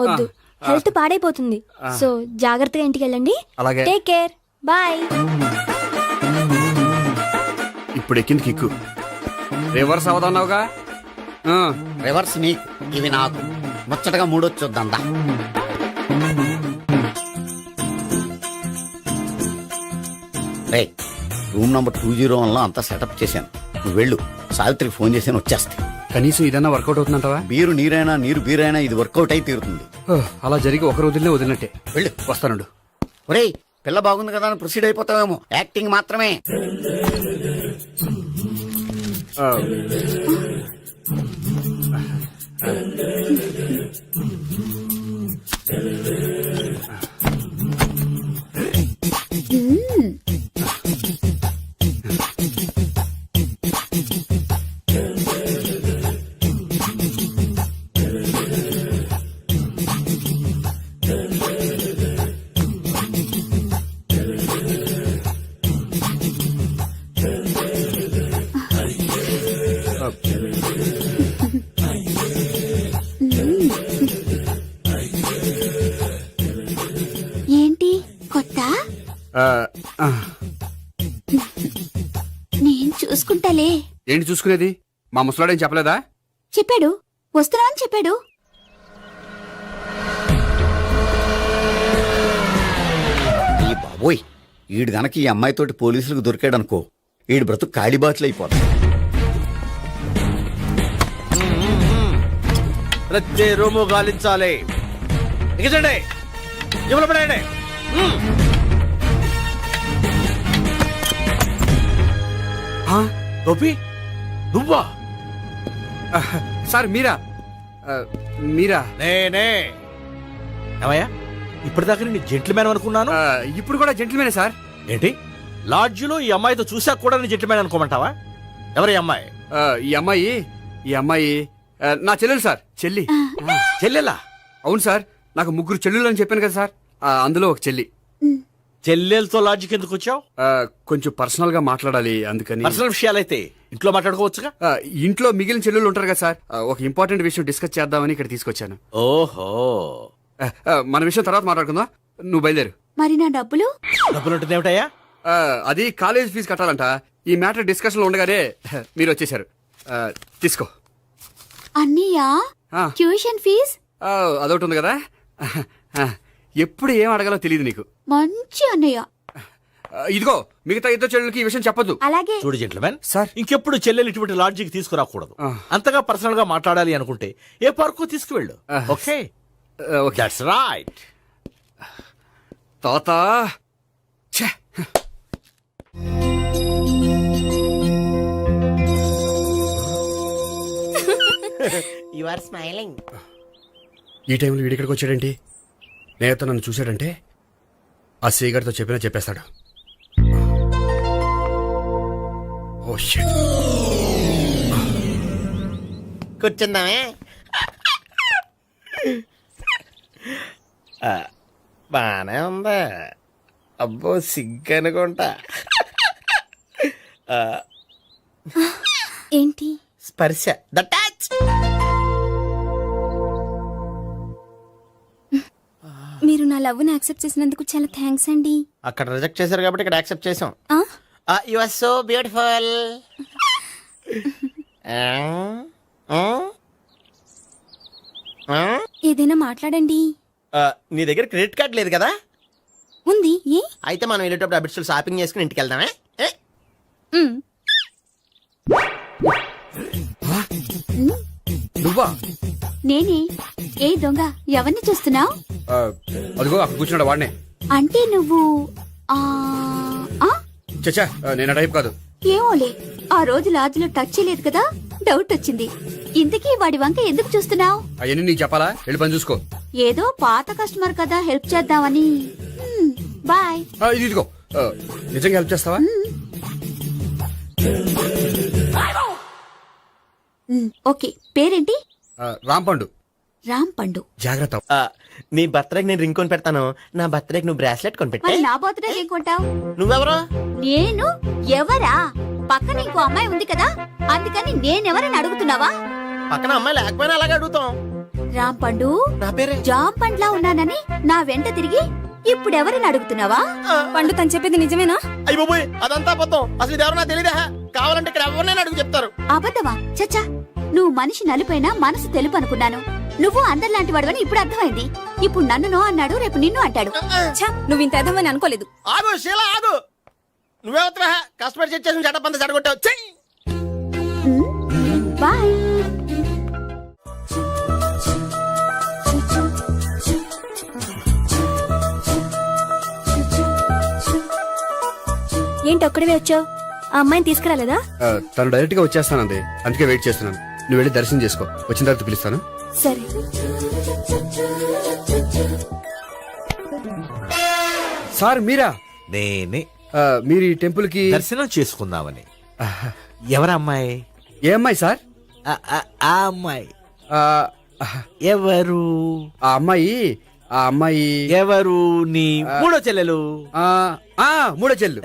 వద్దు, హెల్త్ పాడైపోతుంది. సో జాగ్రత్తగా ఇంటికి వెళ్ళండి. అలాగే. Take care, bye. ఇప్పుడు ఎక్కింది కిక్కు. రివర్స్ అవదన్నావుగా. రివర్స్ నీకు, ఇవి నాకు. ముచ్చటగా మూడొచ్చు చూద్దాం దా. రే, రూమ్ నంబర్ 201 లో అంతా సెటప్ చేశాను. నువ్వు వెళ్ళు, సావిత్రికి ఫోన్ చేశాను, వచ్చేస్తాయి. కనీసం ఇదన్నా వర్కౌట్ అవుతుందంటావా? బీరు నీరైనా నీరు బీరైనా ఇది వర్కౌట్ అయి తీరుతుంది. అలా జరిగి ఒక రోజులనే వదిలినట్టే. వెళ్ళు. వస్తానుండు. ఒరేయ్, పిల్ల బాగుంది కదా అని ప్రొసీడ్ అయిపోతావేమో. యాక్టింగ్ మాత్రమే. ఆ, ఏంటి కొత్త? ఆ, ఆ. నేను చూసుకుంటాలే. ఏంటి చూసుకునేది? మా ముసలాడేం చెప్పలేదా? చెప్పాడు, వస్తున్నా అని చెప్పాడు. ఈ బాబోయ్, ఈడు గనక ఈ అమ్మాయితోటి పోలీసులకు దొరికాడనుకో, ఈడు బ్రతుకు కాళీబాట్లు అయిపోతాడు. ప్రతి రూము గాలించాలి. ఎగచండి, ఇవ్వలు పడండి. గోపి, నువ్వా? సార్ మీరా? మీరా? నేనే. ఏమయ్యా, ఇప్పటిదాకా నేను జెంట్లమ్యాన్ అనుకున్నాను. ఇప్పుడు కూడా జెంటిల్మేనే సార్. ఏంటి, లాడ్జిలో ఈ అమ్మాయితో చూసాక కూడా నేను జెంట్లమ్యాన్ అనుకోమంటావా? ఎవరి అమ్మాయి? ఈ అమ్మాయి నా చెల్లెలు సార్. చెల్లి. చెల్లెలా? అవును సార్, నాకు 3 చెల్లెలు అని చెప్పాను కదా సార్, అందులో ఒక చెల్లి. చెల్లెలతో లాడ్జికి ఎందుకు వచ్చావు? కొంచెం పర్సనల్ గా మాట్లాడాలి, అందుకని. పర్సనల్ విషయాలైతే ఇంట్లో మాట్లాడుకోవచ్చుగా. ఇంట్లో మిగిలిన చెల్లెలు ఉంటారు కదా సార్, ఒక ఇంపార్టెంట్ విషయం డిస్కస్ చేద్దామని ఇక్కడ తీసుకొచ్చాను. ఓహో, మన విషయం తర్వాత మాట్లాడుకుందాం. నువ్వు బయలుదేరు. మరి నా డబ్బులు? డబ్బులు ఉంటుంది ఏమిటయ్యా? అది కాలేజ్ ఫీజు కట్టాలంట. ఈ మ్యాటర్ డిస్కషన్ లో ఉండగానే మీరు వచ్చేసారు. తీసుకో. అన్నయ్యా, ట్యూషన్ ఫీజ్? అదొకటి ఉంది కదా. ఎప్పుడు ఏం అడగాలో తెలియదు నీకు. మంచి అన్నయ్య. ఇదిగో, మిగతా 2 చెల్లెలకి ఈ విషయం చెప్పొద్దు. అలాగే. చూడు జెంట్లమెన్ సార్, ఇంకెప్పుడు చెల్లెలు ఇటువంటి లాడ్జికి తీసుకురాకూడదు. అంతగా పర్సనల్ గా మాట్లాడాలి అనుకుంటే ఏ పార్కు తీసుకువెళ్ళు. Okay, that's right. తాత యు ఆర్ స్మైలింగ్. ఈ టైంలో వీడిక్కడికి వచ్చాడేంటి? నేత నన్ను చూశాడంటే ఆ సీగారితో చెప్పేస్తాడు. Oh shit. కూర్చుందామే. బానే ఉందా? అబ్బో, సిగ్గు అనుకుంటా. ఏంటి? స్పర్శ, ద టచ్. మీరు నా లవ్ ని యాక్సెప్ట్ చేసినందుకు చాలా థ్యాంక్స్ అండి. అక్కడ రిజెక్ట్ చేశారు కాబట్టి ఇక్కడ యాక్సెప్ట్ చేసాం. You are so beautiful. ఏదైనా మాట్లాడండి. నీ దగ్గర క్రెడిట్ కార్డ్ లేదు కదా? ఉంది. ఏ? అయితే మనం వెళ్ళేటప్పుడు అబిడ్స్ షాపింగ్ చేసుకుని ఇంటికి వెళ్దామే. నువ్వా? నేనే. ఏ దొంగ, ఎవరిని చూస్తున్నావు? అదిగో అక్కడ కూర్చున్నాడు వాడినే. అంటే నువ్వు చచ్చా, నేను టైప్ కాదు. ఏమోలే, ఆ రోజు లాడ్జిలో టచ్ చేయలేదు కదా, డౌట్ వచ్చింది. ఇంతకీ వాడి వంక ఎందుకు చూస్తున్నావు? అవన్నీ నీకు చెప్పాలా? వెళ్ళి పని చూసుకో. ఏదో పాత కస్టమర్ కదా హెల్ప్ చేద్దామని. బాయ్. ఇదిగో నిజంగా హెల్ప్ చేస్తావా? ఓకే, పేరేంటి? రాంపండు. రామ్ పండు. జాగ్రత్త. నీ బర్త్డేకి నేను రింగ్ కొని పెడతాను, నా బర్త్డేకి నువ్వు బ్రాస్లెట్ కొని పెట్టే. మరి నా బర్త్డే ఏం కొంటావు? నువ్వెవరు? నేను ఎవరా? పక్కన ఇంకో అమ్మాయి ఉంది కదా, అందుకని నేనెవరని అడుగుతున్నావా? పక్కన అమ్మాయి లేకపోయినా అలాగే అడుగుతాం. రామ్ పండు, నా పేరే జామ్ పండ్లా ఉన్నానని నా వెంట తిరిగి ఇప్పుడెవరని అడుగుతున్నావా? పండు తను చెప్పింది నిజమేనా? అయ్య బాబోయ్, అదంతా అబద్ధం. అసలు ఇది ఎవరన్నా తెలియదా? కావాలంటే ఇక్కడ ఎవరినైనా అడుగు చెప్తారు. అబద్ధమా? చచ్చా, నువ్వు మనిషి నలుపైనా మనసు తెలుపు అనుకున్నాను. నువ్వు అందరిలాంటి వాడవని ఇప్పుడు అర్థమైంది. ఇప్పుడు నన్ను నో అన్నాడు, రేపు నిన్ను అంటాడు. నువ్వు ఇంత ఎదవని అనుకోలేదు. ఆగు శీల, ఆగు. నువ్వేవత్తవా? కష్టపడి చేసి చెడ్డ చెడగొట్టావు. బాయ్. ఏంటి ఒక్కడివే వచ్చావు? ఆ అమ్మాయిని తీసుకురాలేదా? తను డైరెక్ట్ గా వచ్చేస్తానంది, అందుకే వెయిట్ చేస్తున్నాను. నువ్వు వెళ్ళి దర్శనం చేసుకో, వచ్చిన తర్వాత పిలుస్తాను. సరే. సార్ మీరా? నేనే. మీరు ఈ టెంపుల్ కి దర్శనం చేసుకుందామని. ఎవరమ్మాయి? ఏ అమ్మాయి సార్? ఆ అమ్మాయి ఎవరు? ఆ అమ్మాయి ఎవరు? నీ మూడో చెల్లెలు. మూడో చెల్లు.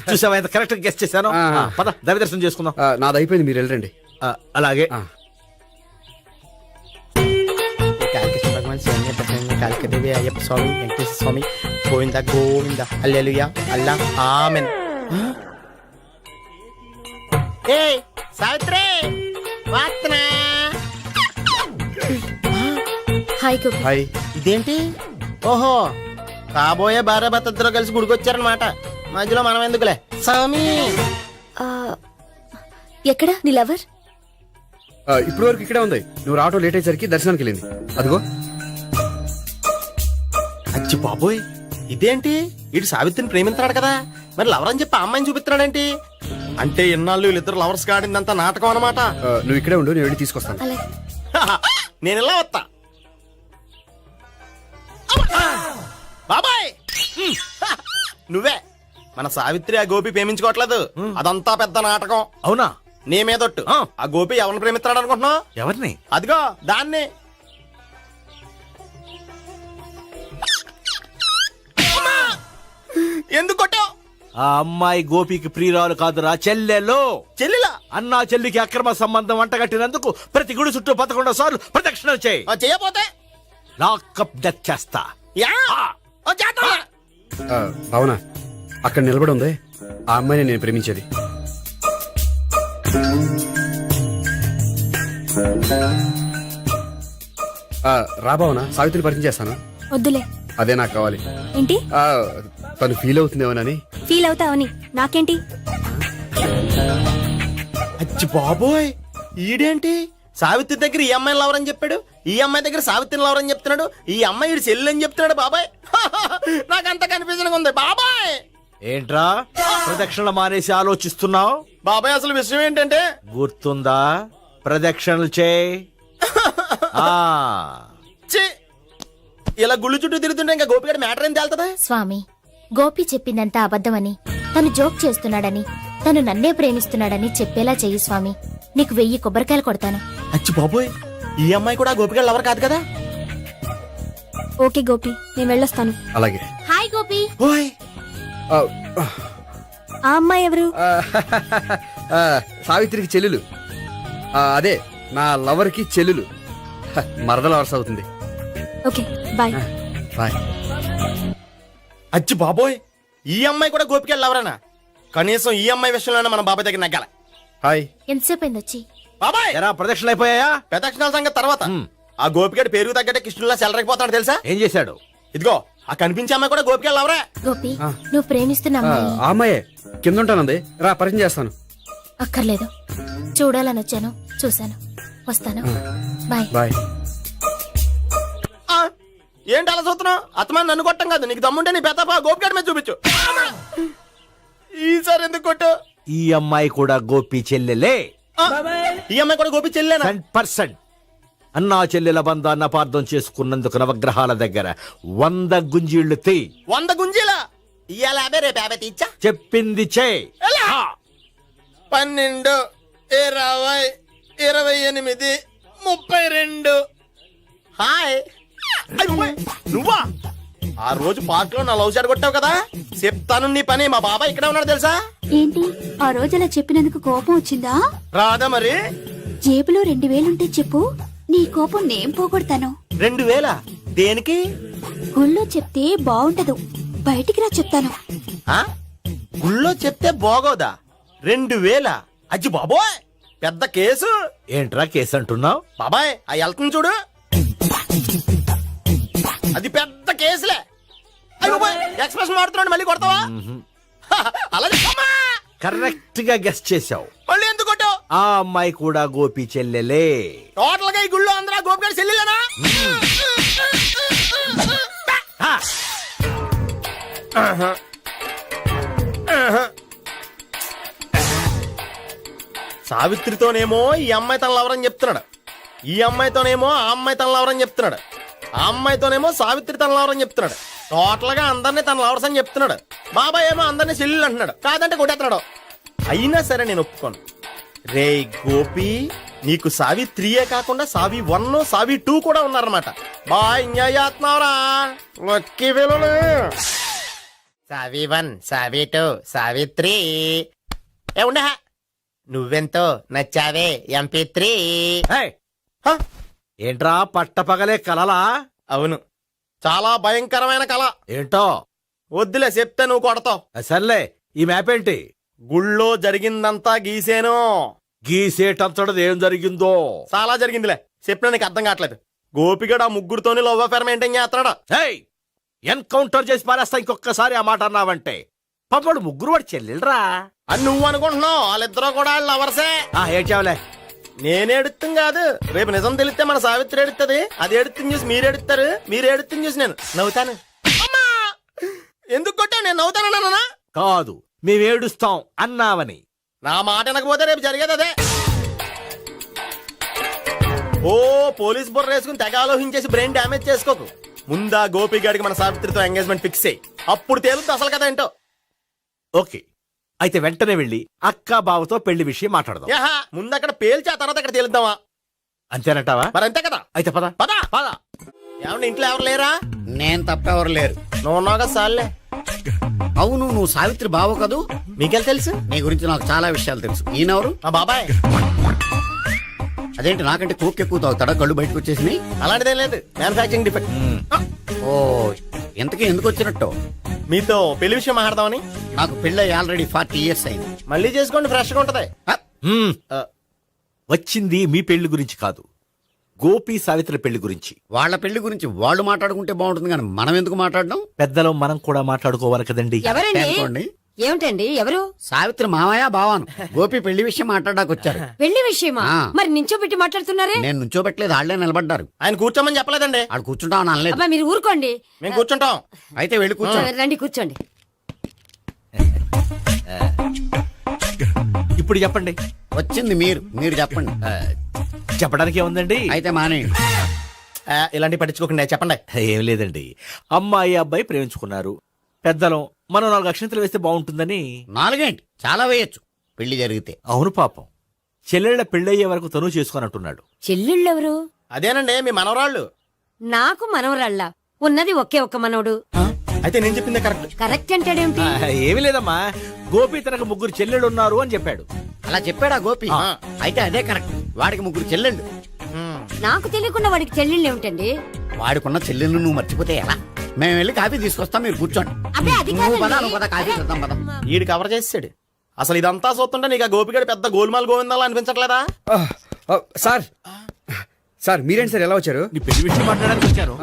చూసావా ఎంత కరెక్ట్ గెస్ట్ చేశాను. పద దవి దర్శనం చేసుకుందాం. నాది అయిపోయింది, మీరు వెళ్ళండి. అలాగే. కాళికదేవి, అయ్యప్ప స్వామి, వెంకటేశ్వర స్వామి, గోవింద గోవింద, హల్లెలూయా, అల్లా, ఆమెన్. ఏయ్ సావిత్రి, వాత్నా. హాయ్. ఇదేంటి? ఓహో, కాబోయే భార్య భర్తద్దరు కలిసి గుడికొచ్చారనమాట. మధ్యలో మనం ఎందుకులే స్వామి. ఎక్కడ నీ లవర్? ఇప్పుడు వరకు ఇక్కడే ఉంది. నువ్వు రావటం లేట్ అయ్యేసరికి దర్శనానికి వెళ్ళింది. అదిగో. అచ్చి బాబోయ్, ఇదేంటి? ఇటు సావిత్రిని ప్రేమిస్తున్నాడు కదా, మరి లవర్ అని చెప్పి ఆ అమ్మాయిని చూపిస్తున్నాడేంటి? అంటే ఇన్నాళ్ళు వీళ్ళిద్దరు లవర్స్ కాడిందంతా నాటకం అనమాట. నువ్వు ఇక్కడే ఉండు, నేను వెళ్ళి తీసుకొస్తాను. నేను ఇలా వస్తా. బాబాయ్, నువ్వే మన సావిత్రి ఆ గోపి ప్రేమించుకోవట్లేదు, అదంతా పెద్ద నాటకం. అవునా? నీ మీదొట్టు. ఆ గోపి ఎవరిని ప్రేమిస్తున్నాడు అనుకుంటున్నావు? ఎవరిని? అదిగో దాన్ని. ఎందుకు కొట్టావు? ఆ అమ్మాయి గోపికి ప్రియురాలు కాదురా, చెల్లెలు. చెల్లెలా? అన్నా చెల్లికి అక్రమ సంబంధం వంటగట్టినందుకు ప్రతి గుడి చుట్టూ 11 సార్లు ప్రదక్షిణ చేయి. చేయపోతే లాకప్ డెత్ చేస్తా. అవునా? అక్కడ నిలబడి ఉంది ఆ అమ్మాయిని నేను ప్రేమించేది. రాబావునా, సావిత్రిని పరిచయం చేస్తాను. వద్దులే. అదే నాకు కావాలి. ఏంటి? తను ఫీల్ అవుతుందేమోనని. ఫీల్ అవుతావని నాకేంటి? అచ్చి బాబోయ్, ఈడేంటి సావిత్రి దగ్గర ఈ అమ్మాయిని లవర్ అని చెప్పాడు, ఈ అమ్మాయి దగ్గర సావిత్రిని లవర్ అని చెప్తున్నాడు, ఈ అమ్మాయి ఈడు చెల్లి అని చెప్తున్నాడు. బాబాయ్ నాకంత కన్ఫ్యూజన్ ఉంది. బాబాయ్ ఏంట్రా ప్రదక్షిణలు మానేసి ఆలోచిస్తున్నావు? బాబాయ్ అసలు విషయం ఏంటంటే, గుర్తుందా? ప్రదక్షిణలు చేయి. ఇలా గుళ్ళు చుట్టూ తిరుగుతుంటే ఇంకా గోపిగడ మ్యాటర్ ఏం తేలుతుందా? స్వామి, గోపి చెప్పిందంతా అబద్ధమని, తను జోక్ చేస్తున్నాడని, తను నన్నే ప్రేమిస్తున్నాడని చెప్పేలా చెయ్యి స్వామి. నీకు 1000 కొబ్బరికాయలు కొడతాను. అచ్చి బాబోయ్, ఈ అమ్మాయి కూడా గోపిగడ లవర్ కాదు కదా? ఓకే గోపి, నేను వెళ్ళొస్తాను. అలాగే. హాయ్ గోపి. ఆ అమ్మాయి ఎవరు? సావిత్రికి చెల్లెలు. అదే నా లవర్ కి చెల్లెలు. మరద లవర్స్ అవుతుంది. Okay bye. బాయ్. అచ్చి బాబోయ్, ఈ అమ్మాయి కూడా గోపిగడ లవరేనా? కనీసం ఈ అమ్మాయి విషయంలోనే మన బాబాయ్ దగ్గర నగ్గాల. హాయ్. ఎంతసేపు అయింది వచ్చి? బాబాయ్, ప్రదక్షిణలు అయిపోయాయా? ప్రదక్షిణాల సంగతి తర్వాత. ఆ గోపిగడ పేరుకు తగ్గట్టే కృష్ణులా చెలరైపోతాడు తెలుసా? ఏం చేశాడు? ఇదిగో ఆ కనిపించే అమ్మాయి కూడా గోపిగడ లవరే. గోపి, నువ్వు ప్రేమిస్తున్న అమ్మాయి ఆ అమ్మాయే కింద ఉంటానంది. రా, పరిచయం చేస్తాను. అక్కర్లేదు, చూడాలని వచ్చాను, చూశాను, వస్తాను. బాయ్. బాయ్. ఏంటి అలా చూస్తున్నావు? అత్తమని నన్ను కొట్టం కాదు, నీకు దమ్ముంటే నీ పెద్దపా గోపిగడ మీద చూపించు. ఈసారి ఎందుకు కొట్టు? ఈ అమ్మాయి కూడా గోపి చెల్లెలే. ఈ అమ్మాయి కూడా గోపి చెల్లెనా? 100%. అన్నా చెల్లెల బంధాన్ని అపార్థం చేసుకున్నందుకు నవగ్రహాల దగ్గర 100 గుంజీళ్లు తీ. 100 గుంజీలా ఇవాళ 50 రేపు 50 తీచ్చా. చెప్పింది చే. 12, 20, 28, 32. హాయ్. నువ్వా ఆ రోజు పార్క్ లో నా లవ్ షాట్ కొట్టావు కదా, చెప్తాను నీ పని. మా బాబాయ్ ఇక్కడే ఉన్నాడు తెలుసా? ఏంటి ఆ రోజు అలా చెప్పినందుకు కోపం వచ్చిందా? రాదా మరి? జేబులో 2000 ఉంటే చెప్పు, నీ కోపం నేను పోగొడతాను. 2000 దేనికి? గుళ్ళో చెప్తే బాగుంటదు, బయటికి రా చెప్తాను. గుళ్ళో చెప్తే బాగోదా? 2000? అజ్జి బాబోయ్, పెద్ద కేసు. ఏంట్రా కేసు అంటున్నావు? బాబాయ్ ఆ వెళ్తుంది చూడు, అది పెద్ద కేసులే. ఎక్స్ప్రెస్ మాడుతున్నాడు, మళ్ళీ కొడతావా? అలా కరెక్ట్ గా గెస్ట్ చేశావు. మళ్ళీ ఎందుకు కొట్టావు? ఆ అమ్మాయి కూడా గోపి చెల్లెలే. టోటల్ గా ఈ గుళ్ళో అందరూ గోపి గారి చెల్లెలేనా? సావిత్రితోనేమో ఈ అమ్మాయి తన లవరని చెప్తున్నాడు, ఈ అమ్మాయితోనేమో ఆ అమ్మాయి తన లవరని చెప్తున్నాడు, ఆ అమ్మాయితోనేమో సావిత్రి తన లవరని చెప్తున్నాడు. టోటల్ గా అందరినీ తన లవర్స్ అని చెప్తున్నాడు. బాబాయ్ ఏమో అందరినీ చెల్లెలు అంటున్నాడు, కాదంటే కొట్టేస్తున్నాడు. అయినా సరే నేను ఒప్పుకోను. రే గోపి, నీకు సావిత్రియే కాకుండా సావి 1, సావి 2 కూడా ఉన్నారన్నమాట. బాయ్ ఎంజాయ్ చేస్తున్నావురా. లక్కీ పిల్లలు. సావి 1, సావి 2, సావిత్రి. ఏ ఉండే, నువ్వెంతో నచ్చావే MP3. ఏంట్రా పట్టపగలే కలలా? అవును, చాలా భయంకరమైన కళ. ఏంటో వద్దులే, చెప్తే నువ్వు కొడతావు. సర్లే, ఈ మ్యాప్ ఏంటి? గుళ్ళో జరిగిందంతా గీసేను. గీసేటంతటది ఏం జరిగిందో? చాలా జరిగిందిలే, చెప్పినా నీకు అర్థం కావట్లేదు. గోపిగడు ఆ ముగ్గురుతోని లవ్ అఫేర్ మెయింటైన్ చేస్తున్నాడు. ఎన్కౌంటర్ చేసి పారేస్తా ఇంకొకసారి ఆ మాట అన్నావంటే. పాపడు ముగ్గురు వాడు చెల్లెలరా అని నువ్వు అనుకుంటున్నావు, వాళ్ళిద్దరూ కూడా లవర్సే. ఏడ్చావులే. నేనే ఎడుతుంది కాదు, రేపు నిజం తెలిస్తే మన సావిత్రి ఎడుతుంది. అది ఎడుతుంది చూసి మీరు ఎడుతారు, మీరు ఎడుతుంది చూసి నేను నవ్వుతాను. ఎందుకు కొట్టా? నేను నవ్వుతానన్నా? కాదు, మేమేడుస్తాం అన్నావని. నా మాట వినకపోతే రేపు జరిగేది అదే. ఓ పోలీస్ బుర్ర వేసుకుని తెగ ఆలోచించేసి బ్రెయిన్ డ్యామేజ్ చేసుకోకు. ముందా గోపి గారికి మన సావిత్రితో ఎంగేజ్మెంట్ ఫిక్స్ అయ్యి అప్పుడు తేలుతుంది అసలు కదా ఏంటో. ఓకే, అయితే వెంటనే వెళ్ళి అక్క బావతో పెళ్లి విషయం మాట్లాడదాం. ముందు అక్కడ పేల్చి ఆ తర్వాత అక్కడ తేలుద్దామా? అంతేనంటావా? మరి అంతే కదా. అయితే పద పద పద. ఏమన్నా ఇంట్లో ఎవరు లేరా? నేను తప్ప ఎవరు లేరు. నువ్వు ఉన్నావు కదా సార్లే. అవును, నువ్వు సావిత్రి బావ కదూ? మీకెళ్ళి తెలుసు? నీ గురించి నాకు చాలా విషయాలు తెలుసు. ఈయనెవరు? మా బాబాయ్. అదేంటి నాకంటే కోక్ ఎక్కువ తాగుతాడా? కళ్ళు బయటకు వచ్చేసినాయి. అలాంటిదేం లేదు, మ్యానుఫాక్చరింగ్ డిఫెక్ట్. ఓ, ఇంతకీ ఎందుకు వచ్చినట్టు? మీతో పెళ్లి విషయం మాట్లాడదామని. నాకు పెళ్ళి ఆల్రెడీ 40 years అయింది. మళ్ళీ చేసుకోండి, ఫ్రెష్ గా ఉంటది. వచ్చింది మీ పెళ్లి గురించి కాదు, గోపి సావిత్రి పెళ్లి గురించి. వాళ్ళ పెళ్లి గురించి వాళ్ళు మాట్లాడుకుంటే బాగుంటుంది, కానీ మనం ఎందుకు మాట్లాడడం? పెద్దలో మనం కూడా మాట్లాడుకోవాలి కదండి. ఎవరండి? ఏమిటండి? ఎవరు? సావిత్రి మామయ్య బావాను. గోపి పెళ్లి విషయం మాట్లాడడానికి వచ్చారు. పెళ్లి విషయమా? మరి నించోబెట్టి మాట్లాడుతున్నారే? నేను నుంచోబెట్టలేదు, ఆళ్లే నిలబడ్డారు. ఆయన కూర్చోమని చెప్పలేదండి. ఆడు కూర్చుంటామని అనలేదు. అబ్బా మీరు ఊరుకోండి. మేము కూర్చుంటాం. అయితే వెళ్ళి కూర్చో. రండి కూర్చోండి. ఇప్పుడు చెప్పండి. వచ్చింది మీరు చెప్పండి. చెప్పడానికి ఏముందండి? అయితే మానేయండి. ఇలాంటివి పట్టించుకోకుండా చెప్పండి. ఏం లేదండి, అమ్మాయి అబ్బాయి ప్రేమించుకున్నారు. పెద్దలం మనం 4 అక్షంతలు వేస్తే బాగుంటుందని. 4 ఏంటి, చాలా వేయచ్చు పెళ్లి జరిగితే. అవును పాపం, చెల్లెళ్ళ పెళ్ళయ్యే వరకు తను చేసుకోనంటున్నాడు. చెల్లెళ్ళెవరు? అదేనండి మీ మనవరాళ్ళు. నాకు మనవరాళ్ళ ఉన్నది ఒకే ఒక్క మనవడు. అయితే నేను చెప్పిందే కరెక్ట్. కరెక్ట్ అంటాడేమిటి? ఏమి లేదమ్మా, గోపి తనకు 3 చెల్లెళ్ళు ఉన్నారు అని చెప్పాడు. అలా చెప్పాడా గోపి? అయితే అదే కరెక్ట్. వాడికి 3 చెల్లెళ్ళు. నాకు తెలియకుండా వాడికి చెల్లెళ్ళు ఏమిటండి? వాడికున్న చెల్లెళ్ళు నువ్వు మర్చిపోతే ఎలా? మేము వెళ్ళి కాఫీ తీసుకొస్తాం, మీరు కూర్చోండి. కాఫీ చేద్దాం పద. ఈడు కవర్ చేసాడు. అసలు ఇదంతా చూస్తుంటే నీకు ఆ గోపిగడు పెద్ద గోల్మాల్ గోవిందాలు అనిపించట్లేదా? సార్ మీరేంటి సార్ ఎలా వచ్చారు? నీ పెళ్లి విషయం మాట్లాడడానికి వచ్చాను.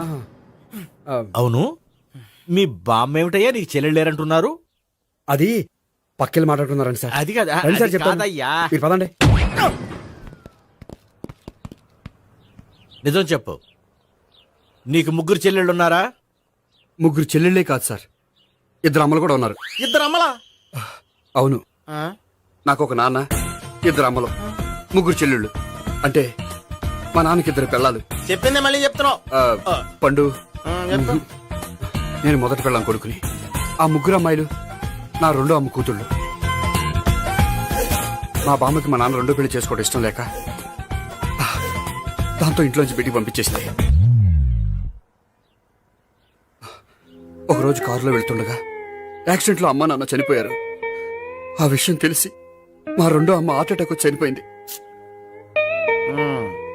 అవును, మీ బామ్మ ఏమిటయ్యా నీకు చెల్లెళ్ళు లేరంటున్నారు? అది పక్కెళ్ళి మాట్లాడుకున్నారండి సార్. అది కాదా? రండి సార్, చెప్తాను. కాదయ్యా, మీరు పదండి. నిజం చెప్పు, నీకు 3 చెల్లెళ్ళు ఉన్నారా? 3 చెల్లెళ్ళే కాదు సార్, 2 అమ్మలు కూడా ఉన్నారు. 2 అమ్మలా? అవును, నాకు ఒక నాన్న, 2 అమ్మలు, 3 చెల్లెళ్ళు. అంటే మా నాన్నకి 2 పిల్లలు. చెప్పిందే మళ్ళీ చెప్తున్నావు. పండు చెప్పు. నేను మొదటి పెళ్ళాం కొడుకుని. ఆ 3 అమ్మాయిలు నా 2వ అమ్మ కూతుళ్ళు. మా బామ్మకి మా నాన్న 2వ పెళ్లి చేసుకోవడం ఇష్టం లేక దాంతో ఇంట్లోంచి బిడ్డికి పంపించేసింది. ఒకరోజు కారులో వెళ్తుండగా యాక్సిడెంట్లో అమ్మ నాన్న చనిపోయారు. ఆ విషయం తెలిసి మా 2వ అమ్మ హార్ట్ అటాక్ వచ్చి చనిపోయింది.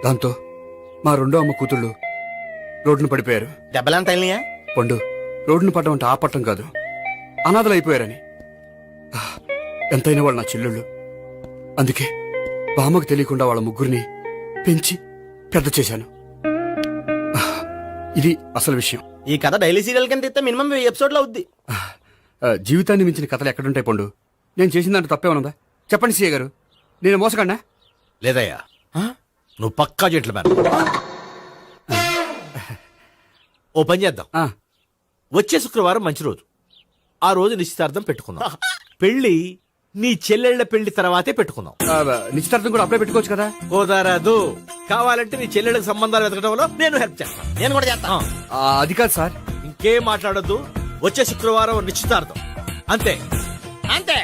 దాంతో మా 2వ అమ్మ కూతుళ్ళు రోడ్డును పడిపోయారు. దెబ్బలంత తగిలినాయా? పండు, రోడ్డును పడ్డం అంటే ఆపట్టం కాదు, అనాథలు అయిపోయారని. ఎంతైనా వాళ్ళు నా చెల్లెళ్ళు. అందుకే బామ్మకు తెలియకుండా వాళ్ళ 3 పెంచి పెద్ద చేశాను. ఇది అసలు విషయం. ఈ కథ డైలీ సీరియల్ కింద ఇస్తే మినిమం 1000 ఎపిసోడ్లు అవుద్ది. జీవితాన్ని మించిన కథలు ఎక్కడుంటాయి పండు? నేను చేసిన దాంట్లో తప్పే ఉన్నదా? చెప్పండి సీఏ గారు, నేను మోసగండా? లేదయ్యా, నువ్వు పక్కా జెంట్లమ్యాన్. ఓ పని చేద్దాం. వచ్చే శుక్రవారం మంచి రోజు. ఆ రోజు నిశ్చితార్థం పెట్టుకుందాం. పెళ్లి నీ చెల్లెళ్ల పెళ్లి తర్వాతే పెట్టుకుందాం. నిశ్చితార్థం కూడా అప్లై పెట్టుకోవచ్చు కదా? కుదరదు. కావాలంటే నీ చెల్లెళ్ళకి సంబంధాలు వెతకడంలో నేను హెల్ప్ చేస్తాను. నేను కూడా చేస్తాను. అది కాదు సార్. ఇంకేం మాట్లాడొద్దు. వచ్చే శుక్రవారం నిశ్చితార్థం, అంతే అంతే.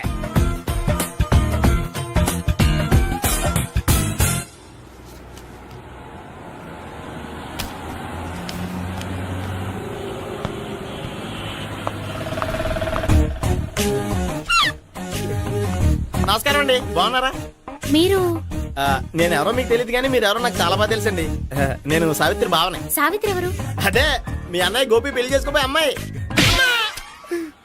నమస్కారం అండి, బాగున్నారా? మీరు నేను ఎవరో మీకు తెలియదు కానీ మీరు ఎవరో నాకు చాలా బాగా తెలుసండి. నేను సావిత్రి బావనే. సావిత్రి ఎవరు? అదే మీ అన్నయ్య గోపి పెళ్లి చేసుకోపోయి అమ్మాయి.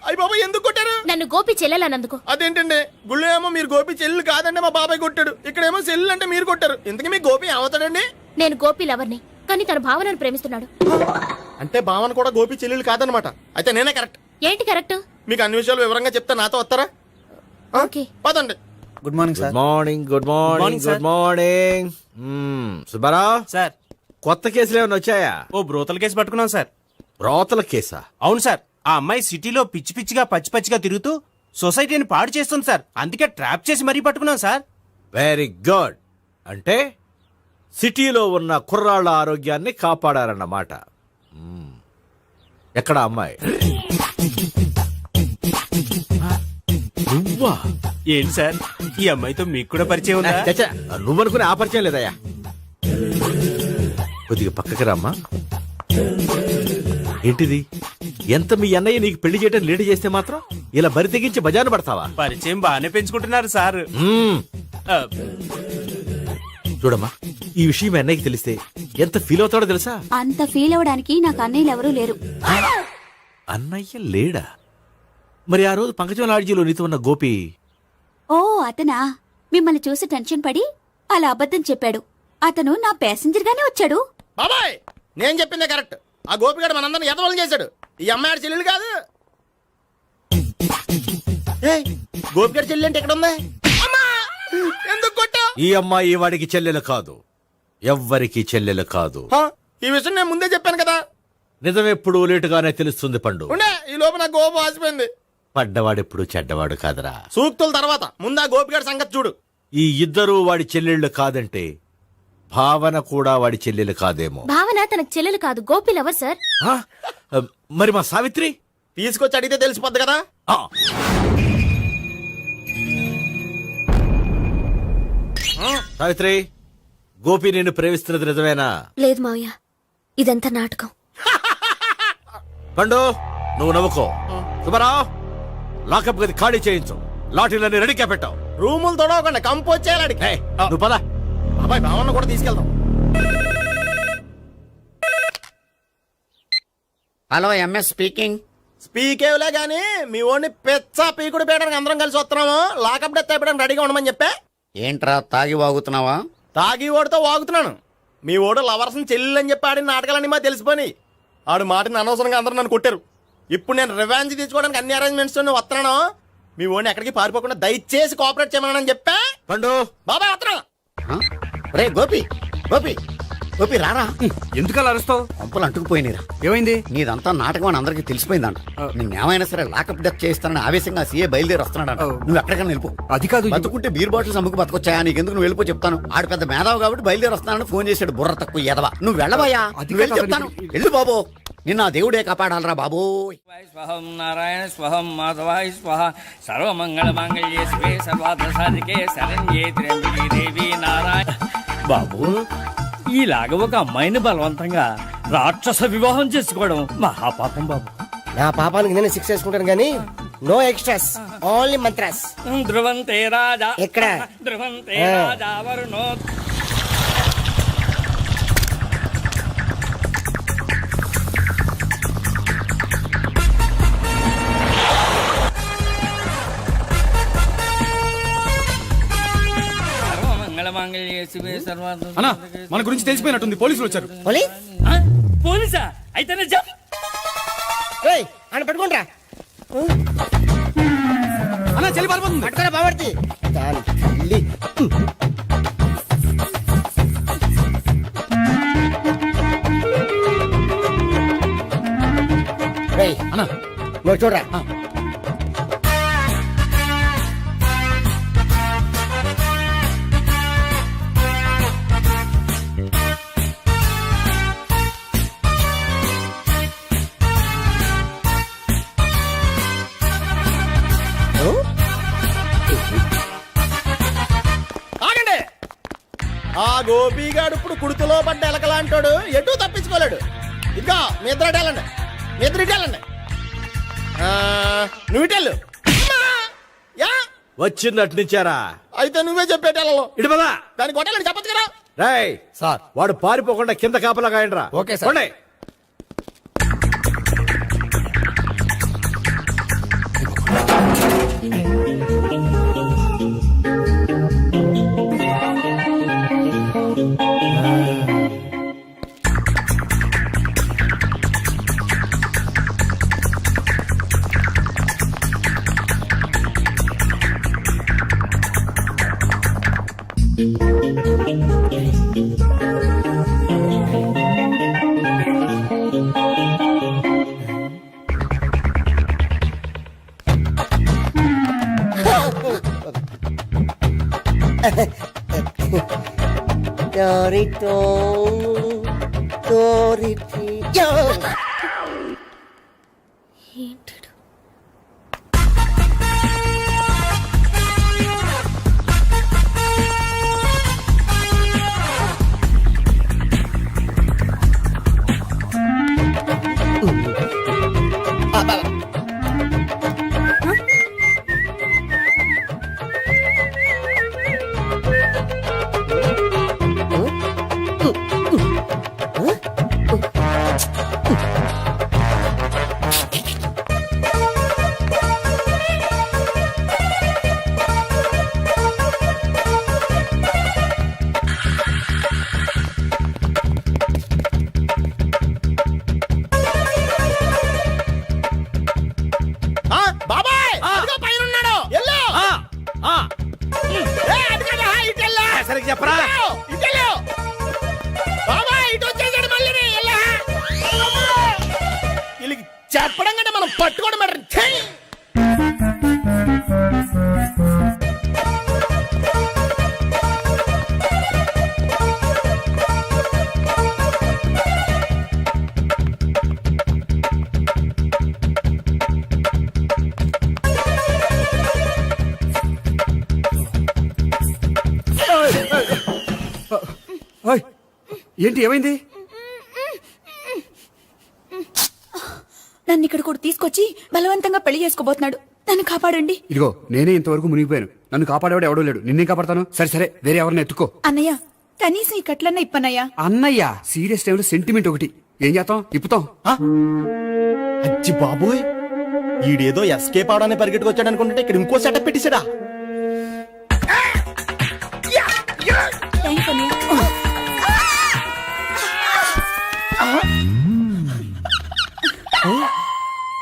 అయ్యి బాబాయ్, ఎందుకు కొట్టారు? నన్ను గోపి చెల్లెలన్నందుకు. అదేంటండి, గుళ్ళు ఏమో మీరు గోపి చెల్లి కాదండి మా బాబాయ్ కొట్టాడు, ఇక్కడేమో చెల్లి అంటే మీరు కొట్టారు. ఇంతకీ మీ గోపి ఏమవుతాడండి? నేను గోపి లవర్ని, కానీ తన భావనను ప్రేమిస్తున్నాడు. అంటే భావన కూడా గోపి చెల్లెలు కాదనమాట. అయితే నేనే కరెక్ట్. ఏంటి కరెక్ట్? మీకు అన్ని విషయాలు వివరంగా చెప్తే నాతో వస్తారా? ఓకే, పదండి. Good morning sir. Morning. Good morning. Good morning. Subbarao sir, కొత్త కేసులు ఏమైనా వచ్చాయా? ఓ బ్రోతల కేసు పట్టుకున్నాం సార్. రోతల కేసా? అవును సార్, ఆ అమ్మాయి సిటీలో పిచ్చి పిచ్చిగా పచ్చి పచ్చిగా తిరుగుతూ సొసైటీని పాడు చేస్తుంది సార్. అందుకే ట్రాప్ చేసి మరీ పట్టుకున్నాం సార్. Very good. అంటే సిటీలో ఉన్న కుర్రాళ్ళ ఆరోగ్యాన్ని కాపాడారన్నమాట. ఎక్కడ అమ్మాయి? నువ్వా? ఏంటి సార్, ఈ అమ్మాయితో మీకు కూడా పరిచయం ఉందా? చచ్చా, నువ్వనుకునే ఆ పరిచయం లేదయ్యా. కొద్దిగా పక్కకి రామ్మా. ఏంటిది? ఎంత మీ అన్నయ్య నీకు పెళ్లి చేయడం లేట్ చేస్తే మాత్రం ఇలా బరి తెగించి బజారు పడతావా? పరిచయం బాగానే పెంచుకుంటున్నారు సార్. చూడమ్మా, ఈ విషయం మీ అన్నయ్యకి తెలిస్తే ఎంత ఫీల్ అవుతాడో తెలుసా? అంత ఫీల్ అవడానికి నాకు అన్నయ్యలు ఎవరూ లేరు. అన్నయ్య లేడా? మరి ఆ రోజు పంకజం లాడ్జీలో నీతో ఉన్న గోపి? ఓ అతనా? మిమ్మల్ని చూసి టెన్షన్ పడి అలా అబద్ధం చెప్పాడు. అతను నా ప్యాసింజర్ గానే వచ్చాడు. బాబాయ్, నేను చెప్పిందే కరెక్ట్. ఆ గోపిగాడు మనందరిని ఎదవలం చేశాడు. ఈ అమ్మాయి చెల్లెలు కాదు. గోపిగాడి చెల్లి అంటే ఎక్కడ ఉంది? ఎందుకు కొట్టా? ఈ అమ్మాయి వాడికి చెల్లెలు కాదు, ఎవ్వరికి చెల్లెలు కాదు. ఈ విషయం నేను ముందే చెప్పాను కదా. నిజమెప్పుడు లేటుగానే తెలుస్తుంది పండు. ఉండే, ఈ లోపు నాకు గోపి ఆసిపోయింది. పడ్డవాడెప్పుడు చెడ్డవాడు కాదురా. సూక్తుల తర్వాత ముందు ఆ గోపిగాడి సంగతి చూడు. ఈ ఇద్దరూ వాడి చెల్లెళ్ళు కాదంటే భావన కూడా వాడి చెల్లెలు కాదేమో. భావన తనకు చెల్లెలు కాదు, గోపి లవర్ సార్. మరి మా సావిత్రి? తీసుకొచ్చి అడిగితే తెలిసిపోద్ది కదా. సావిత్రి, గోపి నేను ప్రేమిస్తున్నది నిజమేనా? లేదు మావయ్య, ఇదంతా నాటకం. పండు, నువ్వు నవ్వుకో. సుబ్బారావు, లాకప్ గది ఖాళీ చేయించు. లాఠీలన్నీ రెడీగా పెట్టావు. రూములు తొడవకుండా కంపోజ్ చేయాలి. నువ్వు పద. బాబాయ్, భావన కూడా తీసుకెళ్దాం. Hello, MS speaking. స్పీకేవ్లే గానీ మీ ఓడిని పెచ్చ పీకుడు పేయడానికి అందరం కలిసి వస్తున్నాము. లాకప్ డెత్ అయిపోయడానికి రెడీగా ఉండమని చెప్పే. ఏంట్రా తాగి వాగుతున్నావా? తాగి ఓడితో వాగుతున్నాను. మీ ఓడు లవర్స్ని చెల్లెలు అని చెప్పి ఆడిన నాటకాలన్నీ మా తెలిసిపోయి ఆడు మాటని అనవసరంగా అందరూ నన్ను కొట్టారు. ఇప్పుడు నేను రివెంజ్ తీసుకోవడానికి అన్ని అరేంజ్మెంట్స్ వస్తున్నాను. మీ ఓడిని ఎక్కడికి పారిపోకుండా దయచేసి కోఆపరేట్ చేయమని చెప్పా. పండు, బాబాయ్ వస్తున్నా. రే గోపి, గోపి, గోపి రారా. ఎందుకలా అరుస్తావు? పంపులు అంటుకుపోయినరా. ఏమైంది? నీదంతా నాటకం అని అందరికి తెలిసిపోయిందంట. నిన్నేమైనా సరే లాకప్ డెత్ చేస్తానని ఆవేశంగా సీఏ బయలుదేరి వస్తున్నాడంట. నువ్వు ఎక్కడికైనా వెళ్ళిపో. అది కాదు. బతుకుంటే బీర్ బాటిల్స్ అమ్ముకు బతకొచ్చాయా? నీకెందుకు నువ్వు వెళ్ళిపో చెప్తాను. ఆడు పెద్ద మేధావు కాబట్టి బయలుదేరి వస్తానని ఫోన్ చేశాడు. బుర్ర తక్కువ ఎదవా. నువ్వు వెళ్ళబోయా? నువ్వు వెళ్ళి చెప్తాను. వెళ్ళు బాబో. నిన్న ఆ దేవుడే కాపాడాలరా బాబో. స్వహం నారాయణ స్వహం మాధవాయ స్వహ సర్వమంగళ మాంగళ్యే శివే సర్వార్థ సాధికే శరణ్యే త్ర్యంబకే దేవి నారాయణ. బాబు, ఇలాగ ఒక అమ్మాయిని బలవంతంగా రాక్షస వివాహం చేసుకోవడం మహాపాపం బాబు. నా పాపానికి నేను శిక్ష చేసుకుంటాను కానీ నో ఎక్స్ట్రాస్, ఓన్లీ మంత్రాస్. ధ్రువంతే రాజా ఎక్కడ? ధ్రువంతే రాజా వరుణో. అన్నా, మన గురించి తెలిసిపోయినట్టుంది. పోలీసులు వచ్చారు. పోలీసా? అయితేనే జప్. అని పట్టుకుంటా అన్నా, చలి పారిపోతుంది. పట్టుకోరా బావర్తి. దాని తల్లి. అన్నా, నువ్వు చూడరా. ఆగండి. ఆ గోపిగాడు ఇప్పుడు కుడుతులో పడ్డ ఎలకలాంటాడు. ఎటు తప్పించుకోలేడు. ఇంకా మీ ఇద్దరు వెళ్ళండి. మీ ఇద్దరు వెళ్ళండి. నువ్వు ఇటెళ్ళు. వచ్చింది అట్నిచ్చారా? అయితే నువ్వే చెప్పేటెళ్ళలో. ఇటు పదా. దానికి కొట్టాలని చెప్పచ్చు కదా. రేయ్ సార్, వాడు పారిపోకుండా కింద కాపలా కాయండిరా. Okay sir. చెప్పరా? చెప్పడం కంటే మనం పట్టుకోవడం మాట. ఏంటి, ఏమైంది? నన్ను ఇక్కడ కూడా తీసుకొచ్చి బలవంతంగా పెళ్లి చేసుకోబోతున్నాడు. నన్ను కాపాడండి. ఇదిగో, నేనే ఇంతవరకు మునిగిపోయాను. నన్ను కాపాడేవాడు ఎవడో లేడు. నిన్నే కాపాడతాను. సరే సరే, వేరే ఎవరిని ఎత్తుకో. అన్నయ్య, కనీసం ఈ కట్లన్నా ఇప్పనయ్యా. అన్నయ్య, సీరియస్ టైంలో సెంటిమెంట్ ఒకటి. ఏం చేస్తాం? ఇప్పుతాం. అచ్చి బాబోయ్, ఈడేదో ఎస్కేప్ అవడానికి పరిగెట్టుకొచ్చాడు అనుకుంటే ఇక్కడ ఇంకో సెటప్ పెట్టేశాడా.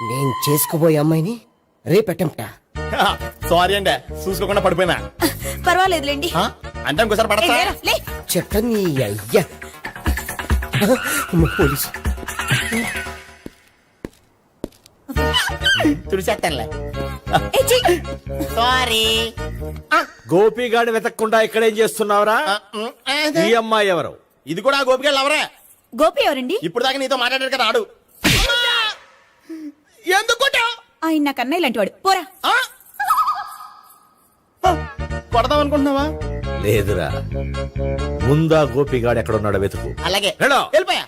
నేను చేసుకోబోయే అమ్మాయిని రేపెట్టంట. సారీ అండి, చూసుకోకుండా పడిపోయినా. పర్వాలేదులేండి. అంటే ఇంకోసారి పడతా. చెత్త నీ అయ్యా. పోలీసు తుడిచేస్తానులే సారీ గోపిగాడిని వెతకకుండా ఇక్కడేం చేస్తున్నావురా? ఈ అమ్మాయి ఎవరు? ఇది కూడా గోపికెళ్ళి ఎవరే? గోపి ఎవరండి? ఇప్పుడు దాకా నీతో మాట్లాడారు కదా ఆడు. ఎందుకు ఆయన నాకు అన్నయ్య లాంటి వాడు. పోరా. కొడదాం అనుకుంటున్నావా? లేదురా, ముందా గోపిగాడు ఎక్కడున్నాడో వెతుకు. అలాగే వెళ్ళు. వెళ్ళిపోయా